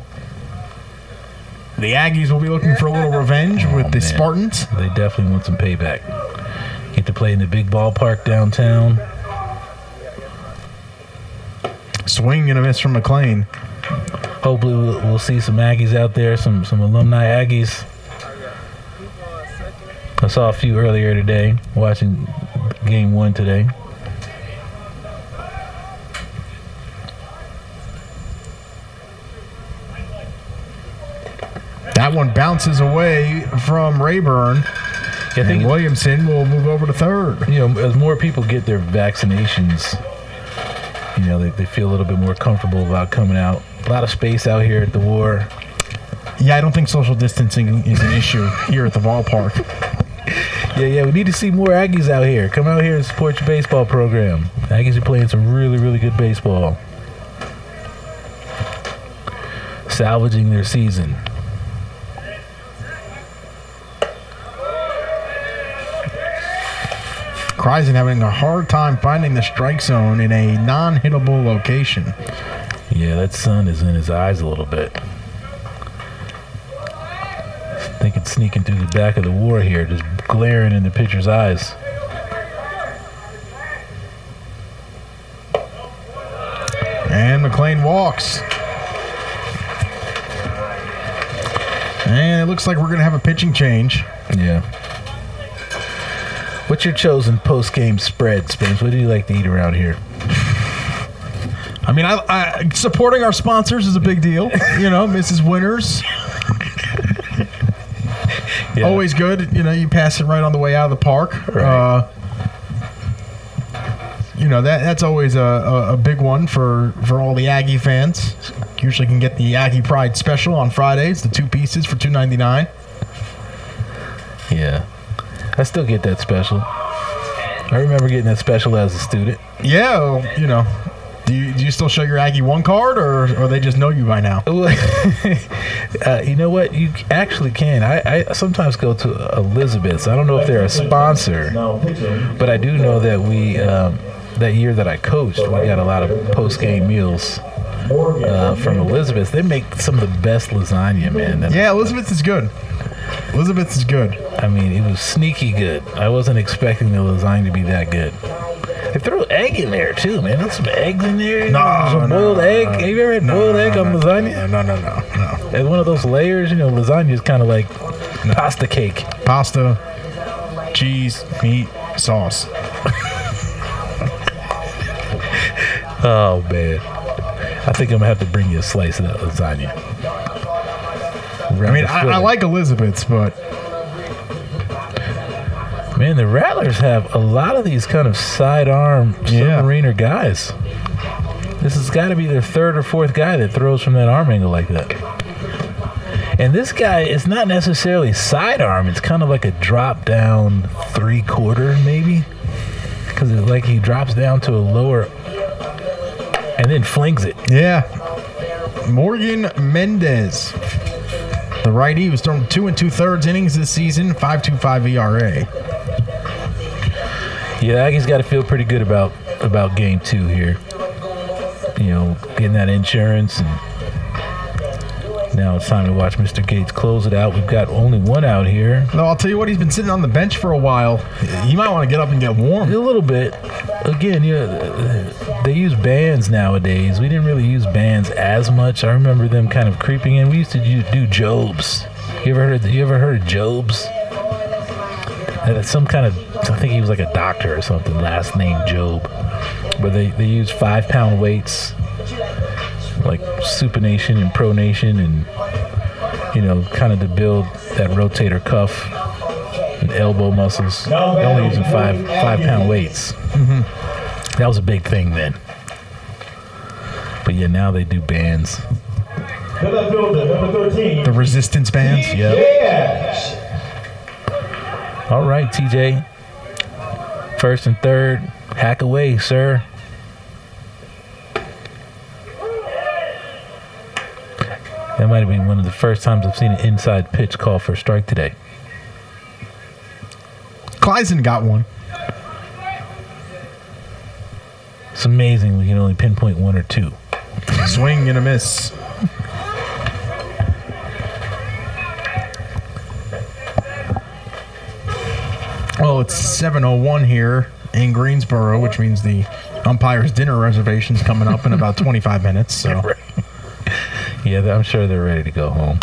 the Aggies will be looking for a little revenge with the Spartans. They definitely want some payback. Get to play in the big ballpark downtown. Swing and a miss from McLean. Hopefully we'll see some Aggies out there, some alumni Aggies. I saw a few earlier today, watching game 1 today. That one bounces away from Rayburn. I think Williamson will move over to third. As more people get their vaccinations, they feel a little bit more comfortable about coming out. A lot of space out here at the War. Yeah, I don't think social distancing is an issue here at the ballpark. Yeah, we need to see more Aggies out here. Come out here and support your baseball program. Aggies are playing some really, really good baseball. Salvaging their season. Kreisen having a hard time finding the strike zone in a non-hittable location. Yeah, that sun is in his eyes a little bit. I think it's sneaking through the back of the War here, just glaring in the pitcher's eyes. And McLean walks. And it looks like we're going to have a pitching change. Yeah. What's your chosen post-game spread, Spence? What do you like to eat around here? I mean, I supporting our sponsors is a big deal. Mrs. Winters. Yeah. Always good. You pass it right on the way out of the park. Right. That's always a big one for all the Aggie fans. Usually can get the Aggie Pride special on Fridays, the 2 pieces for $2.99. Yeah. I still get that special. I remember getting that special as a student. Yeah, well, you know. Do you still show your Aggie 1 card, or they just know you by now? You know what? You actually can. I sometimes go to Elizabeth's. I don't know if they're a sponsor, but I do know that we that year that I coached, we got a lot of post-game meals from Elizabeth's. They make some of the best lasagna, man. Yeah, Elizabeth's is good. Elizabeth's is good. I mean, it was sneaky good. I wasn't expecting the lasagna to be that good. They throw egg in there too, man. There's some eggs in there. Some boiled egg. Have you ever had boiled egg on lasagna? No. And one of those layers, you know, lasagna is kind of like pasta cake. Pasta, cheese, meat, sauce. Oh man, I think I'm gonna have to bring you a slice of that lasagna. I mean, I like Elizabeth's, but. Man, the Rattlers have a lot of these kind of sidearm submariner guys. This has got to be their third or fourth guy that throws from that arm angle like that. And this guy is not necessarily sidearm. It's kind of like a drop down 3/4 maybe. Because it's like he drops down to a lower and then flings it. Yeah. Morgan Mendez. The righty was thrown 2 2/3 innings this season, 5.25 ERA. Yeah, Aggie's got to feel pretty good about game 2 here. You know, getting that insurance, and now it's time to watch Mr. Gates close it out. We've got only one out here. No, I'll tell you what, he's been sitting on the bench for a while. He might want to get up and get warm. A little bit. Again, they use bands nowadays. We didn't really use bands as much. I remember them kind of creeping in. We used to do Jobs. You ever heard of Jobs? That's some kind of, I think he was like a doctor or something, last name Job. But they use 5-pound weights, like supination and pronation, and, you know, kind of to build that rotator cuff and elbow muscles. They're only using 5-pound weights. Mm-hmm. That was a big thing then. But yeah, now they do bands. The resistance bands? Yep. All right, TJ. First and third. Hack away, sir. That might have been one of the first times I've seen an inside pitch call for a strike today. Kleisen got one. It's amazing we can only pinpoint 1 or 2. Swing and a miss. Well, it's 7:01 here in Greensboro, which means the umpire's dinner reservation's coming up in about 25 minutes. So, yeah, I'm sure they're ready to go home.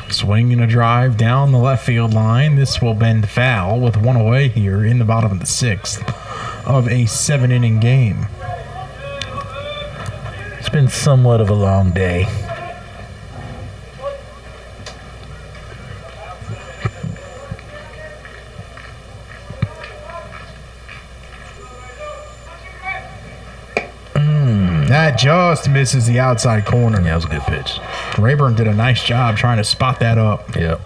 Swing and a drive down the left field line. This will bend foul with 1 away here in the bottom of the 6th of a 7-inning game. It's been somewhat of a long day. That just misses the outside corner. Yeah, that was a good pitch. Rayburn did a nice job trying to spot that up. Yep.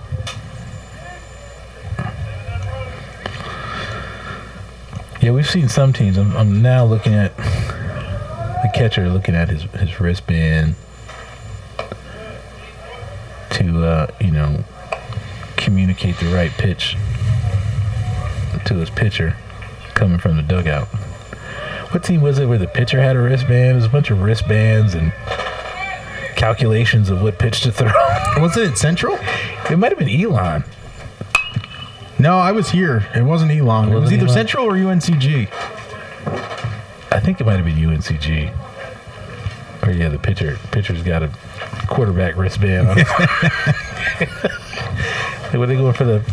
Yeah, we've seen some teams. I'm now looking at the catcher, looking at his wristband to, communicate the right pitch to his pitcher coming from the dugout. What team was it where the pitcher had a wristband? There's a bunch of wristbands and calculations of what pitch to throw. Was it Central? It might have been Elon. No, I was here. It wasn't Elon. It was either Elon? Central or UNCG. I think it might have been UNCG. Or yeah, the pitcher's got a quarterback wristband on. Were they going for the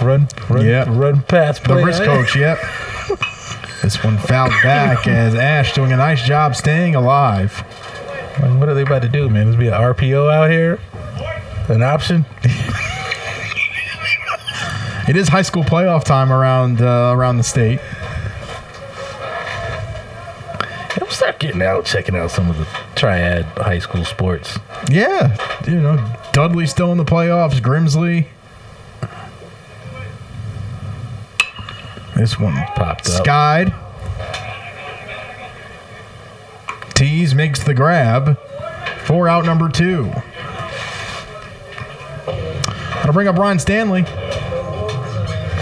run pass play? The wrist coach, yep. This one fouled back as Ash doing a nice job staying alive. What are they about to do, man? There's be an RPO out here? An option? It is high school playoff time around the state. We'll start getting out, checking out some of the triad high school sports. Yeah, Dudley's still in the playoffs. Grimsley. This one popped up. skied. Tees makes the grab. 4 out, number 2. That'll bring up Ryan Stanley.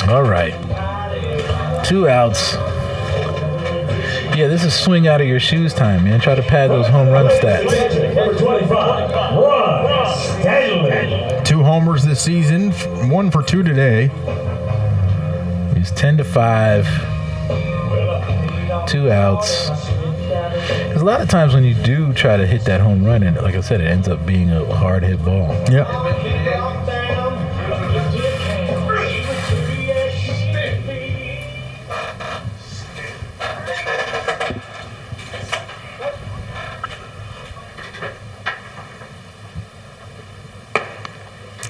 All right. 2 outs. Yeah, this is swing out of your shoes time, man. Try to pad those home run stats. Number 25, Ryan Stanley. 2 homers this season, 1 for 2 today. He's 10-5. 2 outs. Because a lot of times when you do try to hit that home run, and like I said, it ends up being a hard hit ball. Yep.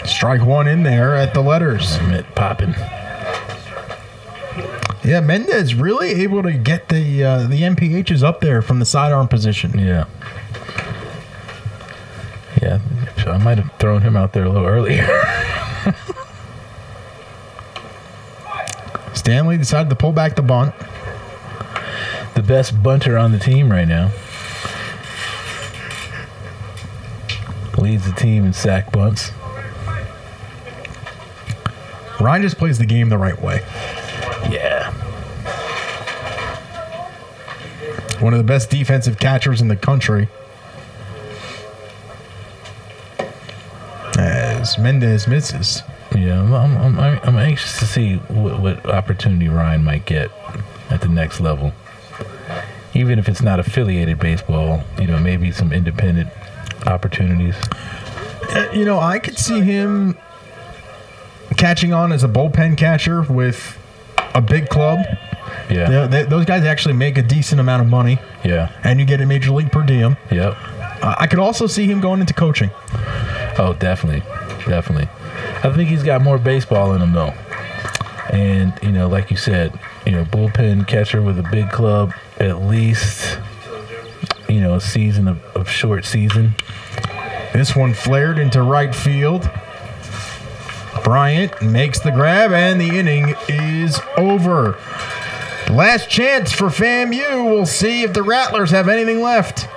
Strike 1 in there at the letters. Mitt popping. Yeah, Mendez really able to get the MPHs up there from the sidearm position. Yeah. Yeah, so I might have thrown him out there a little earlier. Stanley decided to pull back the bunt. The best bunter on the team right now. Leads the team in sack bunts. Ryan just plays the game the right way. Yeah. One of the best defensive catchers in the country. As Mendez misses. Yeah, I'm anxious to see what opportunity Ryan might get at the next level. Even if it's not affiliated baseball, maybe some independent opportunities. I could see him catching on as a bullpen catcher with a big club. Yeah. Those guys actually make a decent amount of money. Yeah. And you get a major league per diem. Yep. I could also see him going into coaching. Oh, definitely. Definitely. I think he's got more baseball in him, though. And, like you said, bullpen catcher with a big club, at least, a season of short season. This one flared into right field. Bryant makes the grab, and the inning is over. Last chance for FAMU. We'll see if the Rattlers have anything left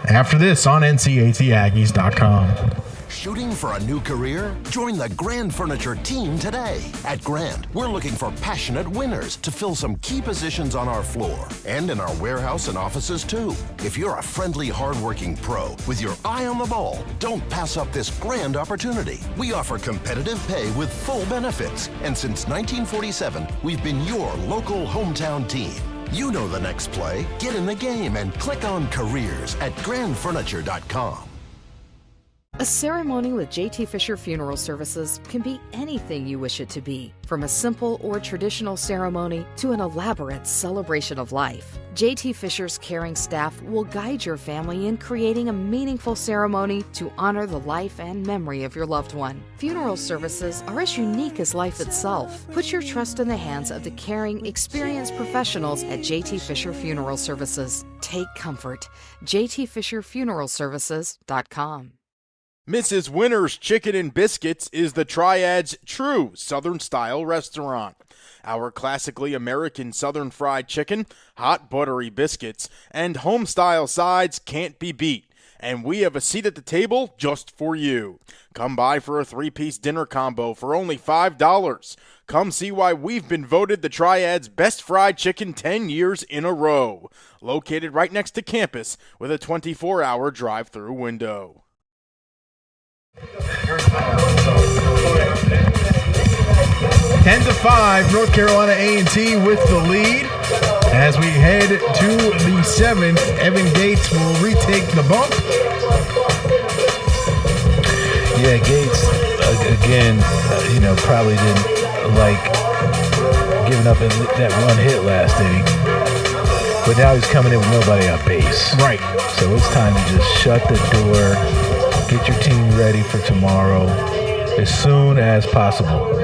after this on NCATSaggies.com. Shooting for a new career? Join the Grand Furniture team today. At Grand, we're looking for passionate winners to fill some key positions on our floor and in our warehouse and offices too. If you're a friendly, hardworking pro with your eye on the ball, don't pass up this grand opportunity. We offer competitive pay with full benefits, and since 1947, we've been your local hometown team. You know the next play. Get in the game and click on careers at grandfurniture.com. A ceremony with JT Fisher Funeral Services can be anything you wish it to be, from a simple or traditional ceremony to an elaborate celebration of life. JT Fisher's caring staff will guide your family in creating a meaningful ceremony to honor the life and memory of your loved one. Funeral services are as unique as life itself. Put your trust in the hands of the caring, experienced professionals at JT Fisher Funeral Services. Take comfort. JTFisherFuneralServices.com. Mrs. Winter's Chicken and Biscuits is the Triad's true Southern-style restaurant. Our classically American Southern fried chicken, hot buttery biscuits, and home-style sides can't be beat. And we have a seat at the table just for you. Come by for a 3-piece dinner combo for only $5. Come see why we've been voted the Triad's best fried chicken 10 years in a row. Located right next to campus with a 24-hour drive-through window. 10-5, North Carolina A&T with the lead. As we head to the 7th, Evan Gates will retake the bump. Yeah, Gates, again, probably didn't like giving up that one hit last inning. But now he's coming in with nobody on base. Right. So it's time to just shut the door. Get your team ready for tomorrow as soon as possible.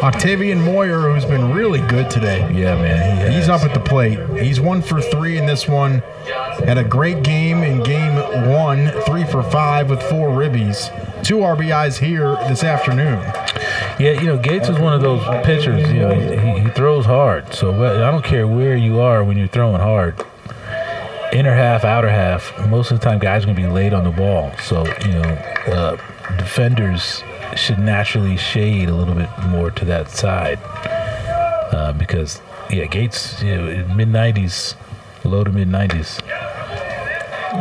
Octavian Moyer, who's been really good today. Yeah, man. He's up at the plate. He's 1 for 3 in this one. Had a great game in game 1, 3 for 5 with 4 ribbies. 2 RBIs here this afternoon. Yeah, Gates is one of those pitchers, he throws hard. So I don't care where you are when you're throwing hard. Inner half, outer half, most of the time guys are going to be late on the ball. So, defenders should naturally shade a little bit more to that side. Because, Gates, mid-90s, low to mid-90s.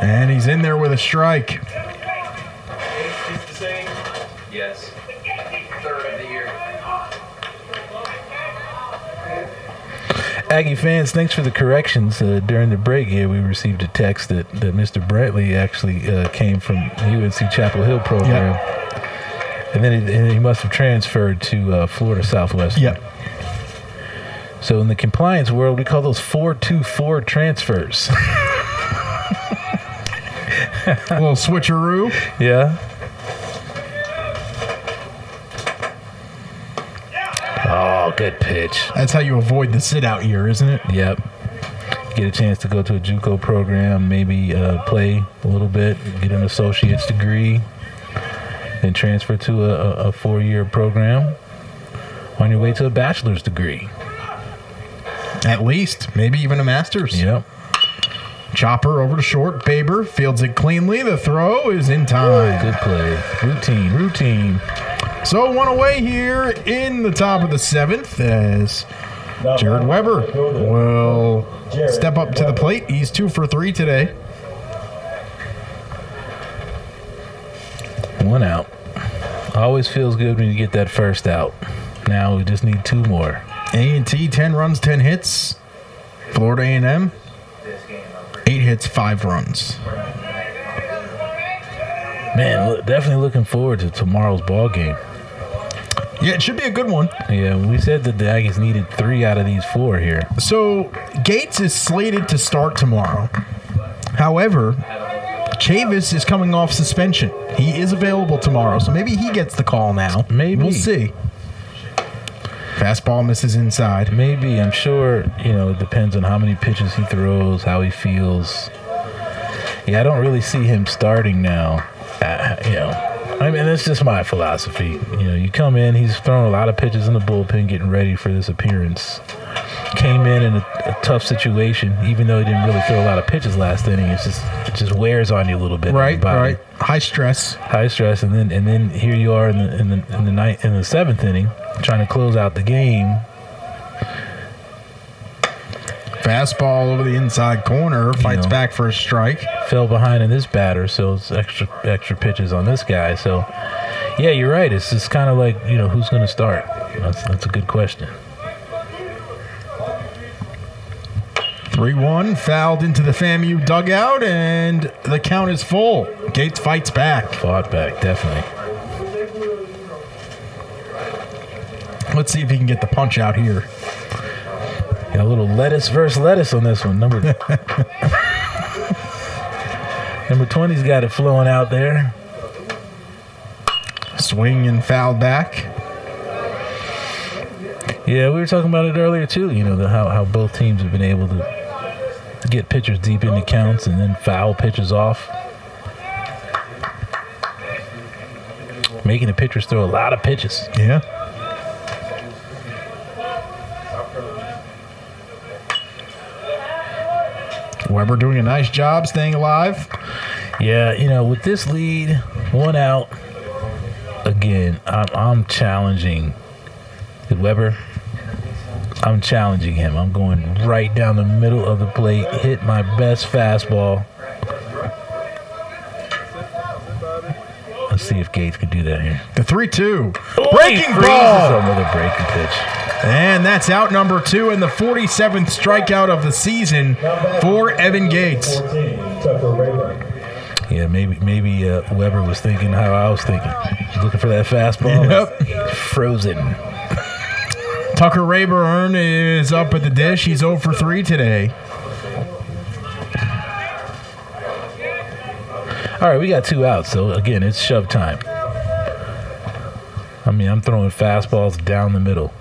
And he's in there with a strike. Yes. Third of the year. Aggie fans, thanks for the corrections. During the break here, we received a text that Mr. Brantley actually came from UNC Chapel Hill program. Yep. And then he must have transferred to Florida Southwestern. Yep. So in the compliance world, we call those 4-2-4 transfers. A little switcheroo. Yeah. Oh, good pitch. That's how you avoid the sit-out year, isn't it? Yep. Get a chance to go to a JUCO program, maybe play a little bit, get an associate's degree, then transfer to a 4-year program on your way to a bachelor's degree. At least. Maybe even a master's. Yep. Chopper over to short. Baber fields it cleanly. The throw is in time. Good play. Routine. So 1 away here in the top of the 7th as Jared Weber will step up to the plate. He's 2 for 3 today. 1 out. Always feels good when you get that first out. Now we just need 2 more. A&T, 10 runs, 10 hits. Florida A&M, 8 hits, 5 runs. Man, definitely looking forward to tomorrow's ball game. Yeah, it should be a good one. Yeah, we said that the Aggies needed 3 out of these 4 here. So Gates is slated to start tomorrow. However, Chavis is coming off suspension. He is available tomorrow, so maybe he gets the call now. Maybe. We'll see. Fastball misses inside. Maybe. I'm sure, it depends on how many pitches he throws, how he feels. Yeah, I don't really see him starting now. That's just my philosophy. You come in, he's thrown a lot of pitches in the bullpen getting ready for this appearance. Came in a tough situation, even though he didn't really throw a lot of pitches last inning. It just wears on you a little bit. Right. High stress, and then here you are in the 7th inning, trying to close out the game. Fastball over the inside corner, fights back for a strike. Fell behind in this batter, so it's extra pitches on this guy. So, yeah, you're right. It's just kind of like, who's going to start? That's a good question. 3-1, fouled into the FAMU dugout, and the count is full. Gates fights back. Fought back, definitely. Let's see if he can get the punch out here. Got a little lettuce versus lettuce on this one. Number 20's got it flowing out there. Swing and foul back. Yeah, we were talking about it earlier too. How both teams have been able to get pitchers deep into counts and then foul pitches off, making the pitchers throw a lot of pitches. Yeah. Weber doing a nice job staying alive. Yeah, with this lead, 1 out, again, I'm challenging Weber. I'm challenging him. I'm going right down the middle of the plate, hit my best fastball. Let's see if Gates can do that here. The 3-2. Breaking ball. Another breaking pitch. And that's out number 2 and the 47th strikeout of the season for Evan Gates. Yeah, maybe Weber was thinking how I was thinking. Looking for that fastball. Yep. Frozen. Tucker Rayburn is up at the dish. He's 0 for 3 today. All right, we got 2 outs, so again, it's shove time. I mean, I'm throwing fastballs down the middle.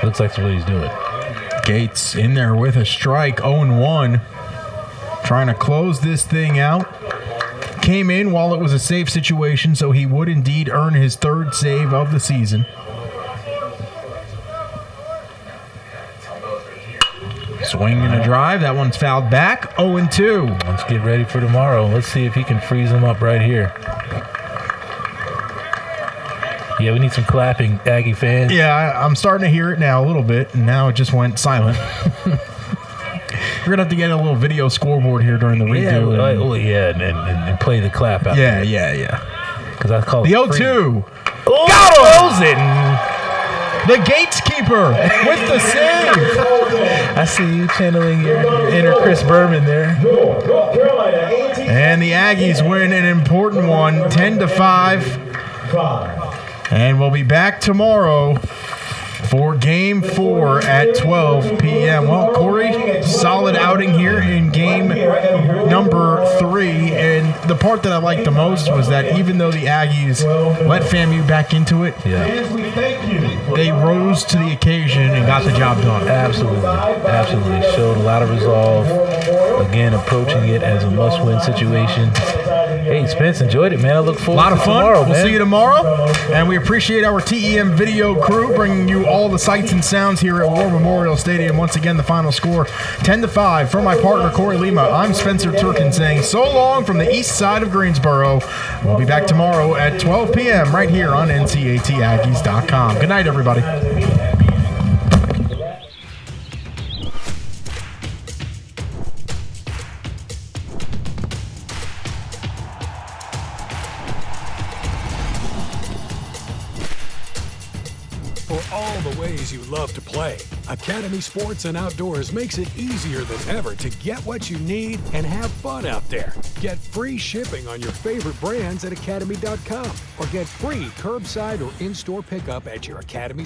Looks like that's what he's doing. Gates in there with a strike, 0-1. Trying to close this thing out. Came in while it was a safe situation, so he would indeed earn his third save of the season. Swing and a drive. That one's fouled back. 0-2. Let's get ready for tomorrow. Let's see if he can freeze him up right here. Yeah, we need some clapping, Aggie fans. Yeah, I'm starting to hear it now a little bit, and now it just went silent. We're going to have to get a little video scoreboard here during the redo. And play the clap out there. Yeah. Because I call the it 0-2. Oh, got him! The Gateskeeper with the save. I see you channeling your inner Chris Berman there. And the Aggies win an important one, 10-5. And we'll be back tomorrow for Game 4 at 12 p.m. Well, Corey, solid outing here in game number 3. And the part that I liked the most was that even though the Aggies let FAMU back into it, they rose to the occasion and got the job done. Absolutely. Showed a lot of resolve. Again, approaching it as a must-win situation. Hey, Spence, enjoyed it, man. I look forward to tomorrow, man. We'll see you tomorrow. And we appreciate our TEM video crew bringing you all the sights and sounds here at War Memorial Stadium. Once again, the final score, 10-5. From my partner, Corey Lima, I'm Spencer Turkin saying so long from the east side of Greensboro. We'll be back tomorrow at 12 p.m. right here on NCATAggies.com. Good night, everybody. You love to play. Academy Sports and Outdoors makes it easier than ever to get what you need and have fun out there. Get free shipping on your favorite brands at academy.com or get free curbside or in-store pickup at your Academy store.